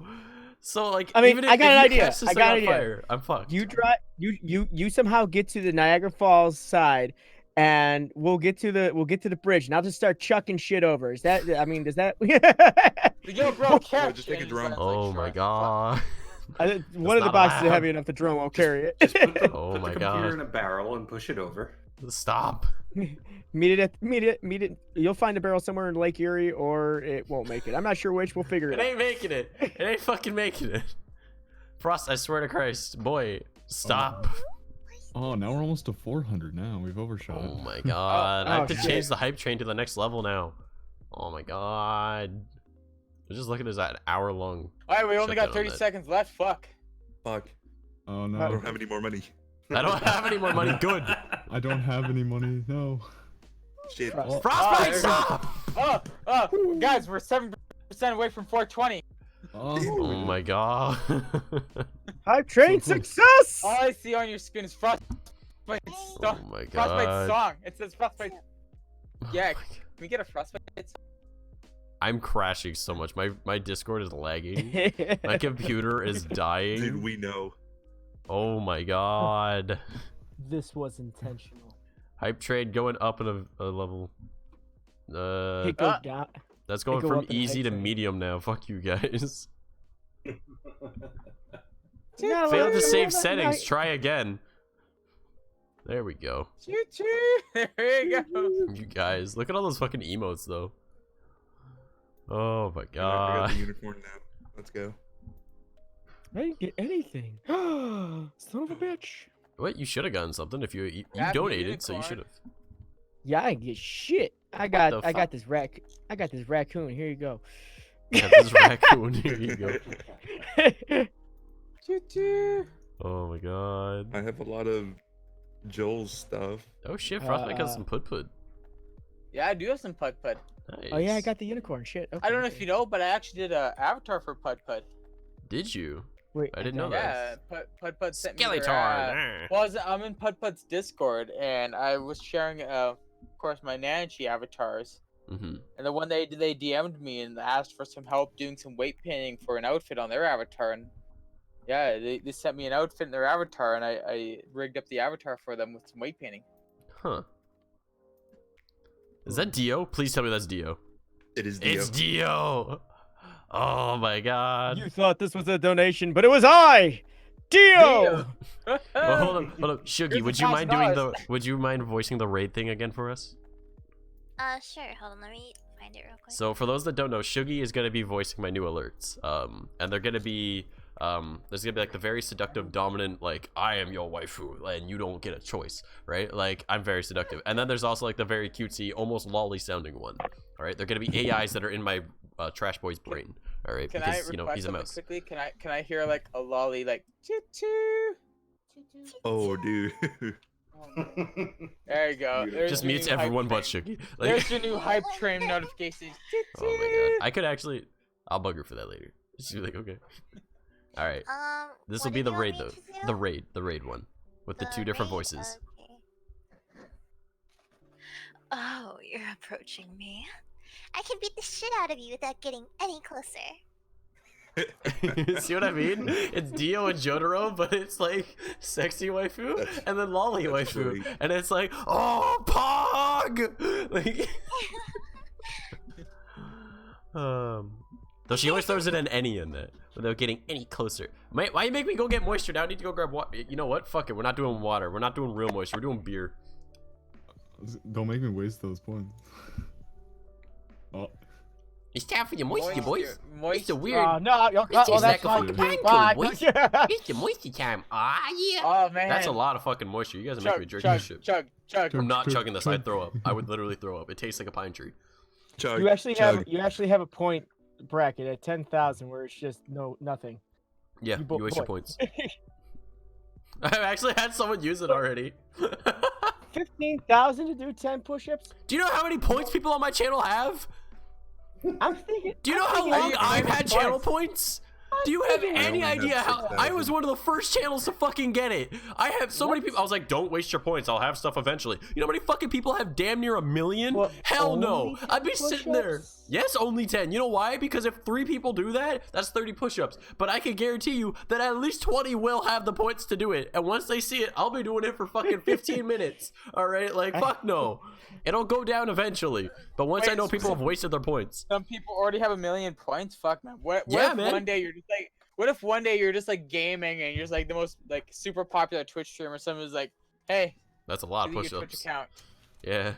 So like, I mean, even I got an idea. I got an idea. Fire, I'm fucked. You drive. You somehow get to the Niagara Falls side, and we'll get to the bridge, and I'll just start chucking shit over. Is that? I mean, does that? Yo, bro, catch. Just take a drum. Oh my god. One of the boxes is heavy enough the drone won't carry it. Just put the, Oh put my the god. computer in a barrel and push it over. Stop. Meet it. You'll find a barrel somewhere in Lake Erie, or it won't make it. I'm not sure which. We'll figure it It out. ain't making it. It ain't fucking making it. Frost, I swear to Christ, boy, stop. Oh, now we're almost to 400 now. We've overshot. Oh my god. I have to shit. change the hype train to the next level now. Oh my god. I'm just looking at that hour long. Alright, we only got shutdown 30 on that. seconds left. Fuck. Fuck. Oh no. I don't have any more money. I don't have any more money. Good. I don't have any money. No. Shit. Frostbite, stop! Guys, we're 7% away from 420. Oh my god. Hype train success. All I see on your screen is Frostbite song. Oh my Frostbite god. song. It says Frostbite. Yeah, can we get a Frostbite song? I'm crashing so much. My Discord is lagging. My computer is dying. Dude, we know. Oh my god. This was intentional. Hype trade going up in a level. It go down. That's going go from up in the easy hype to train. medium now. Fuck you guys. No, Failed to save no, settings. no. Try again. There we go. Choo choo. There you go. You guys, look at all those fucking emotes though. Oh my I got god. the unicorn now. Let's go. I didn't get anything. Son of a bitch. What? You should have gotten something if you Grab the donated, so you unicorn. should have. Yeah, I didn't get shit. I the got fuck? this raccoon. Here you go. Yeah, this raccoon. Here you go. Choo choo. Oh my god. I have a lot of Joel's stuff. Oh shit, Frostbite got some put. Yeah, I do have some pud. Nice. Oh yeah, I got the unicorn shit. Okay, I don't know okay. if you know, but I actually did a avatar for pud. Did you? Wait, I didn't know that. Yeah, Pud sent me Skeleton. their, well, I'm in Pud's Discord, and I was sharing, of course, my Nanchi avatars. Mm-hmm. And then one day they DM'd me and asked for some help doing some weight painting for an outfit on their avatar. And yeah, they sent me an outfit in their avatar, and I rigged up the avatar for them with some weight painting. Huh. Is that Dio? Please tell me that's Dio. It is Dio. It's Dio. Oh my god. You thought this was a donation, but it was I, Dio. Well, hold up, Shuggy. Here's Would you mind doing $1,000. Would you mind voicing the raid thing again for us? Sure. Hold on, let me find it real quick. So for those that don't know, Shuggy is gonna be voicing my new alerts. And they're gonna be there's gonna be like the very seductive, dominant, like I am your waifu and you don't get a choice, right? Like I'm very seductive. And then there's also like the very cutesy, almost lolly sounding one. All right, they're gonna be AIs that are in my trash boy's brain. All right, Can because I you know request he's a something mouse. quickly? Can I hear like a lolly like choo choo? Oh, dude. There you go. There's Just your mutes new hype everyone but train. Shuggy. There's your new hype train notification. Choo Oh my choo. god, I could actually. I'll bug her for that later. She's like, okay. All right. This will what be did the you want raid me though. to do? The raid one, with the The two different raid? voices. Okay. Oh, you're approaching me. I can beat the shit out of you without getting any closer. See what I mean? It's Dio and Jotaro, but it's like sexy waifu and then lolly waifu, great. and it's like, oh, Pog! Like, though she always throws it in any in it without getting any closer. Why you make me go get moisture? Now I need to go grab water. You know what? Fuck it. We're not doing water. We're not doing real moisture. We're doing beer. Don't make me waste those points. Oh. It's time for your moisture, boys. It's a weird. No, It's that's like a fine. fucking pine Fine. cone, boys. It's the moisture time. Ah, yeah. Oh man. That's a lot of fucking moisture. You guys are making me drink this shit. Chug. I'm not chugging this. I'd throw up. I would literally throw up. It tastes like a pine tree. Chug, You actually chug. have a point bracket at 10,000 where it's just nothing. Yeah, You you waste your points. I've actually had someone use it already. 15,000 to do 10 push-ups. Do you know how many points people on my channel have? I'm thinking. Do you know how long I've had channel points? Do you have any I only idea have how 6,000. I was one of the first channels to fucking get it? I have so many people. I was like, don't waste your points. I'll have stuff eventually. You know how many fucking people have damn near 1 million? What, Hell no. only 10 I'd be sitting there. push-ups? Yes, only 10. You know why? Because if 3 people do that, that's 30 push-ups. But I can guarantee you that at least 20 will have the points to do it. And once they see it, I'll be doing it for fucking 15 minutes. All right? Like, fuck no. It'll go down eventually. But once I know people have wasted their points. Some people already have 1 million points. Fuck man. What Yeah, if man. one day you're just like? What if one day you're just like gaming and you're just like the most like super popular Twitch streamer? Someone's like, hey, That's a lot of delete your push-ups. Twitch account. Yeah.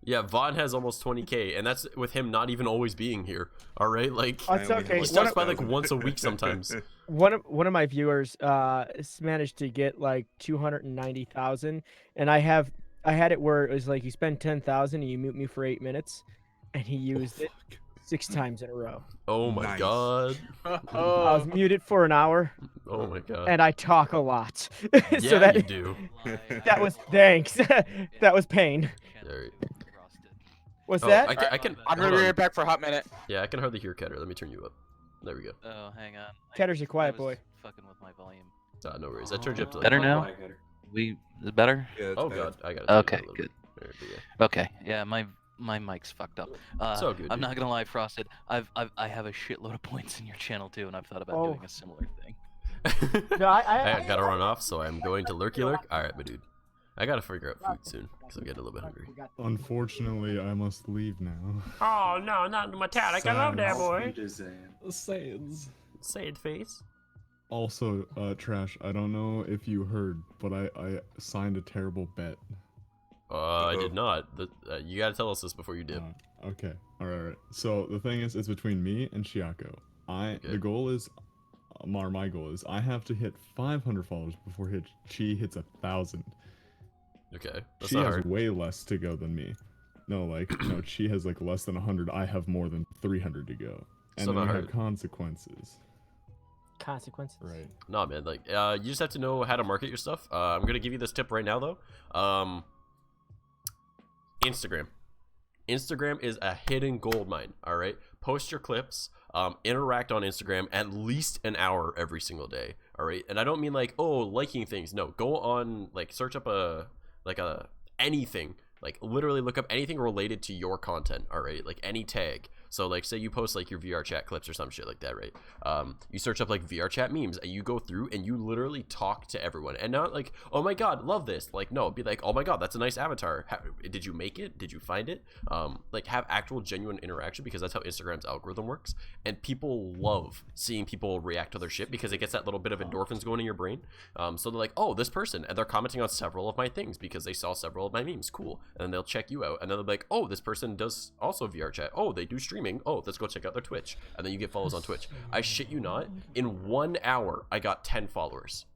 Yeah, Vaughn has almost 20k, and that's with him not even always being here. All right, like Oh, it's okay. he stops by like once a week sometimes. One of my viewers managed to get like 290,000, and I had it where it was like you spend 10,000 and you mute me for 8 minutes, and he used it 6 times in a row. Oh my Nice. god. I was muted for an hour, Oh my god. and I talk a lot. Yeah, so that you do. that was thanks. That was pain. Alright. What's Oh, that? I can. I'm hold gonna be on. right back for a hot minute. Yeah, I can hardly hear Ketter. Let me turn you up. There we go. Oh, hang on. Ketter's a quiet boy. Fucking with my volume. No worries. I turned you up to like. Better now? Quiet, Cutter. Is it better? Yeah, it's Oh bad. god, I got it. Okay, a little good. bit. There we go. Okay, yeah, my my mic's fucked up. So good, I'm dude. not gonna lie, Frosted. I have a shitload of points in your channel too, and I've thought about doing a similar thing. No, I gotta run off, so I'm going to lurky lurk. All right, my dude. I gotta figure out food soon because I'm getting a little bit hungry. Unfortunately, I must leave now. Oh no, not Metallic. I love that boy. Sad face. Also, Trash, I don't know if you heard, but I signed a terrible bet. I did not. You gotta tell us this before you dip. Okay. Alright. So the thing is, it's between me and Chiako. The goal is, my goal is, I have to hit 500 followers before she hits 1,000. Okay. That's She not has hard. way less to go than me. No, she has like less than 100. I have more than 300 to go. And So then not you hard. have consequences. Consequences. Right. Nah, man. Like, you just have to know how to market your stuff. I'm gonna give you this tip right now, though. Instagram. Instagram is a hidden gold mine. All right. Post your clips. Interact on Instagram at least an hour every single day. All right. And I don't mean like, oh, liking things. No, go on, like, search up anything. Like, literally look up anything related to your content. All right. Like any tag. So like, say you post like your VR chat clips or some shit like that, right? You search up like VR chat memes and you go through and you literally talk to everyone, and not like, oh my god, love this. Like, no, be like, oh my god, that's a nice avatar. Did you make it? Did you find it? Like, have actual genuine interaction, because that's how Instagram's algorithm works. And people love seeing people react to their shit because it gets that little bit of endorphins going in your brain. So they're like, oh, this person, and they're commenting on several of my things because they saw several of my memes. Cool. And then they'll check you out, and then they'll be like, oh, this person does also VR chat. Oh, they do streaming. Oh, let's go check out their Twitch. And then you get follows on Twitch. I shit you not, in 1 hour I got 10 followers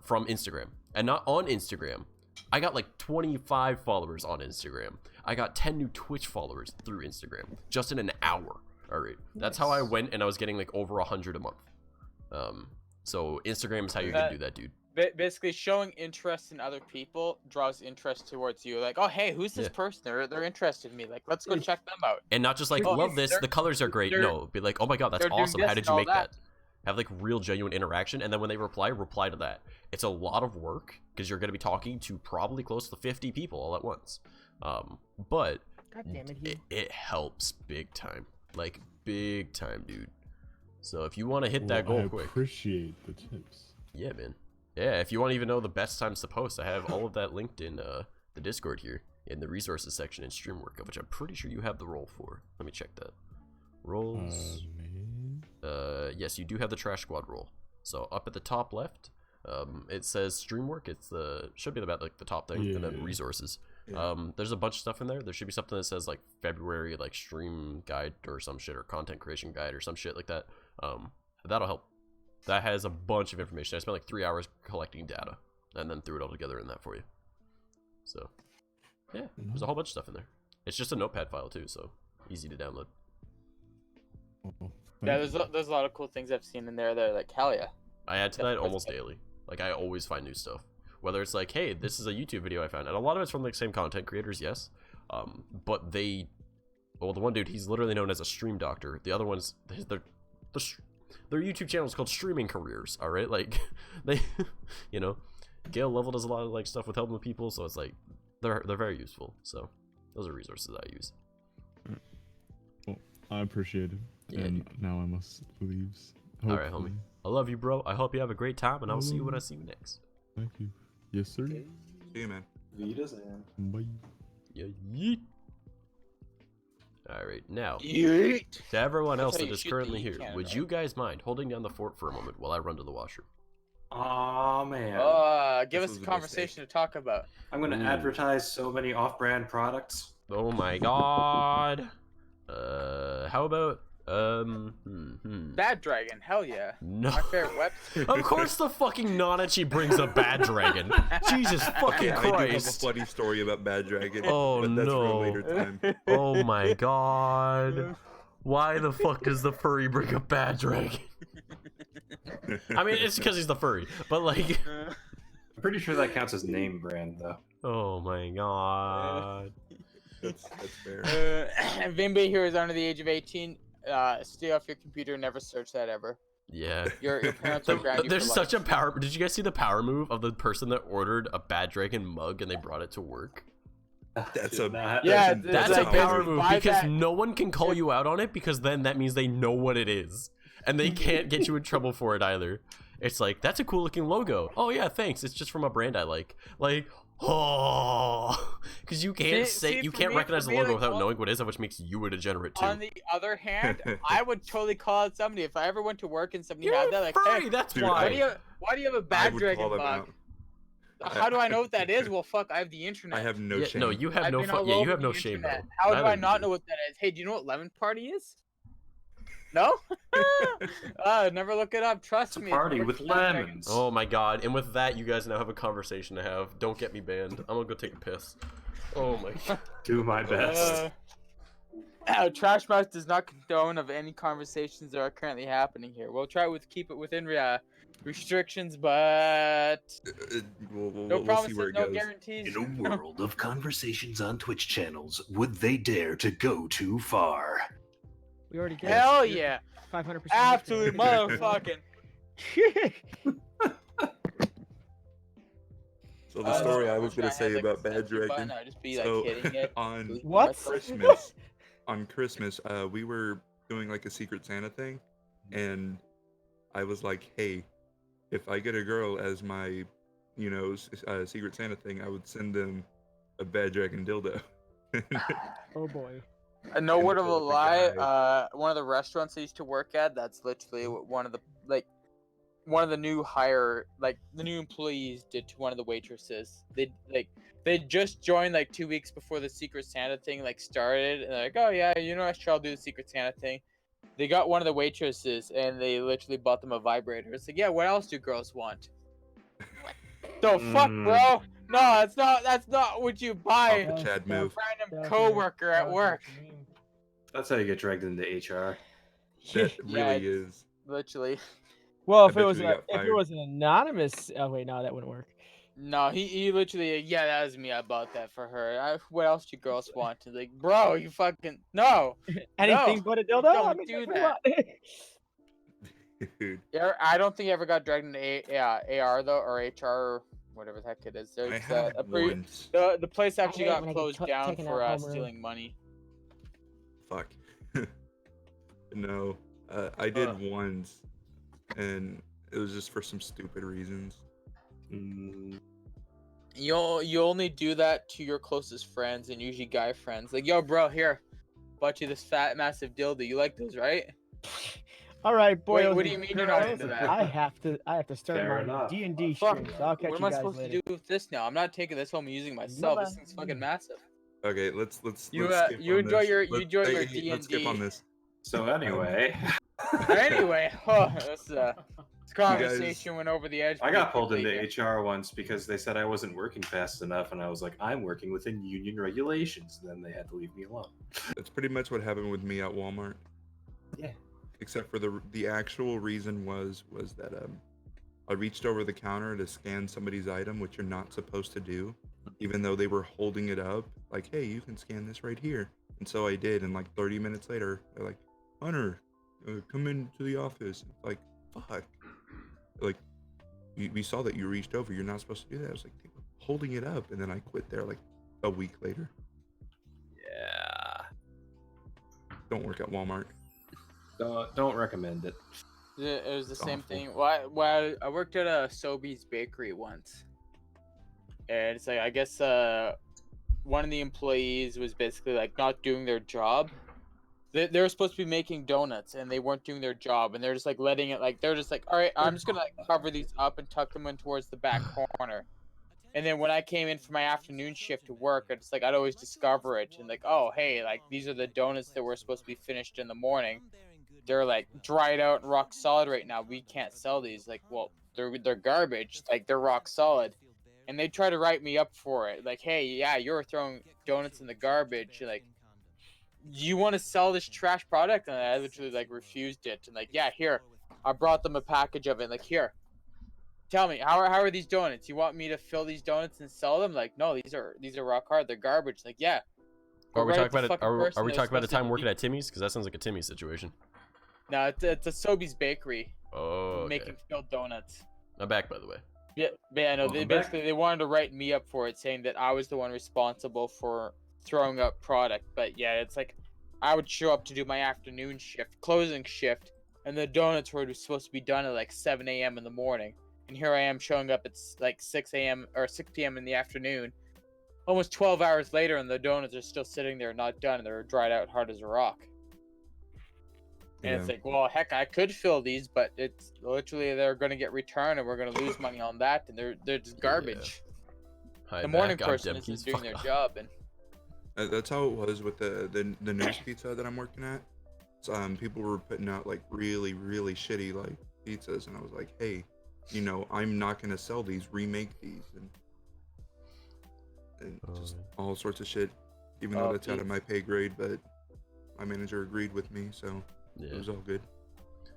from Instagram. And not on Instagram, I got like 25 followers on Instagram. I got 10 new Twitch followers through Instagram just in an hour. All right, that's how I went, and I was getting like over 100 a month. So Instagram is how you're gonna do that, dude. Basically, showing interest in other people draws interest towards you. Like, oh, hey, who's this person? They're interested in me. Like, let's go check them out. And not just like, Oh, love this, the colors are great. No, be like, oh my god, that's they're doing awesome. this How did and you all make that. that? Have like real genuine interaction, and then when they reply to that. It's a lot of work because you're going to be talking to probably close to 50 people all at once. But God damn it, Hugh. it helps big time. Like, big time, dude. So if you want to hit that goal I quick. appreciate the tips. Yeah, man. Yeah, if you want to even know the best times to post, I have all of that linked in the Discord here in the resources section in Stream Workup, which I'm pretty sure you have the role for. Let me check that. Roles. Yes, you do have the Trash Squad role. So up at the top left, it says Stream Work. It's should be about like the top thing, and then resources. Yeah. There's a bunch of stuff in there. There should be something that says like February like stream guide or some shit, or content creation guide or some shit like that. That'll help. That has a bunch of information. I spent like 3 hours collecting data and then threw it all together in that for you. So, yeah, there's a whole bunch of stuff in there. It's just a notepad file too, so easy to download. Yeah, there's a lot of cool things I've seen in there. They're like, hell yeah. I add to that almost daily. Like, I always find new stuff. Whether it's like, hey, this is a YouTube video I found, and a lot of it's from like same content creators, yes. But well, the one dude, he's literally known as a stream doctor. The other ones, their YouTube channel is called Streaming Careers, all right? Like, they, you know, Gale Level does a lot of like stuff with helping people, so it's like they're very useful. So those are resources I use. Well, I appreciate it. Yeah, and now I must leave. All right, homie. I love you, bro. I hope you have a great time, and I'll see you when I see you next. Thank you. Yes, sir. See you, man. Bye. Yeah, yeet. All right, now Yeet. to everyone else That's how that you is should currently be, here, Canada. would you guys mind holding down the fort for a moment while I run to the washroom? Oh man. Give This us was a a conversation to talk about. I'm gonna Ooh. advertise so many off-brand products. Oh my god. How about Bad Dragon, hell yeah. No. My favorite website. Of course the fucking Nanachi brings a Bad Dragon. Jesus fucking I do have a Christ. funny story about Bad Dragon. Oh but that's for a no. later time. Oh my god. Why the fuck does the furry bring a Bad Dragon? I mean, it's because he's the furry, but like... I'm pretty sure that counts as name brand though. Oh my god. That's fair. If anybody here is under the age of 18, stay off your computer. Never search that ever. Yeah. Your parents will ground you There's for such life. a power... Did you guys see the power move of the person that ordered a Bad Dragon mug and they brought it to work? That's a Yeah, That's it's a like, power buy move because that- no one can call you out on it because then that means they know what it is. And they can't get you in trouble for it either. It's like, that's a cool looking logo. Oh yeah, thanks. It's just from a brand I like. Like, oh, because you can't you can't recognize the logo like, without knowing what it is, which makes you a degenerate too. On the other hand, I would totally call out somebody if I ever went to work and somebody You're had that. Like, furry, hey, that's Dude, why. why do you have a I bad would dragon call them bug? out. How do I know what that is? Well, fuck, I have the internet. I have no Yeah, shame. no, you have I've no been all yeah, you over have the no shame though. internet. How do Neither I of you not do. know what that is? Hey, do you know what lemon party is? No? Never look it up. Trust me. Party with lemons. Oh my god, and with that, you guys now have a conversation to have. Don't get me banned. I'm gonna go take a piss. Oh my god. Do my best. Trash Mouse does not condone of any conversations that are currently happening here. We'll try to keep it within restrictions, but no we'll promises, see where it no goes. guarantees. In a world of conversations on Twitch channels, would they dare to go too far? We already get Hell yeah. 500%. Absolute motherfucking. So the story I was wish I gonna had, say like, a about Bad censored button, Dragon. I'd just be, like, So hitting it, on boosting What? Christmas, on Christmas, we were doing like a Secret Santa thing, and I was like, hey, if I get a girl as my, Secret Santa thing, I would send them a Bad Dragon dildo. Oh boy. No And word of a the lie. One of the restaurants I used to work at, that's literally what one of the new the new employees did to one of the waitresses. They just joined like 2 weeks before the Secret Santa thing started, and they're like, oh yeah, I'll do the Secret Santa thing. They got one of the waitresses, and they literally bought them a vibrator. It's like, yeah, what else do girls want? The fuck, bro? No, that's not what you buy. Off the Chad move. Random coworker at work. That's how you get dragged into HR. That Yeah, really is. Literally. Well, I if it bet was you he got if it fired. was an anonymous, oh wait, no, that wouldn't work. No, he literally, yeah, that was me. I bought that for her. What else do girls want? And like, bro, you fucking no. Anything No, but a dildo. don't I mean, do for that. what? Dude, Yeah, I don't think I ever got dragged into AR though, or HR, or whatever the heck it is. I There's have once. the place actually hate got when I get closed down taken for out homeroom. stealing money. Fuck. No, I did once, and it was just for some stupid reasons. You only do that to your closest friends, and usually guy friends. Like, yo, bro, here, bought you this fat, massive dildo. You like those, right? All right, boy. Wait, what do you mean you're not into that? I have to start Fair my enough. D&D Fuck. stream. So I'll catch What you am I guys supposed later. to do with this now? I'm not taking this home and using it myself. This thing's fucking massive. Okay, let's You, skip you on enjoy this. your Let's skip D&D. on this. So anyway, Anyway, this conversation went over the edge. I got pretty pulled quickly into HR once because they said I wasn't working fast enough, and I was like, I'm working within union regulations. And then they had to leave me alone. That's pretty much what happened with me at Walmart. Yeah. Except for the actual reason was that I reached over the counter to scan somebody's item, which you're not supposed to do, even though they were holding it up, like, hey, you can scan this right here. And so I did, and like 30 minutes later, they're like, Hunter, come into the office. It's like, fuck. Like, we saw that you reached over. You're not supposed to do that. I was like, they were holding it up, and then I quit there like a week later. Yeah. Don't work at Walmart. Don't recommend it. It was the It's same awful. thing. Well, I worked at a Sobeys bakery once, and it's like I guess one of the employees was basically like not doing their job. They were supposed to be making donuts, and they weren't doing their job, and they're just like letting it they're just like, all right, I'm just gonna cover these up and tuck them in towards the back corner. And then when I came in for my afternoon shift to work, it's like I'd always discover it and like, oh hey, like these are the donuts that were supposed to be finished in the morning. They're like dried out and rock solid right now. We can't sell these. Like, well, they're garbage. Like they're rock solid. And they try to write me up for it. Like, hey, yeah, you're throwing donuts in the garbage. Like, you want to sell this trash product? And I literally like refused it. And like, yeah, here, I brought them a package of it. Like, here, tell me, how are these donuts? You want me to fill these donuts and sell them? Like, no, these are rock hard. They're garbage. Like, yeah. Are we Go right talking at the about it? fucking person Are we that was talking about a supposed to time working be- at Timmy's? Because that sounds like a Timmy situation. No, it's a Sobeys bakery. Oh, okay. Making filled donuts. I'm back, by the way. Yeah, no, they Welcome back. basically they wanted to write me up for it, saying that I was the one responsible for throwing up product. But yeah, it's like I would show up to do my afternoon shift, closing shift, and the donuts were supposed to be done at like 7 a.m. in the morning, and here I am showing up at like 6 a.m. or 6 p.m. in the afternoon, almost 12 hours later, and the donuts are still sitting there not done. They're dried out hard as a rock. And it's like, well, heck, I could fill these, but it's literally they're going to get returned, and we're going to lose money on that, and they're just garbage. Hi, The morning Mac, person goddamn isn't keys, doing fuck their off. job, and That's how it was with the news pizza that I'm working at. So, people were putting out like really shitty like pizzas, and I was like, hey, you know, I'm not gonna sell these. Remake these, and just all sorts of shit. Even though that's out of my pay grade, but my manager agreed with me, so it was all good.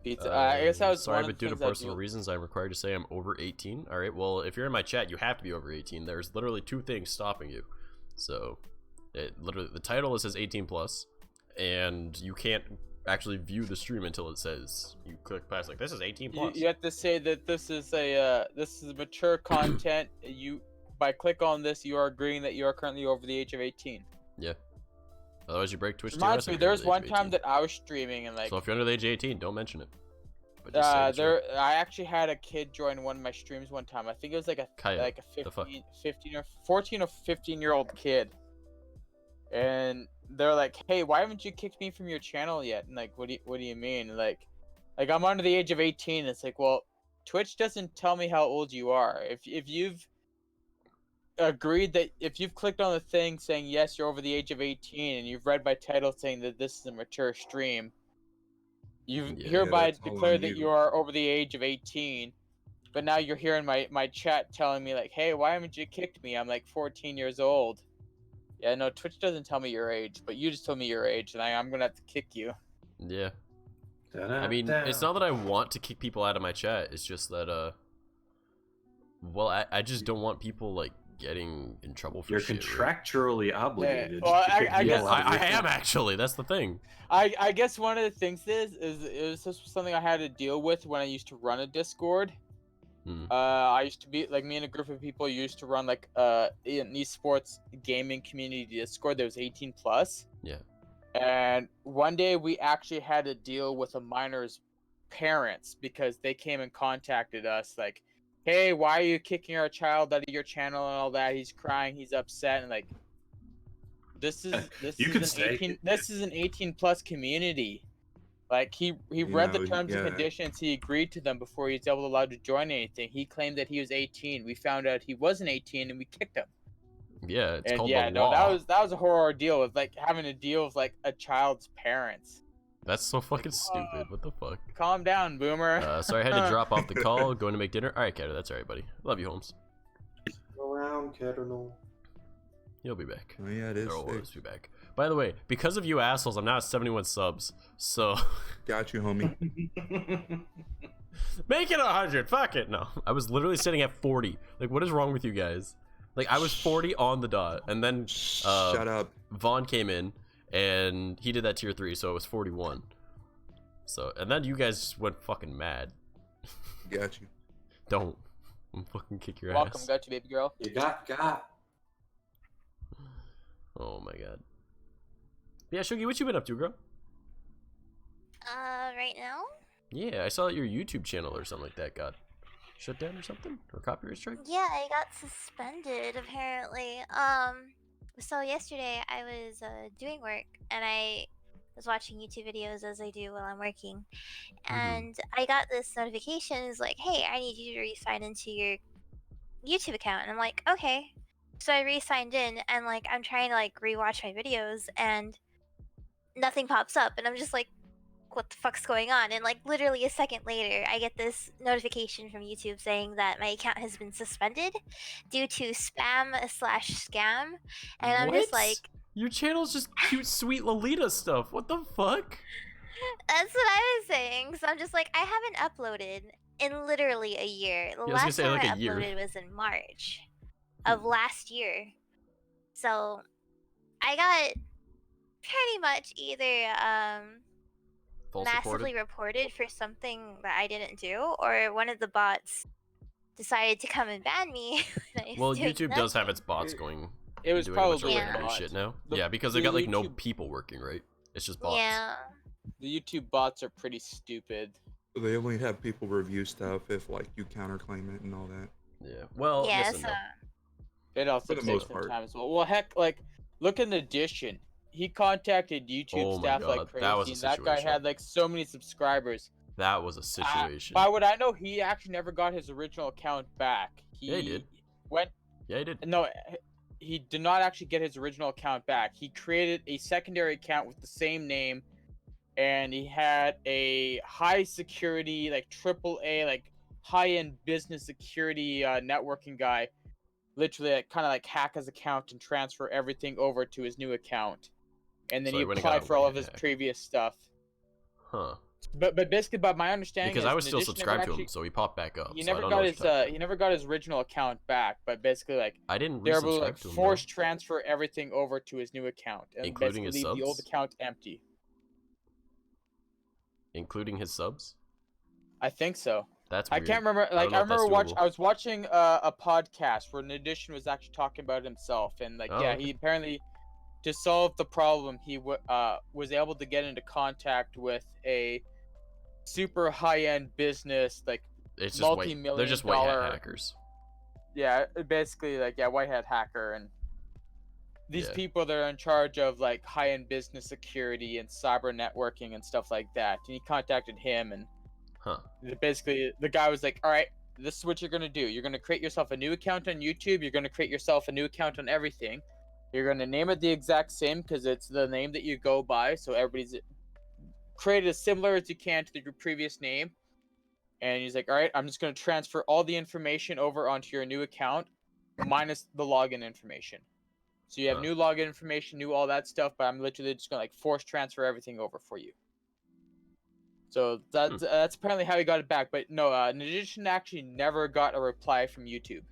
pizza. I guess that was Sorry, one but of the due to things I personal reasons, I'm required to say I'm over 18. All right. Well, if you're in my chat, you have to be over 18. There's literally 2 things stopping you. So, the title says 18 plus, and you can't actually view the stream until it says you click past like this is 18 plus. You have to say that this is a mature content. By click on this, you are agreeing that you are currently over the age of 18. Yeah. Otherwise, you break Twitch. Reminds me, there was one time that I was streaming and like. So if you're under the age of 18, don't mention it. But just say it's right. I actually had a kid join one of my streams one time. I think it was like a Kaya, 15 or 14 or 15-year-old kid. And they're like, "Hey, why haven't you kicked me from your channel yet?" And like, what do you mean? Like I'm under the age of 18. It's like, well, Twitch doesn't tell me how old you are. If you've agreed that if you've clicked on the thing saying yes, you're over the age of 18, and you've read my title saying that this is a mature stream, you've hereby declared that you are over the age of 18. But now you're here in my chat telling me like, "Hey, why haven't you kicked me? I'm like 14 years old." Yeah, no, Twitch doesn't tell me your age, but you just told me your age, and I'm gonna have to kick you. Yeah. I mean, it's not that I want to kick people out of my chat. It's just that, well, I just don't want people like getting in trouble for You're shit. contractually obligated. Well, to kick I people guess out of I your am channel. actually. That's the thing. I guess one of the things is it was just something I had to deal with when I used to run a Discord. I used to be like me and a group of people used to run like an esports gaming community Discord that was 18 plus. Yeah. And one day we actually had to deal with a minor's parents because they came and contacted us like, "Hey, why are you kicking our child out of your channel and all that? He's crying, he's upset." And like, this is an 18 plus community. Like he read the terms and conditions, he agreed to them before he was allowed to join anything. He claimed that he was 18. We found out he wasn't 18 and we kicked him. Yeah, it's and called yeah, the no, law. that was a horror ordeal with like having to deal with like a child's parents. That's so fucking stupid. What the fuck? Calm down, boomer. Sorry, I had to drop off the call. Going to make dinner. All right, Kato, that's all right, buddy. Love you, Holmes. Go around, Keternal. He'll be back. Oh yeah, it is. He'll always be back. By the way, because of you assholes, I'm now at 71 subs. So got you, homie. Make it 100. Fuck it. No, I was literally sitting at 40. Like, what is wrong with you guys? Like, I was 40 on the dot, and then shut up. Vaughn came in, and he did that tier 3, so it was 41. So, and then you guys just went fucking mad. Got you. Don't. I'm fucking kick your Welcome, ass. got you, baby girl. You got. Oh my god. Yeah, Shugi, what you been up to, girl? Right now? Yeah, I saw that your YouTube channel or something like that got shut down or something, or copyright strike. Yeah, I got suspended apparently. So yesterday I was doing work and I was watching YouTube videos as I do while I'm working, and I got this notification. It's like, "Hey, I need you to re-sign into your YouTube account." And I'm like, "Okay." So I re-signed in, and like I'm trying to like rewatch my videos, and nothing pops up, and I'm just like, what the fuck's going on? And like literally a second later I get this notification from YouTube saying that my account has been suspended due to spam/scam, and I'm just like, your channel's just cute sweet Lolita stuff. What the fuck? that's what I was saying. So I'm just like, I haven't uploaded in literally a year. The last time I uploaded was in March of last year. So I got pretty much either massively reported for something that I didn't do, or one of the bots decided to come and ban me. when I was Well, doing YouTube does have nothing. its bots going. It was doing a bunch of probably a random bot. shit now. The- Yeah, because the they got like no YouTube- people working, right? It's just bots. Yeah. The YouTube bots are pretty stupid. They only have people review stuff if like you counterclaim it and all that. Yeah. Well, Yeah, yes and so no. It also For the takes most some part. time as well. Well, heck, like, look in Edition. He contacted YouTube Oh my staff God, like crazy, that was a and that guy situation. had like so many subscribers. That was a situation. By what I know, he actually never got his original account back. Yeah, he did. Went. Yeah, he did. No, he did not actually get his original account back. He created a secondary account with the same name, and he had a high security, like AAA, like high-end business security networking guy, literally like, kind of like hack his account and transfer everything over to his new account, and then So he he went and got applied a for all of white his hack. previous stuff. Huh. But basically, by my understanding, Because is I was still Nadish never subscribed to him, actually- so he popped back up. He so I never don't got know his what you're talking he never got his original account back, but basically like I didn't they were able to resubscribe like to him, force transfer everything over to his new account and Including basically his leave the old subs? account empty. Including his subs? I think so. That's I weird. can't remember. I Like don't know I if that's remember doable. I was watching a podcast where Nadish was actually talking about himself, and like Oh, yeah, okay. he apparently to solve the problem he was able to get into contact with a super high-end business, like It's just multi-million they're just white hat dollar hackers. Yeah, basically like yeah, white hat hacker, and these Yeah. people that are in charge of like high-end business security and cyber networking and stuff like that. And he contacted him, and Huh. basically the guy was like, all right, this is what you're gonna do. You're gonna create yourself a new account on YouTube. You're gonna create yourself a new account on everything. You're gonna name it the exact same because it's the name that you go by, so everybody's create it as similar as you can to your previous name. And he's like, all right, I'm just going to transfer all the information over onto your new account, minus the login information. So you have Huh. new login information, new all that stuff, but I'm literally just going to like force transfer everything over for you. So that's apparently how he got it back. But no, Nadish actually never got a reply from YouTube.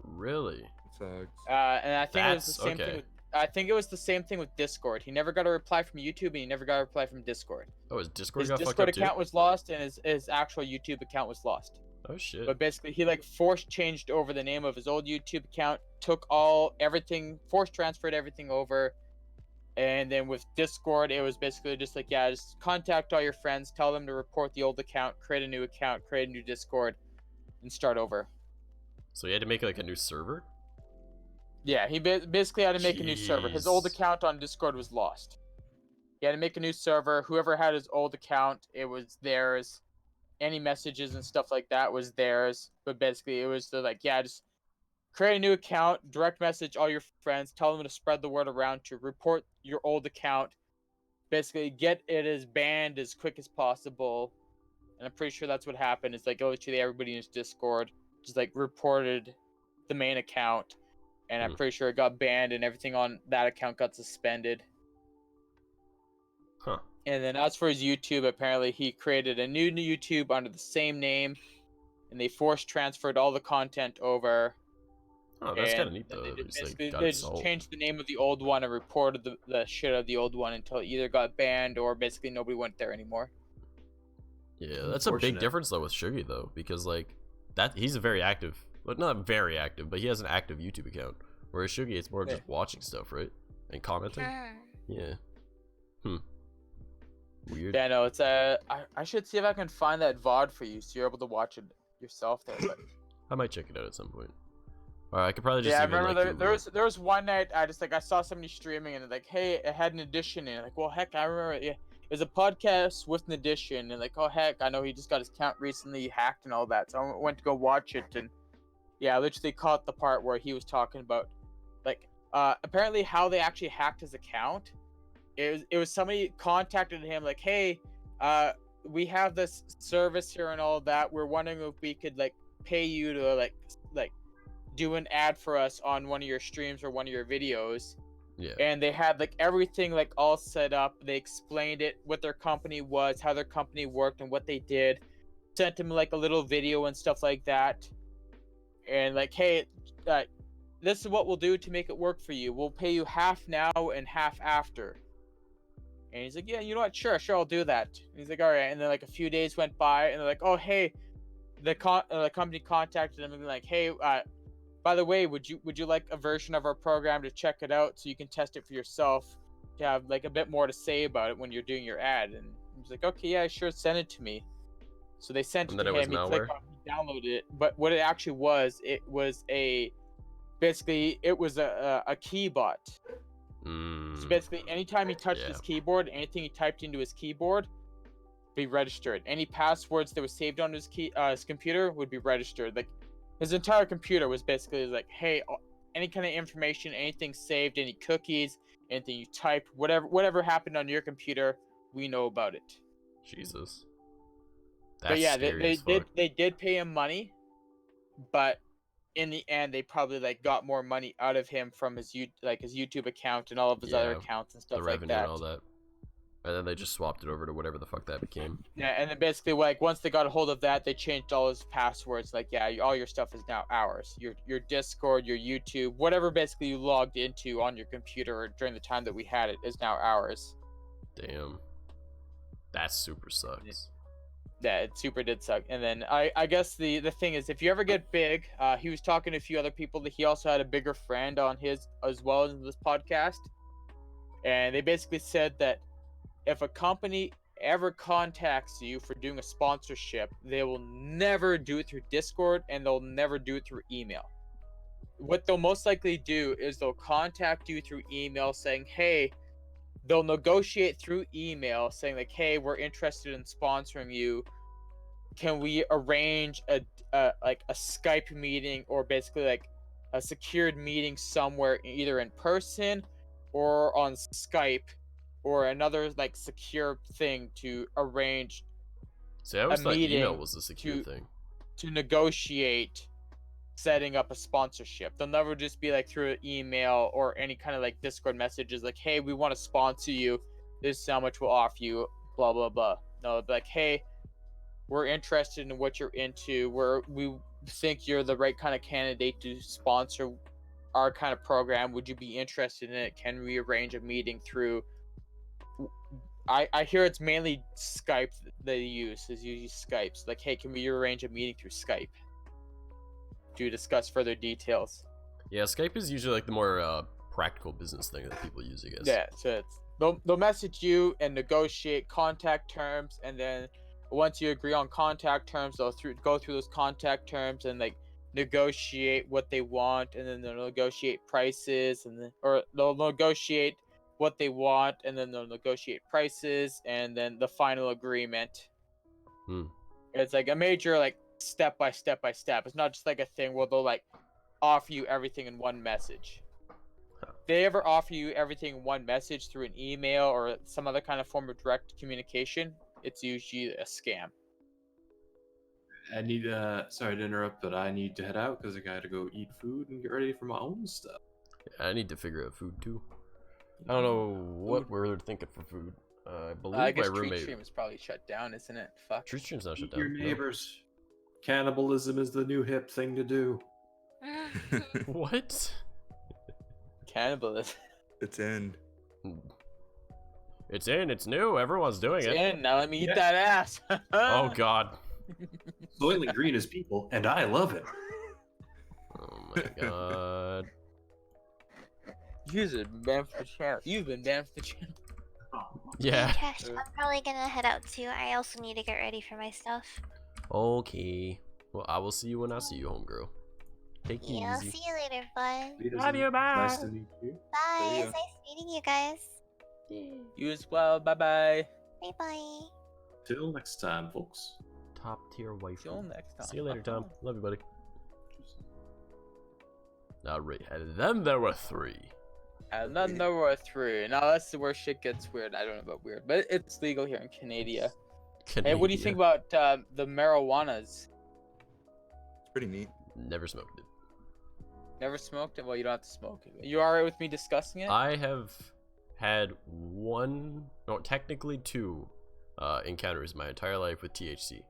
Really? Sucks. And I think it was the That's same thing okay. with, I think it was the same thing with Discord. He never got a reply from YouTube, and he never got a reply from Discord. Oh, his Discord His got fucked Discord up account too? was lost, and his actual YouTube account was lost. Oh shit. But basically, he like force changed over the name of his old YouTube account, took everything, force transferred everything over, and then with Discord, it was basically just like, yeah, just contact all your friends, tell them to report the old account, create a new account, create a new Discord, and start over. So he had to make like a new server? Yeah, he basically had to make a new server. His old Jeez. account on Discord was lost. He had to make a new server. Whoever had his old account, it was theirs. Any messages and stuff like that was theirs. But basically, it was like, yeah, just create a new account, direct message all your friends, tell them to spread the word around to report your old account. Basically, get it as banned as quick as possible. And I'm pretty sure that's what happened. It's like, literally everybody in his Discord just like reported the main account. And I'm pretty sure it got banned and everything on that account got suspended. Huh. And then as for his YouTube, apparently he created a new YouTube under the same name, and they force transferred all the content over. Oh, that's kind of And neat then though. They, At least basically, got they it just solved. changed the name of the old one and reported the shit of the old one until it either got banned or basically nobody went there anymore. Yeah, that's a big Unfortunate. difference though with Shuggy though, because like he's a very active, well, not very active, but he has an active YouTube account. Whereas Shuggy, it's more of Yeah. just watching stuff, right, and commenting. Yeah. Weird. Yeah, no, it's I should see if I can find that VOD for you so you're able to watch it yourself there. But I might check it out at some point. Or I could probably just yeah, I even, remember like, there Google was one night I saw somebody streaming and like, hey, it had an edition in it. Like, well, heck, I remember it was a podcast with an edition, and like, oh heck, I know he just got his account recently hacked and all that. So I went to go watch it, and yeah, I literally caught the part where he was talking about like apparently how they actually hacked his account. It was somebody contacted him like, hey, we have this service here and all that. We're wondering if we could like pay you to like do an ad for us on one of your streams or one of your videos. Yeah. And they had like everything like all set up. They explained it, what their company was, how their company worked, and what they did. Sent him like a little video and stuff like that. And like, hey, this is what we'll do to make it work for you. We'll pay you half now and half after. And he's like, yeah, you know what? Sure, I'll do that. And he's like, all right. And then like a few days went by, and they're like, oh, hey, the company contacted them and be like, hey, by the way, would you like a version of our program to check it out so you can test it for yourself, to have like a bit more to say about it when you're doing your ad? And he was like, okay, yeah, sure, send it to me. So they sent it And then to it was him. He malware? clicked on it, he downloaded it. But what it actually was, it was a key bot. So basically, anytime he touched his keyboard, anything he typed into his keyboard, be registered. Any passwords that was saved on his computer would be registered. Like his entire computer was basically like, hey, any kind of information, anything saved, any cookies, anything you typed, whatever happened on your computer, we know about it. Jesus. But yeah, they did pay him money, but in the end, they probably like got more money out of him from his YouTube account and all of his other accounts and stuff the like revenue that. and all that. And then they just swapped it over to whatever the fuck that became. Yeah, and then basically, like, once they got a hold of that, they changed all his passwords. Like, yeah, all your stuff is now ours. Your Discord, your YouTube, whatever basically you logged into on your computer during the time that we had it is now ours. Damn. That super sucks. Yeah, it super did suck. And then I guess the thing is, if you ever get big, he was talking to a few other people that he also had a bigger friend on his as well in this podcast. And they basically said that if a company ever contacts you for doing a sponsorship, they will never do it through Discord and they'll never do it through email. What they'll most likely do is they'll contact you through email saying, hey, they'll negotiate through email saying like, hey, we're interested in sponsoring you. Can we arrange a Skype meeting or basically like a secured meeting somewhere, either in person or on Skype, or another like secure thing to arrange. See, I always thought email was the secure thing. To negotiate setting up a sponsorship. They'll never just be like through an email or any kind of like Discord messages like, hey, we want to sponsor you. This is how much we'll offer you, blah, blah, blah. No, they'll be like, hey, we're interested in what you're into. We think you're the right kind of candidate to sponsor our kind of program. Would you be interested in it? Can we arrange a meeting through... I hear it's mainly Skype they use. Is usually Skype. Like, hey, can we arrange a meeting through Skype to discuss further details? Yeah, Skype is usually like the more practical business thing that people use, I guess. Yeah, so they'll message you and negotiate contact terms, and then once you agree on contact terms, they'll go through those contact terms and like negotiate what they want, and then they'll negotiate prices, and then they'll negotiate what they want, and then they'll negotiate prices, and then the final agreement. It's like a major like step by step. It's not just like a thing where they'll like offer you everything in one message. If they ever offer you everything in one message through an email or some other kind of form of direct communication, it's usually a scam. I need sorry to interrupt, but I need to head out because I gotta go eat food and get ready for my own stuff. Yeah, I need to figure out food too. I don't know what we're thinking for food. I believe I guess my roommate... TreeStream is probably shut down, isn't it? Fuck. TreeStream's not shut Eat down. your neighbors. Cannibalism is the new hip thing to do. What? Cannibalism. It's in. It's in. It's new. Everyone's doing It's it. in. Now let me eat that ass. Oh God. Soylent Green is people, and I love it. Oh my God. You've been banned from the channel. You've been banned from the channel. Yeah. Cash, I'm probably gonna head out too. I also need to get ready for my stuff. Okay. Well, I will see you when I see you, homegirl. Take it Yeah, I'll easy. see you later, bud. Love you, bye. Nice to meet you. Bye. See ya. It's nice meeting you guys. You as well. Bye bye. Bye bye. Till next time, folks. Top tier wife. Till next time. See you later, Tom. Love you, buddy. Alright, and then there were 3. And then there were 3. Now that's where shit gets weird. I don't know about weird, but it's legal here in Canada. Hey, what do you think about the marijuanas? It's pretty neat. Never smoked it. Never smoked it? Well, you don't have to smoke it. You alright with me discussing it? I have had technically 2 encounters my entire life with THC.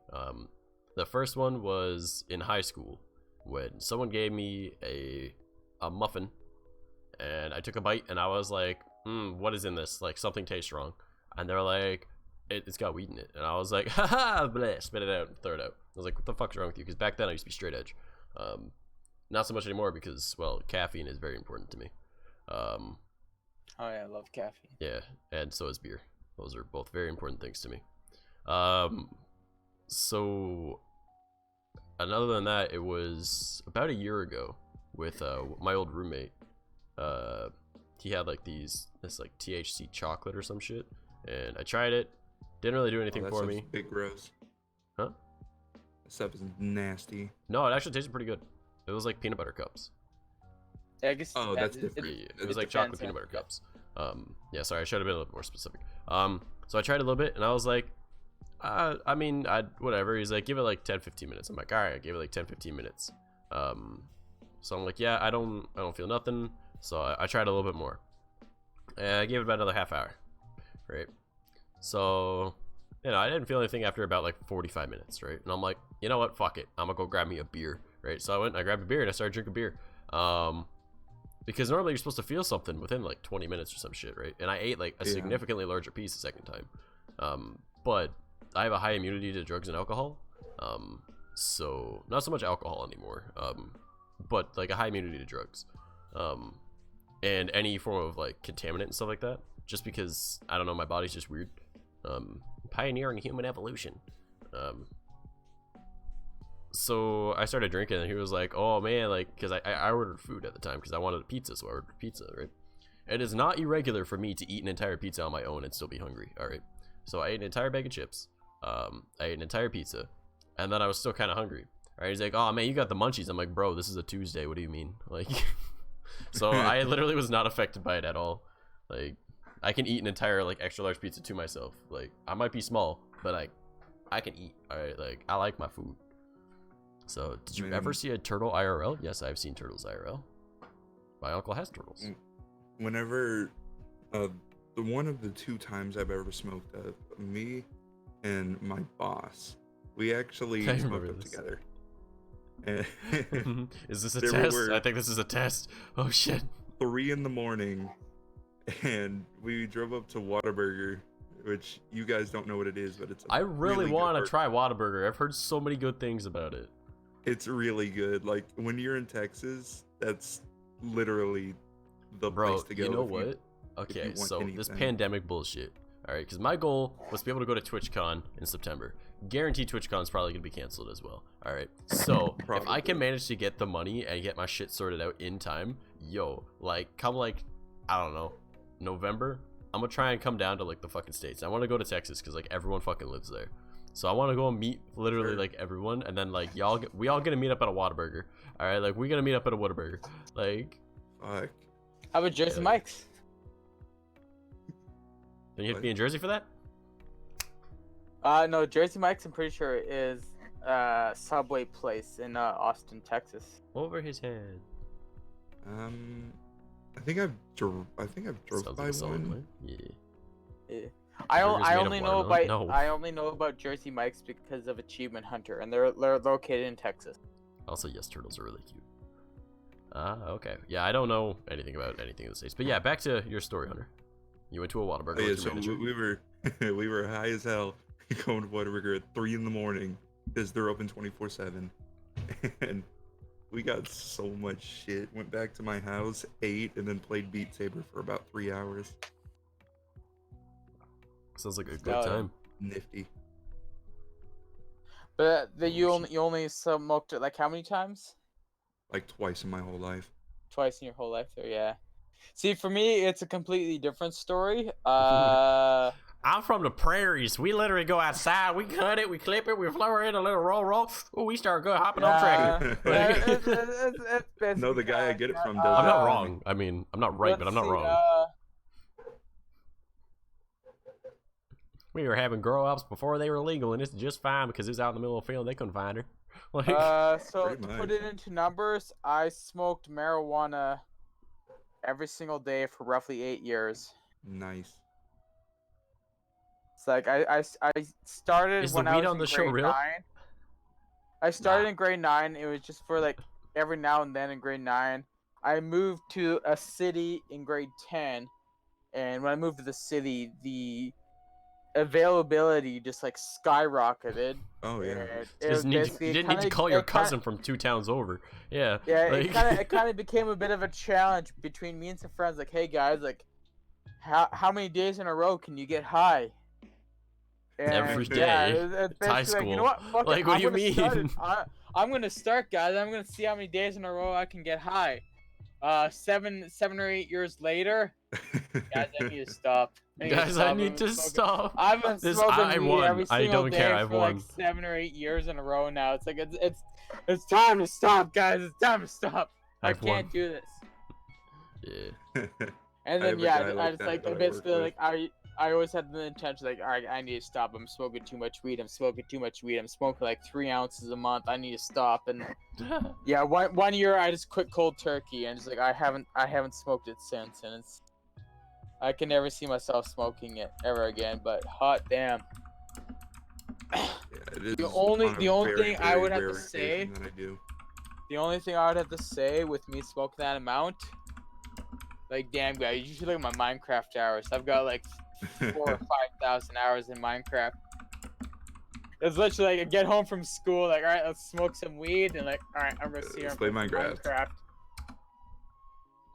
The first one was in high school when someone gave me a muffin, and I took a bite, and I was like, what is in this? Like, something tastes wrong. And they're like, it's got weed in it, and I was like, haha, bleh, spit it out, throw it out. I was like, what the fuck's wrong with you? Because back then I used to be straight edge. Not so much anymore because, well, caffeine is very important to me. Oh yeah, I love caffeine. Yeah, and so is beer. Those are both very important things to me. So, and other than that, it was about a year ago with my old roommate. He had like this like THC chocolate or some shit, and I tried it. Didn't really do anything for me. Big gross. Huh? That stuff is nasty. No, it actually tasted pretty good. It was like peanut butter cups. Yeah, I guess. Oh, that's different. Yeah, it was like chocolate peanut butter cups. Yeah, sorry, I should have been a little more specific. So I tried a little bit, and I was like, I mean, whatever. He's like, give it like 10-15 minutes. I'm like, all right, I gave it like 10-15 minutes. So I'm like, yeah, I don't feel nothing. So I tried a little bit more. And I gave it about another half hour, right? So, you know, I didn't feel anything after about like 45 minutes, right? And I'm like, you know what? Fuck it. I'm gonna go grab me a beer, right? So I went and I grabbed a beer and I started drinking beer. Because normally you're supposed to feel something within like 20 minutes or some shit, right? And I ate like a significantly larger piece the second time. But I have a high immunity to drugs and alcohol. So not so much alcohol anymore. But like a high immunity to drugs. And any form of like contaminant and stuff like that. Just because, I don't know, my body's just weird. Pioneering human evolution. So I started drinking and he was like, oh man, like, because I ordered food at the time because I wanted a pizza, so I ordered pizza, right? It is not irregular for me to eat an entire pizza on my own and still be hungry, alright? So I ate an entire bag of chips, I ate an entire pizza, and then I was still kind of hungry. Alright, he's like, oh man, you got the munchies. I'm like, bro, this is a Tuesday, what do you mean? Like, so I literally was not affected by it at all. Like, I can eat an entire, like, extra large pizza to myself. Like, I might be small, but I can eat, alright? Like, I like my food. So, did you ever see a turtle IRL? Yes, I've seen turtles IRL. My uncle has turtles. Whenever, one of the 2 times I've ever smoked up, me and my boss, we actually smoked up together. Is this a test? I think this is a test. Oh shit. 3 in the morning, and we drove up to Whataburger, which you guys don't know what it is, but it's I really want to try Whataburger. I've heard so many good things about it. It's really good. Like, when you're in Texas, that's literally the place to go. You know what? Okay, so this pandemic bullshit. All right, because my goal was to be able to go to TwitchCon in September. Guaranteed TwitchCon is probably gonna be canceled as well. All right, so if I can manage to get the money and get my shit sorted out in time, yo, like, come like, I don't know, November, I'm gonna try and come down to like the fucking States. I want to go to Texas because like everyone fucking lives there. So I want to go and meet literally like everyone, and then like we all gonna meet up at a Whataburger. All right, like we gonna meet up at a Whataburger. Like, fuck. How about Jersey Mike's? Then you have to be in Jersey for that? No, Jersey Mike's I'm pretty sure is Subway place in Austin, Texas. Over his head. I think I've drove by one. Yeah. I only know about Jersey Mike's because of Achievement Hunter, and they're located in Texas. Also, yes, turtles are really cute. Okay. Yeah, I don't know anything about anything in the States, but yeah, back to your story, Hunter. You went to a Whataburger. Yeah, so we were high as hell going to Whataburger at 3 in the morning because they're open 24/7, and we got so much shit. Went back to my house, ate, and then played Beat Saber for about 3 hours. Sounds like a good time. Nifty. But you only smoked it like how many times? Like twice in my whole life. Twice in your whole life, there, yeah. See, for me, it's a completely different story. I'm from the prairies. We literally go outside, we cut it, we clip it, we flour it, a little roll. Oh, we start good hopping on track. No, the guy I get it from does I'm that. not wrong. I mean, I'm not right, but I'm not wrong. We were having grow-ups before they were legal, and it's just fine because it was out in the middle of the field. They couldn't find her. Like, so to put it into numbers, I smoked marijuana every single day for roughly 8 years. Nice. It's like I started when I was in grade 9. I started in grade 9. It was just for like every now and then in grade 9. I moved to a city in grade 10, and when I moved to the city, the availability just like skyrocketed. Oh yeah. and it Just was need basically- you it didn't need to kinda- call your it kinda- cousin from 2 towns over. Yeah. Yeah, like- it kind of became a bit of a challenge between me and some friends. Like, hey guys, like, how many days in a row can you get high? Every yeah, day. it's It's high basically like, you know school. what? Fuck Like, it, what I'm do you gonna start mean? it. I'm gonna start, guys. I'm gonna see how many days in a row I can get high. 7 or 8 years later, guys, I need to stop. Guys, I need to stop. I've been This smoking I weed won. every I single don't day care. I for like won. 7 or 8 years in a row now. It's like it's time to stop, guys. It's time to stop. I I've won. can't do this. Yeah. And I then have a yeah, guy I like just that like that I work basically with. like I always had the intention like, all right, I need to stop. I'm smoking too much weed. I'm smoking too much weed. I'm smoking like 3 ounces a month. I need to stop. And yeah, one year I just quit cold turkey, and it's like I haven't smoked it since, and it's I can never see myself smoking it ever again. But hot damn. It is The only on a thing I very would have rare to say, occasion that I do. the only thing I would have to say with me smoking that amount, like damn guys, you should look at my Minecraft hours. I've got like 4,000 or 5,000 hours in Minecraft. It's literally like I get home from school, like all right, let's smoke some weed, and like all right, I'm gonna see Let's her play Minecraft.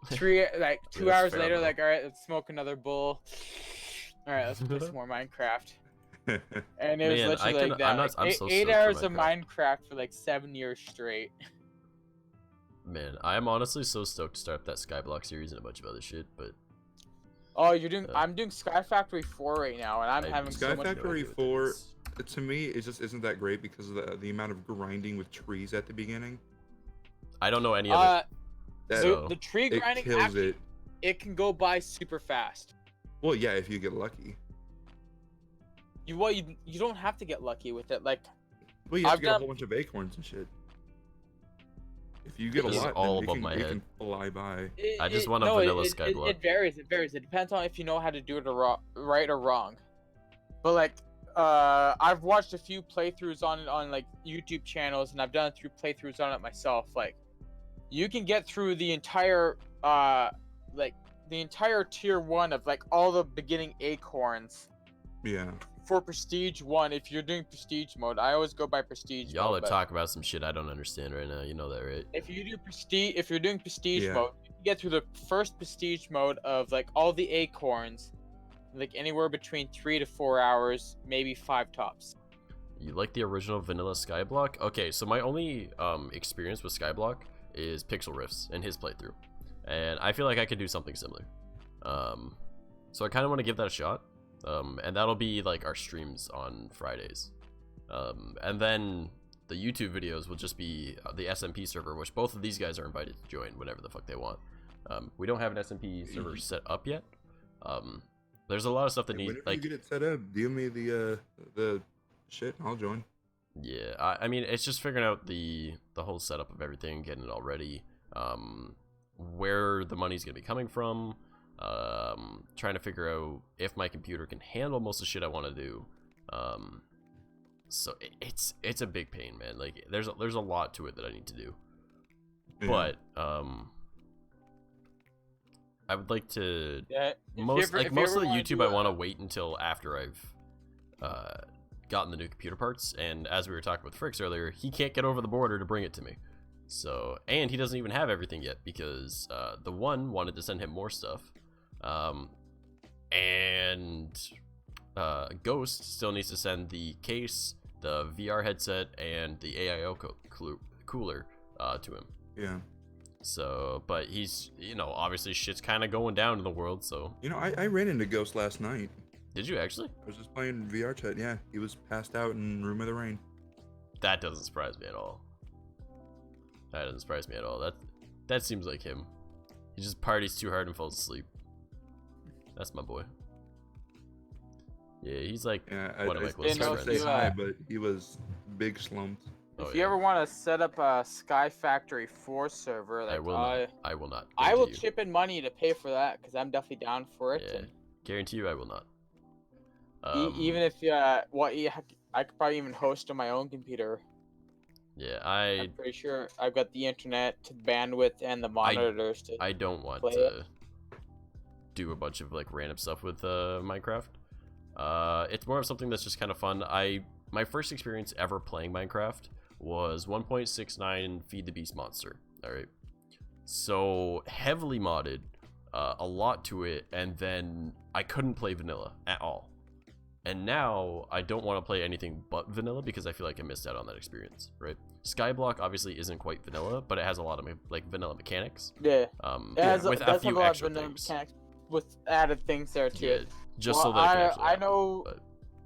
2 that's hours fair later, enough. like all right, let's smoke another bowl. All right, let's play some more Minecraft. And it was Man, literally like that. I'm like, so 8 stoked for hours of Minecraft. Minecraft for like 7 years straight. Man, I'm honestly so stoked to start that Skyblock series and a bunch of other shit, but Oh, you're doing? I'm doing Sky Factory 4 right now, and I'm I- having Sky so much. Factory 4, to me, it just isn't that great because of the amount of grinding with trees at the beginning. I don't know any of it. That, The tree it grinding kills actually, it. it can go by super fast. Well, yeah, if you get lucky. You don't have to get lucky with it. Like, Well, you have I've to get a done- whole bunch of acorns and shit. If you get a This is lot, all then above it my can, it head. can fly by. I just want a no, vanilla it Skyblock. varies. It varies. It depends on if you know how to do it right or wrong. But like, I've watched a few playthroughs on it on like YouTube channels, and I've done a few playthroughs on it myself. Like, you can get through the entire tier 1 of like all the beginning acorns Yeah. for prestige 1 if you're doing prestige mode. I always go by prestige Y'all are mode. but talking about some shit I don't understand right now. You know that, right? if you're doing prestige Yeah. mode, you can get through the first prestige mode of like all the acorns, like anywhere between 3 to 4 hours, maybe 5 tops. You like the original vanilla Skyblock? Okay, so my only experience with Skyblock is Pixel Riffs and his playthrough, and I feel like I could do something similar. So I kind of want to give that a shot, and that'll be like our streams on Fridays, and then the YouTube videos will just be the SMP server, which both of these guys are invited to join whenever the fuck they want. We don't have an SMP server set up yet. There's a lot of stuff that needs Whenever you get it set up, deal me the shit, and I'll join. Yeah, I mean, it's just figuring out the whole setup of everything, getting it all ready, where the money's gonna be coming from, trying to figure out if my computer can handle most of the shit I want to do. So it's a big pain, man. Like, there's a lot to it that I need to do, Yeah. but I would like to Yeah, most of the YouTube I want to wait until after I've gotten the new computer parts, and as we were talking with Fricks earlier, he can't get over the border to bring it to me. So, and he doesn't even have everything yet because the one wanted to send him more stuff, and Ghost still needs to send the case, the VR headset, and the AIO cooler to him. Yeah. So, but he's, you know, obviously shit's kind of going down in the world, so. You know, I ran into Ghost last night. Did you actually? I was just playing VR chat. Yeah, he was passed out in Room of the Rain. That doesn't surprise me at all. That doesn't surprise me at all. That seems like him. He just parties too hard and falls asleep. That's my boy. Yeah, he's like one of my closest tried to friends. say hi, but he was big slumped. If you ever want to set up a Sky Factory 4 server, like I will not. I will not. I will Guarantee you. chip in money to pay for that because I'm definitely down for it. Yeah, guarantee you I will not. Even if I could probably even host on my own computer. Yeah, I'm pretty sure I've got the internet, bandwidth, and the monitors to. I don't want play to it. do a bunch of like random stuff with Minecraft. It's more of something that's just kind of fun. My first experience ever playing Minecraft was 1.69 Feed the Beast Monster. All right, so heavily modded, a lot to it, and then I couldn't play vanilla at all. And now I don't want to play anything but vanilla because I feel like I missed out on that experience, right? Skyblock obviously isn't quite vanilla, but it has a lot of like vanilla mechanics. Yeah. It has with a a few lot of extra vanilla things. mechanics with added things there to it. Just so that I can actually I know.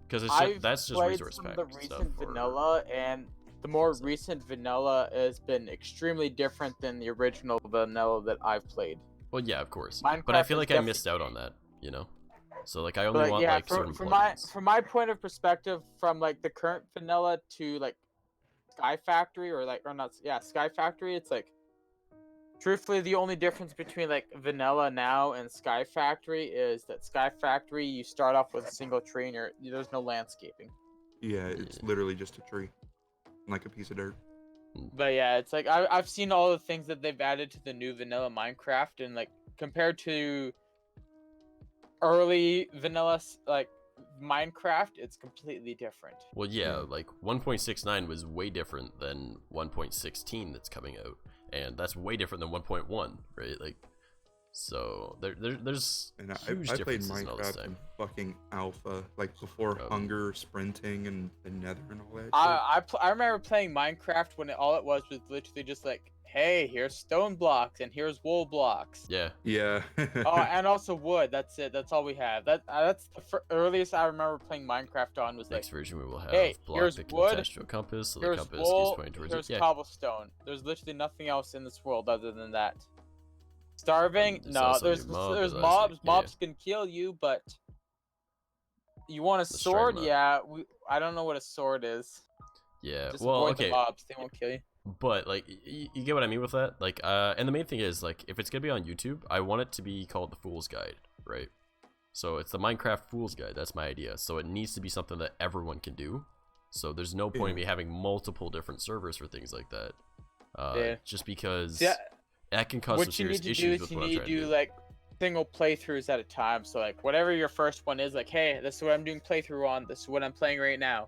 because That's just resource some pack of the stuff. recent vanilla, and the more recent vanilla has been extremely different than the original vanilla that I've played. Well, yeah, of course. Minecraft but I feel is like I missed out on that, you know. So like I only But want yeah, like certain from plugins. my point of perspective, from like the current vanilla to like Sky Factory Sky Factory, it's like truthfully the only difference between like vanilla now and Sky Factory is that Sky Factory you start off with a single tree and there's no landscaping. Yeah, it's literally just a tree, like a piece of dirt. But yeah, it's like I've seen all the things that they've added to the new vanilla Minecraft, and like compared to early vanilla like Minecraft, it's completely different. Well, yeah, like 1.69 was way different than 1.16 that's coming out, and that's way different than 1.1, right? Like, so there's huge I played differences in all this Minecraft time. in fucking alpha, like before hunger, sprinting, and nether and all that. I remember playing Minecraft when all it was literally just like, hey, here's stone blocks and here's wool blocks. Yeah. Yeah. Oh, and also wood. That's it. That's all we have. That's the earliest I remember playing Minecraft on was Next like, version we will have hey, block here's pick wood, attached to a compass, so the here's compass wool, keeps pointing towards here's it. Yeah. cobblestone. There's literally nothing else in this world other than that. Starving? There's No, also there's your mob, mobs. yeah. Mobs can kill you, but you want a sword? up. Yeah, I don't know what a sword is. Yeah. Just Well, avoid okay. the mobs. They won't kill you. But like you get what I mean with that, like and the main thing is like if it's gonna be on YouTube, I want it to be called the Fool's Guide, right? So it's the Minecraft Fool's Guide. That's my idea. So it needs to be something that everyone can do. So there's no point in me having multiple different servers for things like that. Just because that can cause some serious issues with what I'm trying to do. Like single playthroughs at a time. So like whatever your first one is, like, hey, this is what I'm doing playthrough on. This is what I'm playing right now.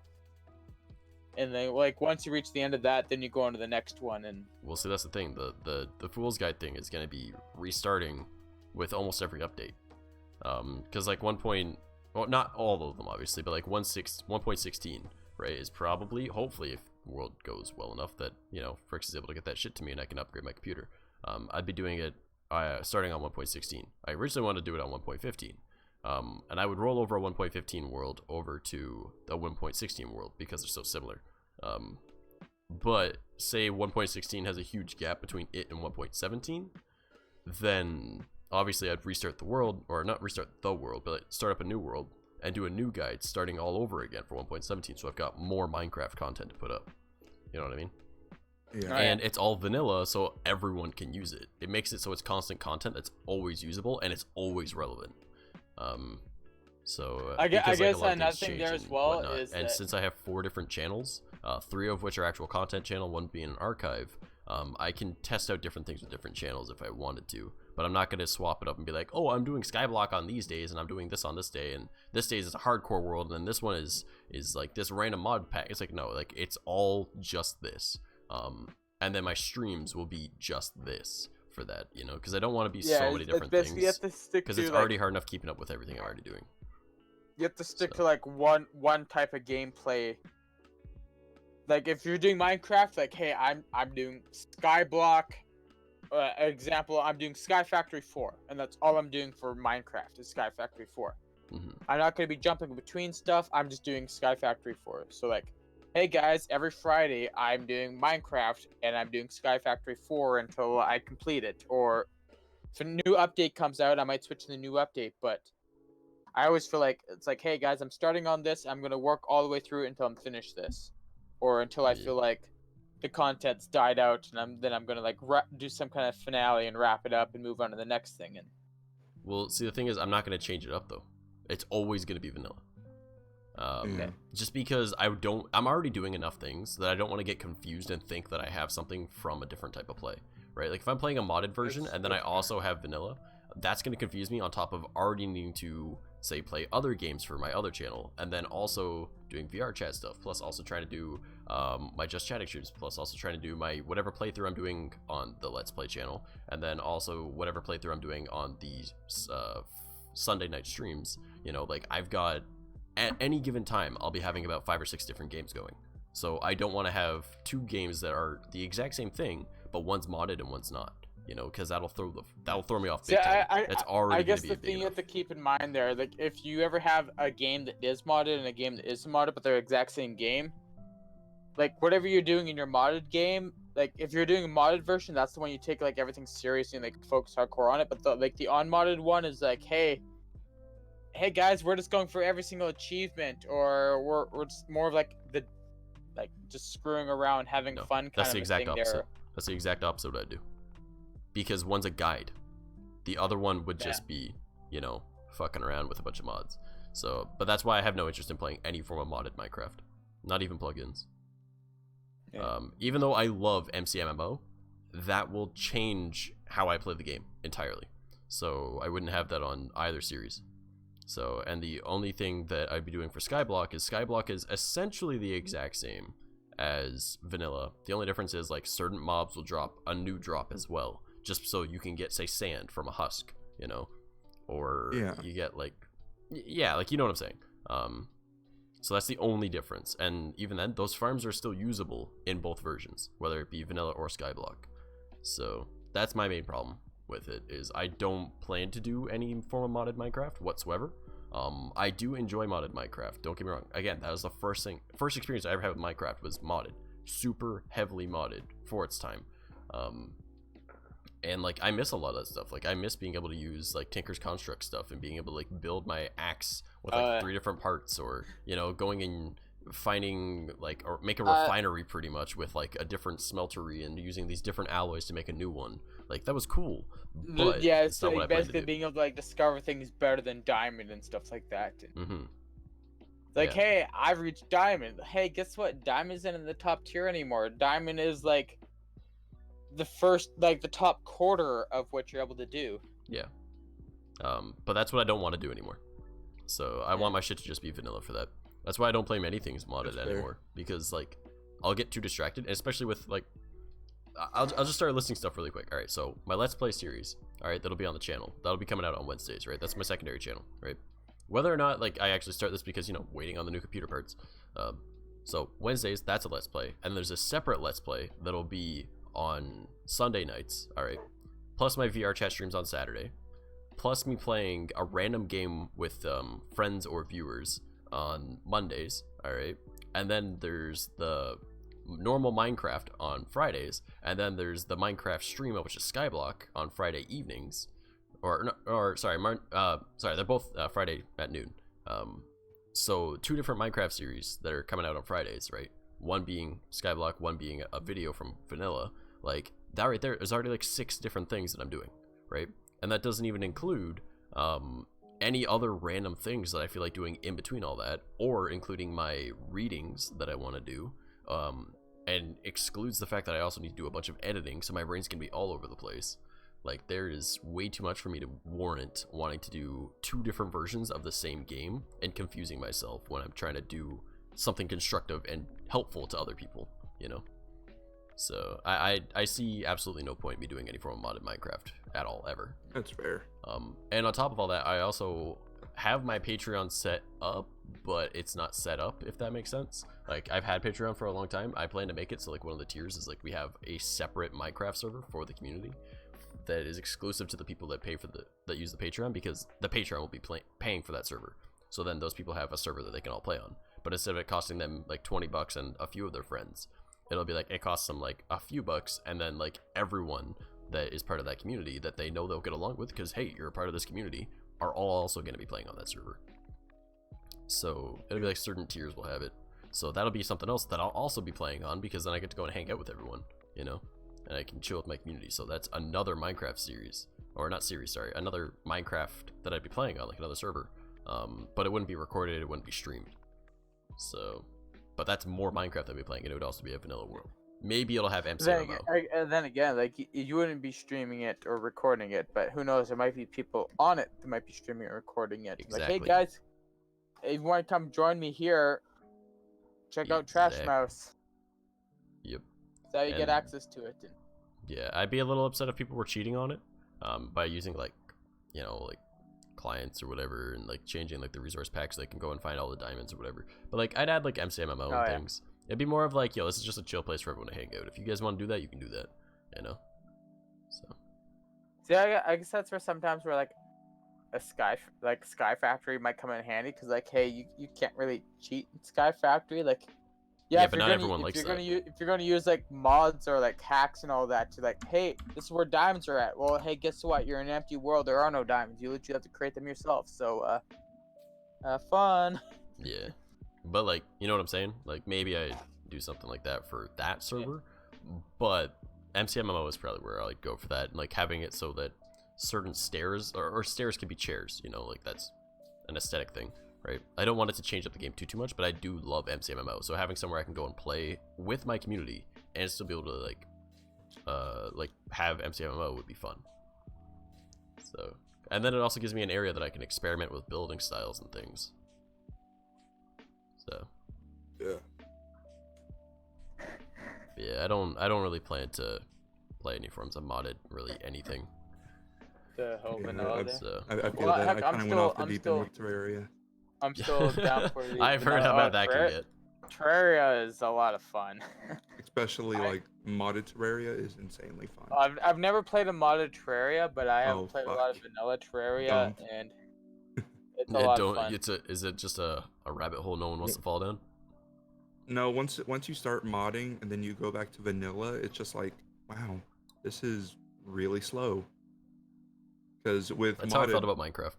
And then like once you reach the end of that, then you go on to the next one. And well, see, that's the thing. The Fool's Guide thing is going to be restarting with almost every update. Because like well, not all of them obviously, but like 1.16, right, is probably, hopefully, if the world goes well enough that, you know, Frix is able to get that shit to me and I can upgrade my computer. I'd be doing it starting on 1.16. I originally wanted to do it on 1.15. And I would roll over a 1.15 world over to the 1.16 world because they're so similar. But say 1.16 has a huge gap between it and 1.17, then obviously I'd restart the world, or not restart the world, but start up a new world and do a new guide starting all over again for 1.17, so I've got more Minecraft content to put up. You know what I mean? Yeah. And it's all vanilla, so everyone can use it. It makes it so it's constant content that's always usable and it's always relevant. I guess a lot of another things thing change there as and well whatnot. is and that since I have 4 different channels, 3 of which are actual content channel, 1 being an archive, I can test out different things with different channels if I wanted to. But I'm not going to swap it up and be like, oh, I'm doing Skyblock on these days and I'm doing this on this day, and this day is a hardcore world and then this one is like this random mod pack. It's like, no, like it's all just this. And then my streams will be just this for that, you know, because I don't want to be so many different things, because it's already hard enough keeping up with everything I'm already doing. You have to stick to like one type of gameplay. Like if you're doing Minecraft, like, hey, I'm doing Skyblock. Example, I'm doing Sky Factory 4, and that's all I'm doing for Minecraft is Sky Factory 4. I'm not going to be jumping between stuff. I'm just doing Sky Factory 4. So like, hey guys, every Friday I'm doing Minecraft and I'm doing Sky Factory 4 until I complete it. Or if a new update comes out, I might switch to the new update. But I always feel like it's like, hey guys, I'm starting on this. I'm going to work all the way through until I'm finished this. Or until I feel like the content's died out, and then I'm going to like do some kind of finale and wrap it up and move on to the next thing. And well, see, the thing is, I'm not going to change it up though. It's always going to be vanilla. Just because I'm already doing enough things that I don't want to get confused and think that I have something from a different type of play, right? Like if I'm playing a modded version and then I also have vanilla, that's going to confuse me on top of already needing to say play other games for my other channel, and then also doing VR chat stuff, plus also trying to do my just chatting streams, plus also trying to do my whatever playthrough I'm doing on the Let's Play channel, and then also whatever playthrough I'm doing on the Sunday night streams. You know, like I've got, at any given time, I'll be having about 5 or 6 different games going. So I don't want to have 2 games that are the exact same thing, but one's modded and one's not. You know, because that'll throw me off big time. It's already. I guess gonna be the thing you have to keep in mind there, like if you ever have a game that is modded and a game that isn't modded, but they're exact same game, like whatever you're doing in your modded game, like if you're doing a modded version, that's the one you take like everything seriously and like focus hardcore on it. But the unmodded one is like, hey guys, we're just going for every single achievement, or we're just more of like just screwing around, having fun kind of the exact thing opposite. there. That's the exact opposite of what I do. Because one's a guide, the other one would just be, you know, fucking around with a bunch of mods. So, but that's why I have no interest in playing any form of modded Minecraft, not even plugins. Even though I love MCMMO, that will change how I play the game entirely. So I wouldn't have that on either series. So, and the only thing that I'd be doing for Skyblock is essentially the exact same as vanilla. The only difference is like certain mobs will drop a new drop as well, just so you can get, say, sand from a husk, you know, or you get like, like, you know what I'm saying. So that's the only difference, and even then, those farms are still usable in both versions, whether it be vanilla or Skyblock. So that's my main problem with it, is I don't plan to do any form of modded Minecraft whatsoever. I do enjoy modded Minecraft, don't get me wrong. Again, that was the first experience I ever had with Minecraft was modded, super heavily modded for its time. And like I miss a lot of that stuff. Like I miss being able to use like Tinker's Construct stuff and being able to like build my axe with like 3 different parts, or you know, going and finding like, or make a refinery pretty much with like a different smeltery and using these different alloys to make a new one. Like that was cool. But yeah, it's not so what I plan to basically do. being able to like discover things better than diamond and stuff like that. Mm-hmm. Like, hey, I've reached diamond. Hey, guess what? Diamond isn't in the top tier anymore. Diamond is like the first, like the top quarter of what you're able to do. Yeah. But that's what I don't want to do anymore. So I want my shit to just be vanilla for that. That's why I don't play many things modded anymore, because like I'll get too distracted, and especially with like I'll just start listing stuff really quick. All right, so my Let's Play series, all right, that'll be on the channel. That'll be coming out on Wednesdays, right? That's my secondary channel, right? Whether or not like I actually start this because, you know, waiting on the new computer parts. So Wednesdays, that's a Let's Play, and there's a separate Let's Play that'll be on Sunday nights, all right, plus my VR chat streams on Saturday, plus me playing a random game with friends or viewers on Mondays, all right, and then there's the normal Minecraft on Fridays, and then there's the Minecraft stream, which is Skyblock, on Friday evenings, sorry, they're both Friday at noon. So 2 different Minecraft series that are coming out on Fridays, right? One being Skyblock, one being a video from vanilla. Like that right there is already like 6 different things that I'm doing, right? And that doesn't even include any other random things that I feel like doing in between all that, or including my readings that I want to do, and excludes the fact that I also need to do a bunch of editing, so my brain's gonna be all over the place. Like there is way too much for me to warrant wanting to do 2 different versions of the same game and confusing myself when I'm trying to do something constructive and helpful to other people, you know? So I see absolutely no point in me doing any form of modded Minecraft at all, ever. That's fair. And on top of all that, I also have my Patreon set up, but it's not set up, if that makes sense. Like I've had Patreon for a long time. I plan to make it so like one of the tiers is like we have a separate Minecraft server for the community that is exclusive to the people that pay for that use the Patreon, because the Patreon will be paying for that server. So then those people have a server that they can all play on. But instead of it costing them like $20 and a few of their friends, it'll be like it costs them like a few bucks, and then like everyone that is part of that community that they know they'll get along with, because hey, you're a part of this community, are all also going to be playing on that server. So it'll be like certain tiers will have it. So that'll be something else that I'll also be playing on, because then I get to go and hang out with everyone, you know, and I can chill with my community. So that's another Minecraft series, or not series, sorry, another Minecraft that I'd be playing on, like another server. But it wouldn't be recorded, it wouldn't be streamed. So, but that's more Minecraft I'd be playing, and it would also be a vanilla world. Maybe it'll have Then, MCMMO. and then again, like you wouldn't be streaming it or recording it, but who knows? There might be people on it that might be streaming or recording it. Like, hey Exactly. guys, if you want to come join me here, check out Trash Exact- Mouse. Yep. That's how you get And- access to it. Yeah, I'd be a little upset if people were cheating on it, by using like, you know, like clients or whatever, and like changing like the resource packs so they can go and find all the diamonds or whatever. But like, I'd add like MCMMO and yeah. things. It'd be more of like, yo, this is just a chill place for everyone to hang out. If you guys want to do that, you can do that. You know. So. See, I guess that's where sometimes where like a Sky Factory might come in handy, because like, hey, you can't really cheat in Sky Factory, like. Yeah, if but you're not gonna, everyone if likes you're that. Gonna if you're gonna use like mods or like hacks and all that to like, hey, this is where diamonds are at. Well, hey, guess what? You're in an empty world. There are no diamonds. You literally have to create them yourself. So, have fun. Yeah, but like, you know what I'm saying? Like, maybe I do something like that for that server, but MCMMO is probably where I like go for that, and like having it so that certain stairs or stairs can be chairs. You know, like that's an aesthetic thing, right? I don't want it to change up the game too much, but I do love MCMMO. So having somewhere I can go and play with my community and still be able to like have MCMMO would be fun. So, and then it also gives me an area that I can experiment with building styles and things. So. Yeah. Yeah, I don't really plan to play any forms of modded, really anything. The whole Yeah, vanilla I thing. feel Well, that. heck, I kind of went off the deep end with Terraria. I'm still down for the. I've heard how bad that can get. Terraria is a lot of fun. Especially like modded Terraria is insanely fun. I've never played a modded Terraria, but I have played a lot of fuck. vanilla Terraria, Don't. and it's a Yeah, lot of fun. is it just a rabbit hole no one wants to fall down? No, once you start modding and then you go back to vanilla, it's just like, wow, this is really slow. Because with That's modded, how I felt about Minecraft.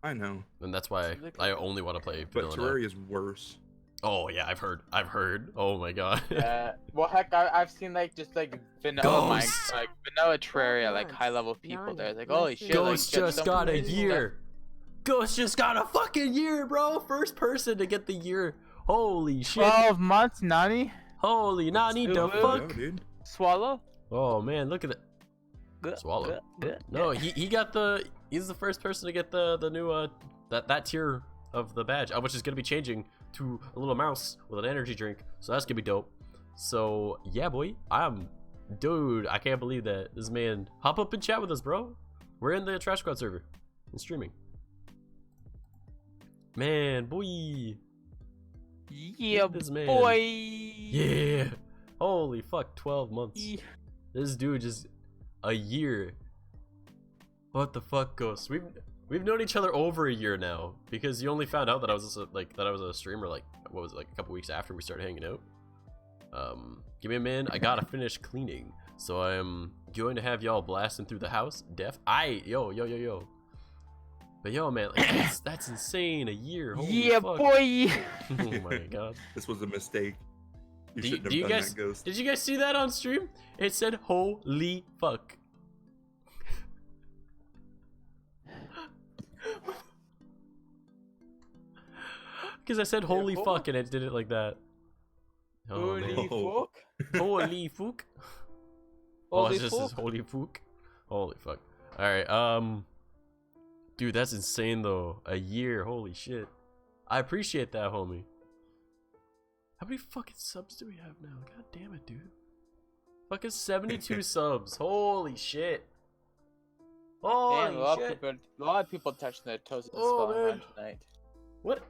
I know. And that's why I only want to play But vanilla. Terraria is worse. Oh yeah, I've heard. Oh my god. Well, heck, I've seen like just like vanilla Ghost! like vanilla Terraria, like high level people. They're like, holy shit! Ghost like, just got a year. Ghost just got a fucking year, bro. First person to get the year. Holy shit. 12 months, Nani? Holy Nani, the fuck? dude. Swallow? Oh man, look at that. Swallow. No, he got the. He's the first person to get the new that tier of the badge, which is gonna be changing to a little mouse with an energy drink. So that's gonna be dope. So yeah, boy, dude. I can't believe that this man. Hop up and chat with us, bro. We're in the Trash Squad server and streaming. Man, boy. Yeah, this man. boy. Yeah. Holy fuck, 12 months. This dude just a year. What the fuck, Ghost? We've known each other over a year now, because you only found out that I was a streamer like, what was it, like a couple weeks after we started hanging out. Give me a minute. I gotta finish cleaning, so I'm going to have y'all blasting through the house. Yo. But yo, man, like, that's insane. A year. Holy Yeah, fuck. boy. Oh my god. This was a mistake. You Do shouldn't you have done guys that, Ghost. did you guys see that on stream? It said holy fuck. Because I said holy fuck and it did it like that. Oh, man. Holy fuck. Holy fuck. Oh, it's just this holy fuck. Holy fuck. Alright, dude, that's insane though. A year, holy shit. I appreciate that, homie. How many fucking subs do we have now? God damn it, dude. Fucking 72 subs. Holy shit. Holy Damn, a shit. lot of people touching their toes at the Oh, spawn man. run tonight. What?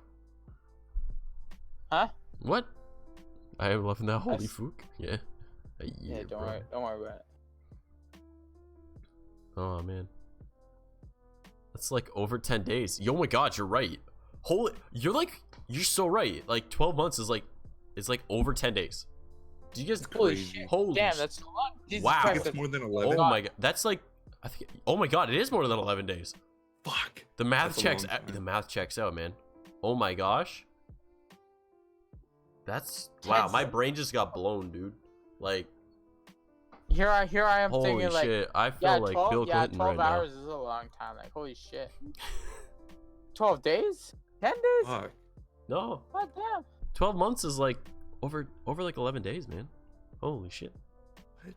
Huh? What? I am loving that holy Us. fook. Yeah. A year, Yeah, don't bro. worry about it. Oh man. That's like over 10 days. Yo, my god, you're right. You're so right. Like 12 months is like over 10 days. Do you guys Holy shit. Holy Damn, sh- that's a lot. Jesus Wow. Christ, It's more than 11. Oh my god. That's like I think oh my god, it is more than 11 days. Fuck. The math That's a checks long time. the math checks out, man. Oh my gosh. That's wow, my brain just got blown, dude. Like Here I am holy thinking like, shit. I feel yeah, like 12, Bill yeah, Clinton 12 right hours is a long time. Like, holy shit. 12 days? 10 days? Fuck. now. No. God damn. 12 months is like over like 11 days, man. Holy shit.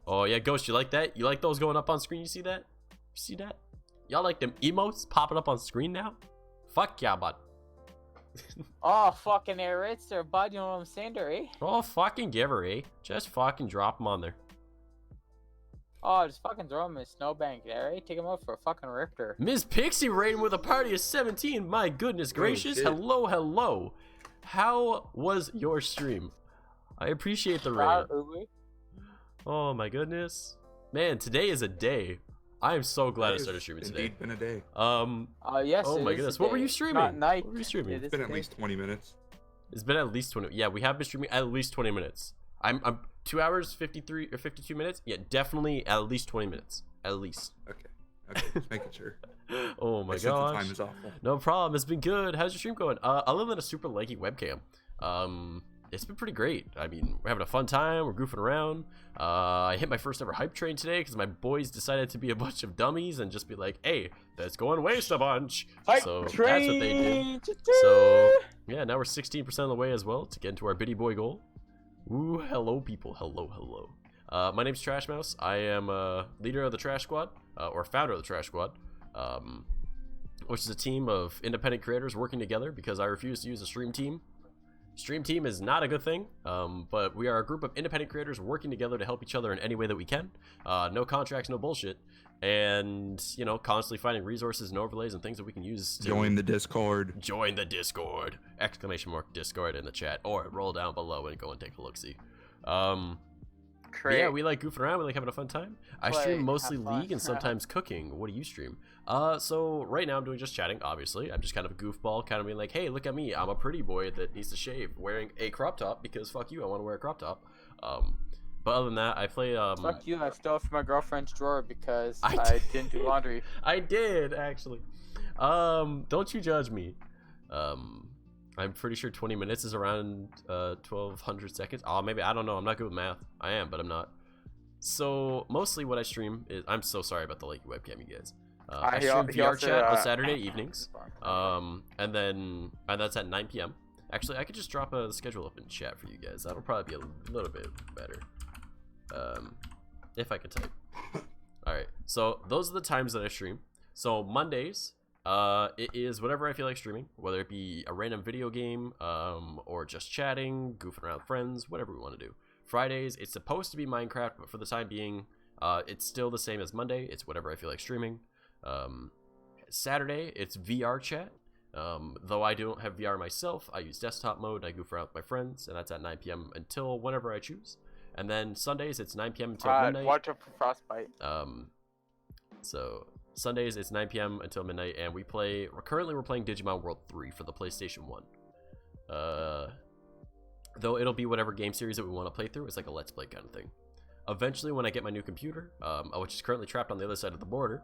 Oh yeah, Ghost, you like that? You like those going up on screen? You see that? You see that? Y'all like them emotes popping up on screen now? Fuck yeah, bud. Oh, fucking it's there, bud. You know what I'm saying there, eh? Oh, fucking give her, eh? Just fucking drop them on there. Oh, just fucking throw him in a snowbank there, eh? Take him out for a fucking rifter. Ms. Pixie raiding with a party of 17. My goodness gracious. Hello, hello. How was your stream? I appreciate the raid. Oh my goodness. Man, today is a day. I am so glad I started streaming today. Indeed been a day. Yes. Oh my goodness. What were you streaming? Not night. What were you streaming? It's been at least 20 minutes. It's been at least 20. Yeah, we have been streaming at least 20 minutes. I'm 2 hours 53 or 52 minutes. Yeah, definitely at least 20 minutes. At least. Okay, just making sure. Oh my My sense gosh. of time is awful. No problem. It's been good. How's your stream going? Other than a super laggy webcam, it's been pretty great. I mean, we're having a fun time. We're goofing around. I hit my first ever hype train today because my boys decided to be a bunch of dummies and just be like, "Hey, that's going waste a bunch." Hype so train. that's what they did. So yeah, now we're 16% of the way as well to get into our biddy boy goal. Ooh, hello people. Hello, hello. My name's Trash Mouse. I am leader of the Trash Squad, or founder of the Trash Squad, which is a team of independent creators working together because I refuse to use a stream team. Stream team is not a good thing, but we are a group of independent creators working together to help each other in any way that we can. No contracts, no bullshit, and you know, constantly finding resources and overlays and things that we can use to Join the Discord. Join the Discord! Exclamation mark Discord in the chat, or roll down below and go and take a look see. Yeah, we like goofing around. We like having a fun time. I stream mostly League and sometimes cooking. What do you stream? So right now I'm doing just chatting. Obviously, I'm just kind of a goofball, kind of being like, "Hey, look at me! I'm a pretty boy that needs to shave, wearing a crop top because fuck you, I want to wear a crop top." But other than that, I play. Fuck you! I stole from my girlfriend's drawer because I didn't do laundry. I did actually. Don't you judge me. I'm pretty sure 20 minutes is around 1200 seconds. Oh, maybe, I don't know. I'm not good with math. I am, but I'm not. So mostly what I stream is, I'm so sorry about the laggy webcam, you guys. I stream VR chat on Saturday evenings, and that's at 9 p.m. Actually, I could just drop a schedule up in chat for you guys. That'll probably be a little bit better, if I could type. All right, so those are the times that I stream. So Mondays, it is whatever I feel like streaming, whether it be a random video game, or just chatting, goofing around with friends, whatever we want to do. Fridays, it's supposed to be Minecraft, but for the time being, it's still the same as Monday. It's whatever I feel like streaming. Saturday, it's VR chat. Though I don't have VR myself, I use desktop mode. I goof around with my friends, and that's at 9 p.m. until whenever I choose. And then Sundays, it's 9 p.m. until midnight. Watch out for frostbite. So Sundays, it's 9 p.m. until midnight, and we're currently playing Digimon World 3 for the PlayStation 1. Though it'll be whatever game series that we want to play through. It's like a Let's Play kind of thing. Eventually, when I get my new computer, which is currently trapped on the other side of the border,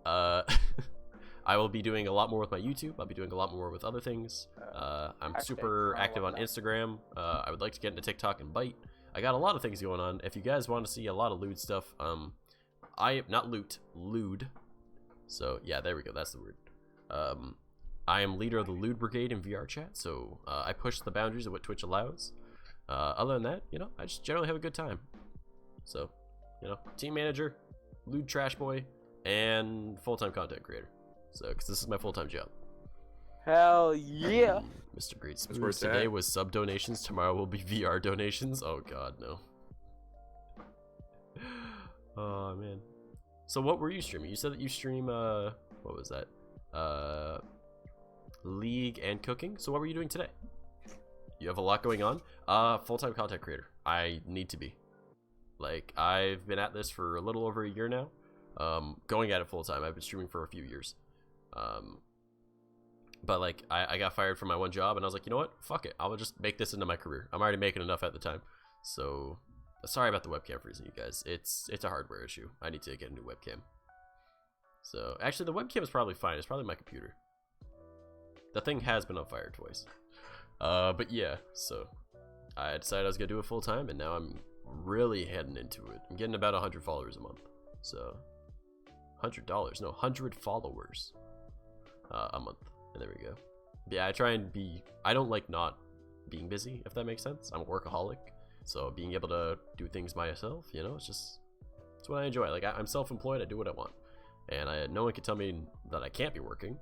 I will be doing a lot more with my YouTube. I'll be doing a lot more with other things. I'm super active on Instagram. I would like to get into TikTok and Byte. I got a lot of things going on. If you guys want to see a lot of lewd stuff, lewd. So yeah, there we go. That's the word. I am leader of the Lewd Brigade in VR chat, so I push the boundaries of what Twitch allows. Other than that, you know, I just generally have a good time. So, you know, team manager, lewd trash boy, and full-time content creator. So, because this is my full-time job. Hell yeah! Mr. Great Spoons, today was sub donations. Tomorrow will be VR donations. Oh God, no. Oh man. So what were you streaming? You said that you stream what was that? League and cooking. So what were you doing today? You have a lot going on. Full-time content creator. I need to be. Like, I've been at this for a little over a year now. Going at it full-time. I've been streaming for a few years. But like, I got fired from my one job, and I was like, you know what? Fuck it. I'll just make this into my career. I'm already making enough at the time. So, sorry about the webcam freezing, you guys. It's a hardware issue. I need to get a new webcam. So, actually, the webcam is probably fine. It's probably my computer. The thing has been on fire twice. But yeah, so I decided I was gonna do it full time, and now I'm really heading into it. I'm getting about 100 followers a month. So $100, no, 100 followers a month. And there we go. Yeah, I try and I don't like not being busy, if that makes sense. I'm a workaholic. So being able to do things myself, you know, it's what I enjoy. Like I'm self-employed, I do what I want, and no one can tell me that I can't be working.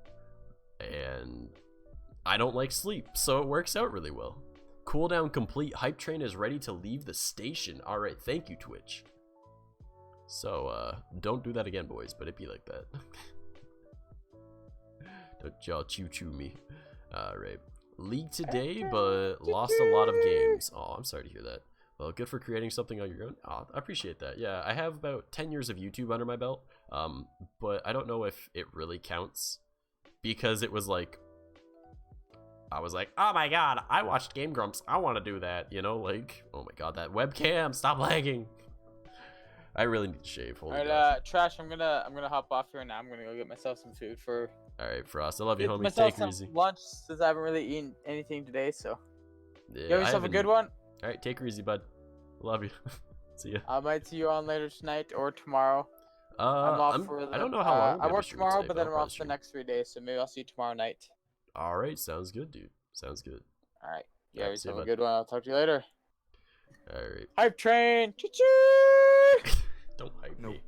And I don't like sleep, so it works out really well. Cooldown complete. Hype train is ready to leave the station. All right, thank you, Twitch. So don't do that again, boys. But it be like that. Don't y'all choo-choo me. All right. League today, but lost a lot of games. Oh, I'm sorry to hear that. Well, good for creating something on your own. Oh, I appreciate that. Yeah, I have about 10 years of YouTube under my belt. But I don't know if it really counts, because it was like, I was like, oh my god, I watched Game Grumps. I want to do that, you know, like, oh my god, that webcam, stop lagging. I really need to shave. Holy Alright, Trash, I'm gonna hop off here now. I'm gonna go get myself some food for. Alright, Frost, I love you, Get homie. myself Take it some easy. lunch since I haven't really eaten anything today, so. Yeah, Give yourself a good one. Alright, take her easy, bud. Love you. See ya. I might see you on later tonight or tomorrow. I'm off for the, I don't know how long I we'll work stream tomorrow, today, but then I'll I'm probably off the stream. next 3 days, so maybe I'll see you tomorrow night. Alright, sounds good, dude. Sounds good. Alright. Alright, Yeah, see ya, yourself a bud. good one. I'll talk to you later. Alright. Hype train! Choo-choo! Don't hype me.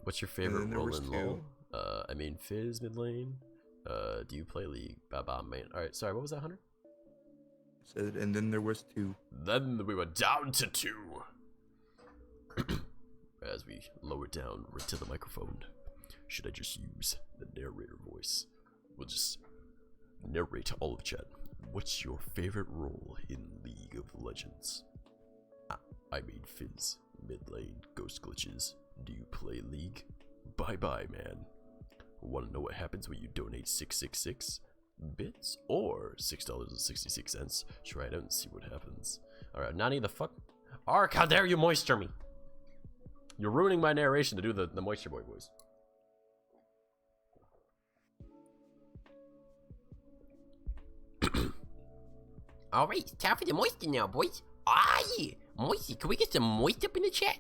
What's your then favorite there role was in two. LoL? I mean Fizz mid lane. Do you play League? Baba main. Alright, sorry, what was that, Hunter? Said, and then there was 2. Then we were down to 2. As we lower down right to the microphone. Should I just use the narrator voice? We'll just narrate all of chat. What's your favorite role in League of Legends? I mean Fizz, mid lane, ghost glitches. Do you play League? Bye bye, man. Wanna know what happens when you donate 666 bits or $6.66? Try it out and see what happens. Alright, Nani the fuck? Ark, how dare you moisture me? You're ruining my narration to do the moisture boy voice. Alright, time for the moisture now, boys. Ah, yeah. Moisture. Can we get some moisture up in the chat?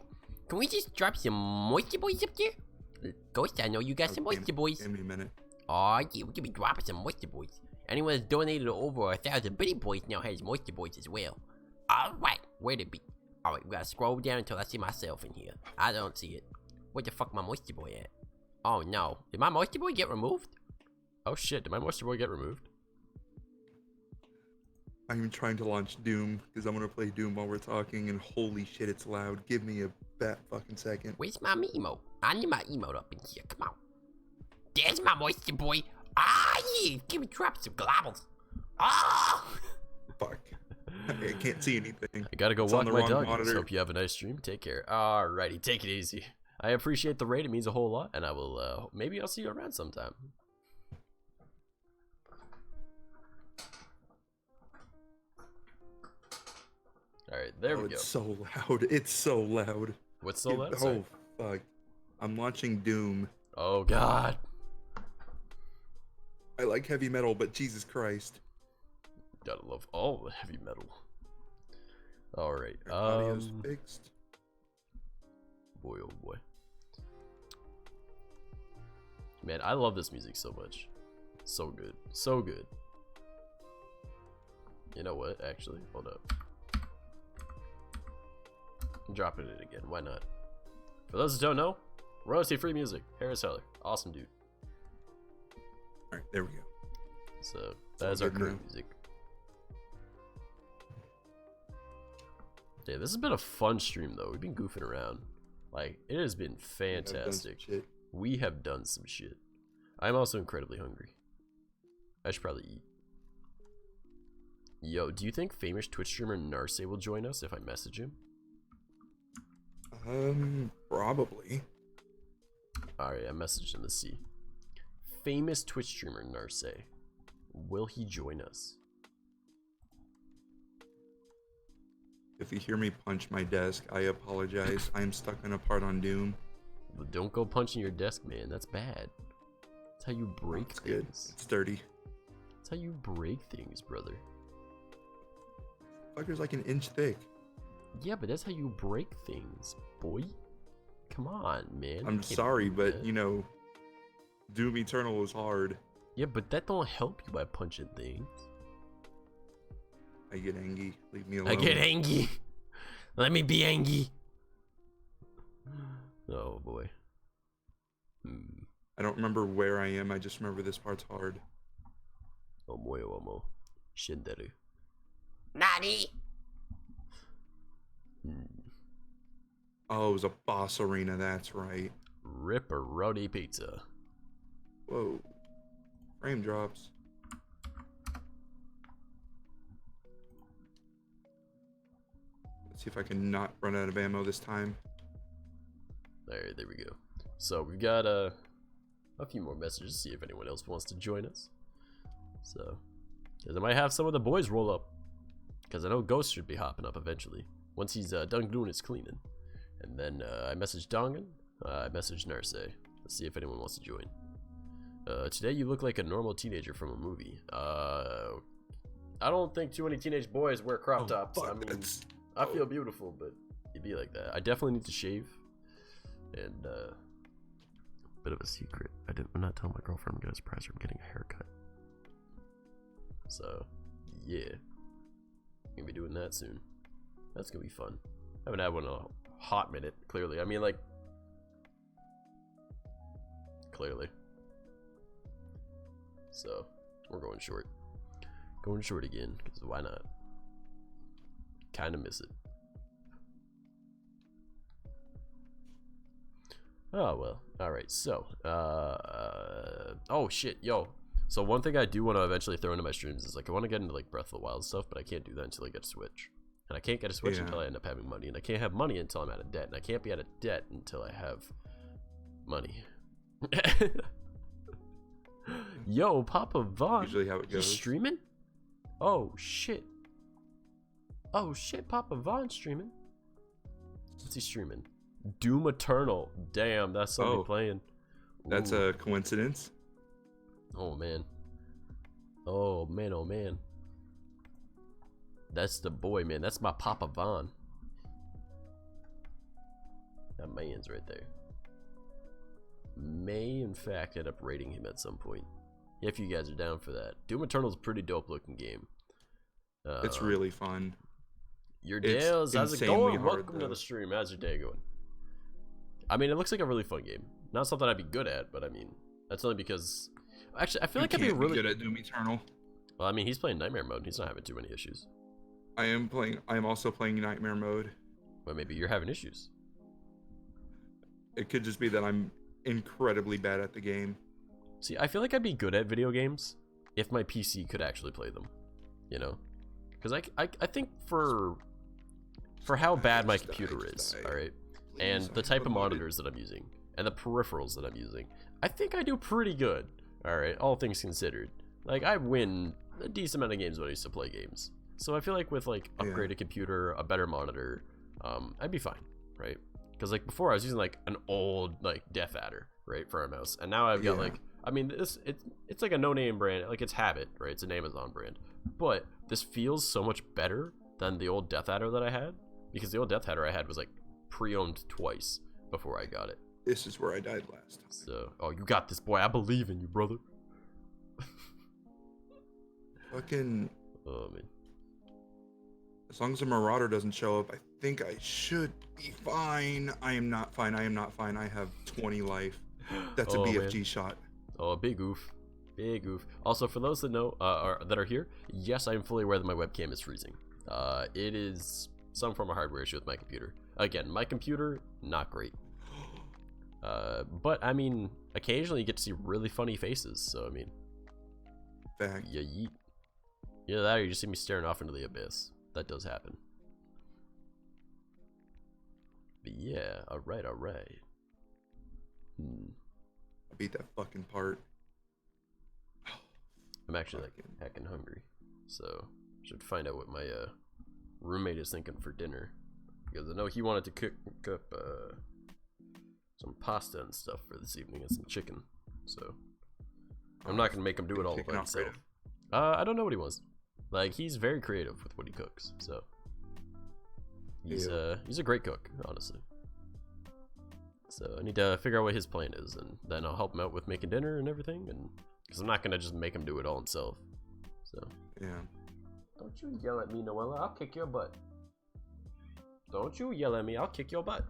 Can we just drop some moisture boys up there? Ghost, I know you got some moisture boys. Give me a minute. Oh, yeah, we could be dropping some moisture boys. Anyone that's donated over 1,000 bitty boys now has moisture boys as well. Alright, where'd it be? Alright, we gotta scroll down until I see myself in here. I don't see it. Where the fuck my moisture boy at? Oh no. Did my moisture boy get removed? Oh shit, did my moisture boy get removed? I'm trying to launch Doom because I'm gonna play Doom while we're talking, and holy shit, it's loud. Give me a bat fucking second. Where's my emote? I need my emote up in here. Come on. There's my moisture boy. Ah, yeah. Give me drop some globbles. Ah. Fuck. I can't see anything. I gotta go It's on walk the my wrong dog. monitor. Hope you have a nice stream. Take care. Alrighty, take it easy. I appreciate the raid. It means a whole lot, and I will. Maybe I'll see you around sometime. Alright, there we go. It's so loud. It's so loud. What's so loud? Sorry. Oh, fuck. I'm launching Doom. Oh, God. I like heavy metal, but Jesus Christ. Gotta love all the heavy metal. Alright, Audio's fixed. Boy, oh boy. Man, I love this music so much. So good. So good. You know what, actually? Hold up. I'm dropping it again. Why not? For those who don't know, royalty-free music. Harris Heller. Awesome dude. Alright, there we go. So, that is our current music. Yeah, this has been a fun stream, though. We've been goofing around. Like, it has been fantastic. We have done some shit. I'm also incredibly hungry. I should probably eat. Yo, do you think famous Twitch streamer Narse will join us if I message him? Probably. Alright, I messaged him to see. Famous Twitch streamer Narse. Will he join us? If you hear me punch my desk, I apologize. I'm stuck on a part on Doom. Well, don't go punching your desk, man. That's bad. That's how you break things. Good. It's dirty. That's how you break things, brother. Fucker's like an inch thick. Yeah, but that's how you break things, boy. Come on, man. I'm sorry, but you know, Doom Eternal is hard. Yeah, but that don't help you by punching things. I get angry. Leave me alone. I get angry. Let me be angry. Oh boy. I don't remember where I am. I just remember this part's hard. Omo. Shinderu. Nani? Oh, it was a boss arena. That's right. Ripperoni pizza. Whoa. Frame drops. Let's see if I can not run out of ammo this time. Alright, there we go. So we've got a few more messages to see if anyone else wants to join us. So, because I might have some of the boys roll up. Because I know Ghost should be hopping up eventually. Once he's done doing his cleaning. And then I messaged Dongan. I messaged Nurse. Let's see if anyone wants to join. Today you look like a normal teenager from a movie. I don't think too many teenage boys wear crop tops. I mean, I feel beautiful, but it'd be like that. I definitely need to shave. And bit of a secret. I'm not telling my girlfriend I'm gonna surprise her I'm getting a haircut. So yeah, gonna be doing that soon. That's gonna be fun. I haven't had one in a hot minute. Clearly, I mean, like, clearly. So we're going short. Going short again, because why not? Kind of miss it. Oh well. All right. So, oh shit, yo. So one thing I do want to eventually throw into my streams is like I want to get into like Breath of the Wild stuff, but I can't do that until I get a Switch, and I can't get a Switch until I end up having money, and I can't have money until I'm out of debt, and I can't be out of debt until I have money. Yo, Papa Vaughn. Usually how it goes. He's streaming? Oh shit. Oh shit, Papa Vaughn's streaming. What's he streaming? Doom Eternal. Damn, that's somebody playing. That's a coincidence. Oh man. Oh man, oh man. That's the boy, man. That's my Papa Vaughn. That man's right there. May in fact end up rating him at some point. If you guys are down for that. Doom Eternal's a pretty dope looking game. It's really fun. Your Dales, how's it going? Welcome to the stream. How's your day going? I mean, it looks like a really fun game. Not something I'd be good at, but I mean, that's only because actually I feel like I'd be really good at Doom Eternal. Well, I mean, he's playing Nightmare mode. He's not having too many issues. I am also playing Nightmare mode. But maybe you're having issues. It could just be that I'm incredibly bad at the game. See, I feel like I'd be good at video games if my PC could actually play them. You know? Because I think for how bad my computer is, alright? And the type of monitors that I'm using, and the peripherals that I'm using, I think I do pretty good, alright? All things considered. Like, I win a decent amount of games when I used to play games. So I feel like with, like, upgraded computer, a better monitor, I'd be fine, right? Because, like, before I was using, like, an old, like, Death Adder, right, for a mouse. And now I've got, like, I mean, it's like a no-name brand. Like, it's Habit, right? It's an Amazon brand. But this feels so much better than the old Death Adder that I had. Because the old Death Adder I had was, like, pre-owned twice before I got it. This is where I died last time. So, oh, you got this, boy. I believe in you, brother. Fucking... Oh, man. As long as a Marauder doesn't show up, I think I should be fine. I am not fine. I am not fine. I have 20 life. That's a BFG shot. Oh, a big oof. Big oof. Also, for those that know, that are here, yes, I am fully aware that my webcam is freezing. It is some form of hardware issue with my computer. Again, my computer, not great. But, I mean, occasionally you get to see really funny faces, so, I mean... Fact. Yeah, yeet. Either that or you just see me staring off into the abyss. That does happen. But yeah, alright, alright. I beat that fucking part. I'm actually like heckin' hungry. So, should find out what my roommate is thinking for dinner. Because I know he wanted to cook up some pasta and stuff for this evening and some chicken. So, I'm not gonna make him do it all by himself. I don't know what he wants. Like, he's very creative with what he cooks, so he's a great cook, honestly. So I need to figure out what his plan is, and then I'll help him out with making dinner and everything, and because I'm not gonna just make him do it all himself. So yeah, Don't you yell at me, Noella. I'll kick your butt. Don't you yell at me. I'll kick your butt.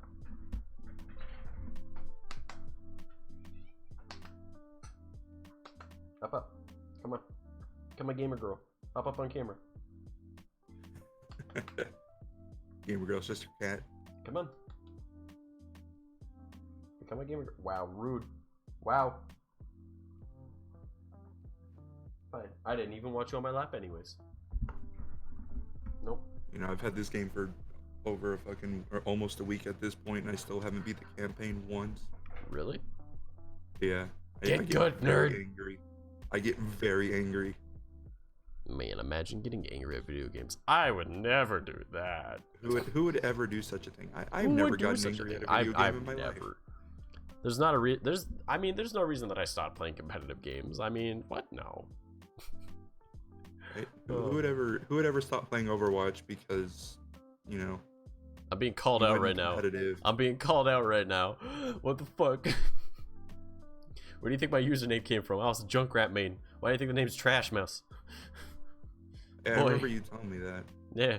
Up. Come on. Come on, gamer girl. Up on camera. Gamer girl, sister cat. Come on. Come on, gamer girl. Wow, rude. Wow. Fine. I didn't even want you on my lap anyways. Nope. You know, I've had this game for over or almost a week at this point, and I still haven't beat the campaign once. Really? Yeah. Get good, very nerd. Angry. I get very angry. Man, imagine getting angry at video games. I would never do that. Who would ever do such a thing? I've never gotten angry at a video game in my life. There's no reason that I stopped playing competitive games. I mean, what? No. Right? Who would ever stop playing Overwatch because, you know? I'm being called out right now. I'm being called out right now. What the fuck? Where do you think my username came from? I was a Junkrat main. Why do you think the name's Trash Mouse? Yeah, I remember you telling me that. Yeah.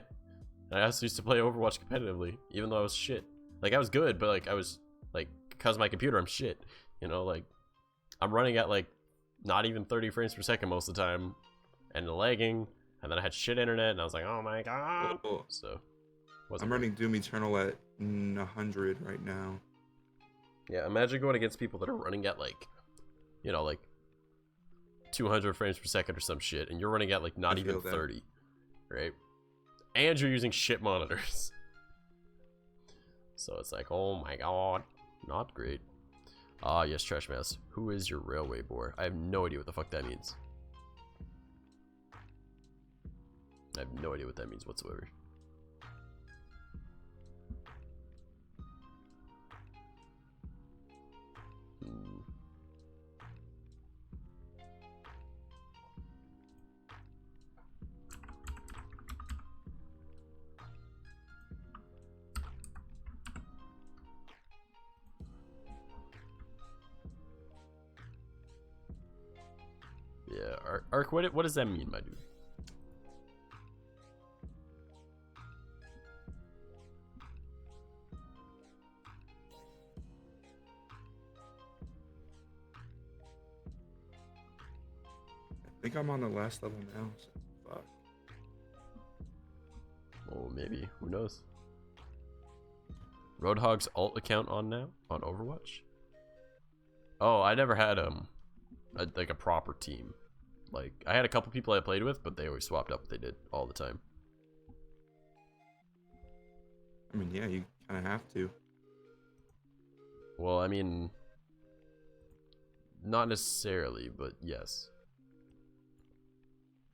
I also used to play Overwatch competitively, even though I was shit. Like, I was good, but like, I was, like, because of my computer, I'm shit. You know, like, I'm running at, like, not even 30 frames per second most of the time, and lagging, and then I had shit internet, and I was like, oh my god. So, I'm running Doom Eternal at 100 right now. Yeah, imagine going against people that are running at, like, you know, like, 200 frames per second or some shit, and you're running at, like, not even 30, right? And you're using shit monitors. So it's like, oh my god, not great. Ah, yes, Trash Mouse. Who is your railway bore? I have no idea what the fuck that means. I have no idea what that means whatsoever. Yeah, Ark, what does that mean, my dude? I think I'm on the last level now. So fuck. Oh, maybe. Who knows? Roadhog's alt account on now? On Overwatch? Oh, I never had like a proper team. Like, I had a couple people I played with, but they always swapped up what they did all the time. I mean, yeah, you kind of have to. Well, I mean, not necessarily, but yes.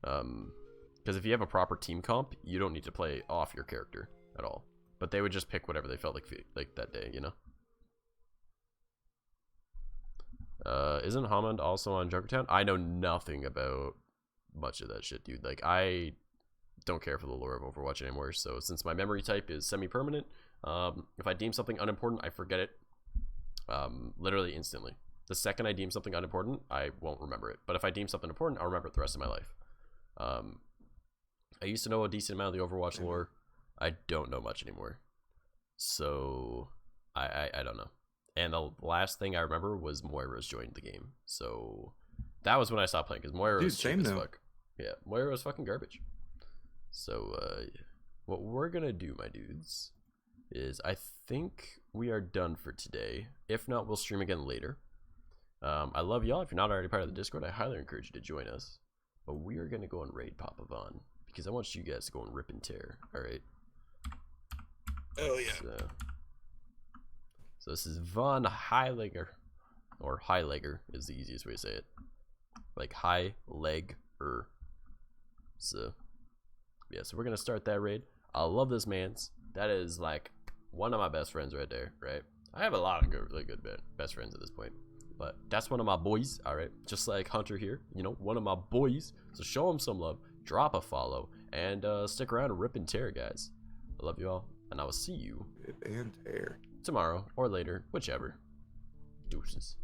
Because if you have a proper team comp, you don't need to play off your character at all. But they would just pick whatever they felt like that day, you know? Isn't Hammond also on Junkertown? I know nothing about much of that shit, dude. Like, I don't care for the lore of Overwatch anymore, so since my memory type is semi-permanent, if I deem something unimportant, I forget it literally instantly. The second I deem something unimportant, I won't remember it. But if I deem something important, I'll remember it the rest of my life. I used to know a decent amount of the Overwatch lore. I don't know much anymore. So, I don't know. And the last thing I remember was Moira's joined the game. So that was when I stopped playing, because Moira was cheap as fuck. Yeah, Moira was fucking garbage. So what we're gonna do, my dudes, is I think we are done for today. If not, we'll stream again later. I love y'all. If you're not already part of the Discord, I highly encourage you to join us. But we are gonna go and raid Papa Von, because I want you guys to go and rip and tear. Alright. Oh yeah. So this is Von Highlegger, or Highlegger is the easiest way to say it. Like high leg-er. So yeah, so we're gonna start that raid. I love this man's. That is like one of my best friends right there, right? I have a lot of really good best friends at this point, but that's one of my boys. All right, just like Hunter here, you know, one of my boys. So show him some love, drop a follow, and stick around and rip and tear, guys. I love you all, and I will see you Rip and tear. tomorrow or later, whichever. Deuces.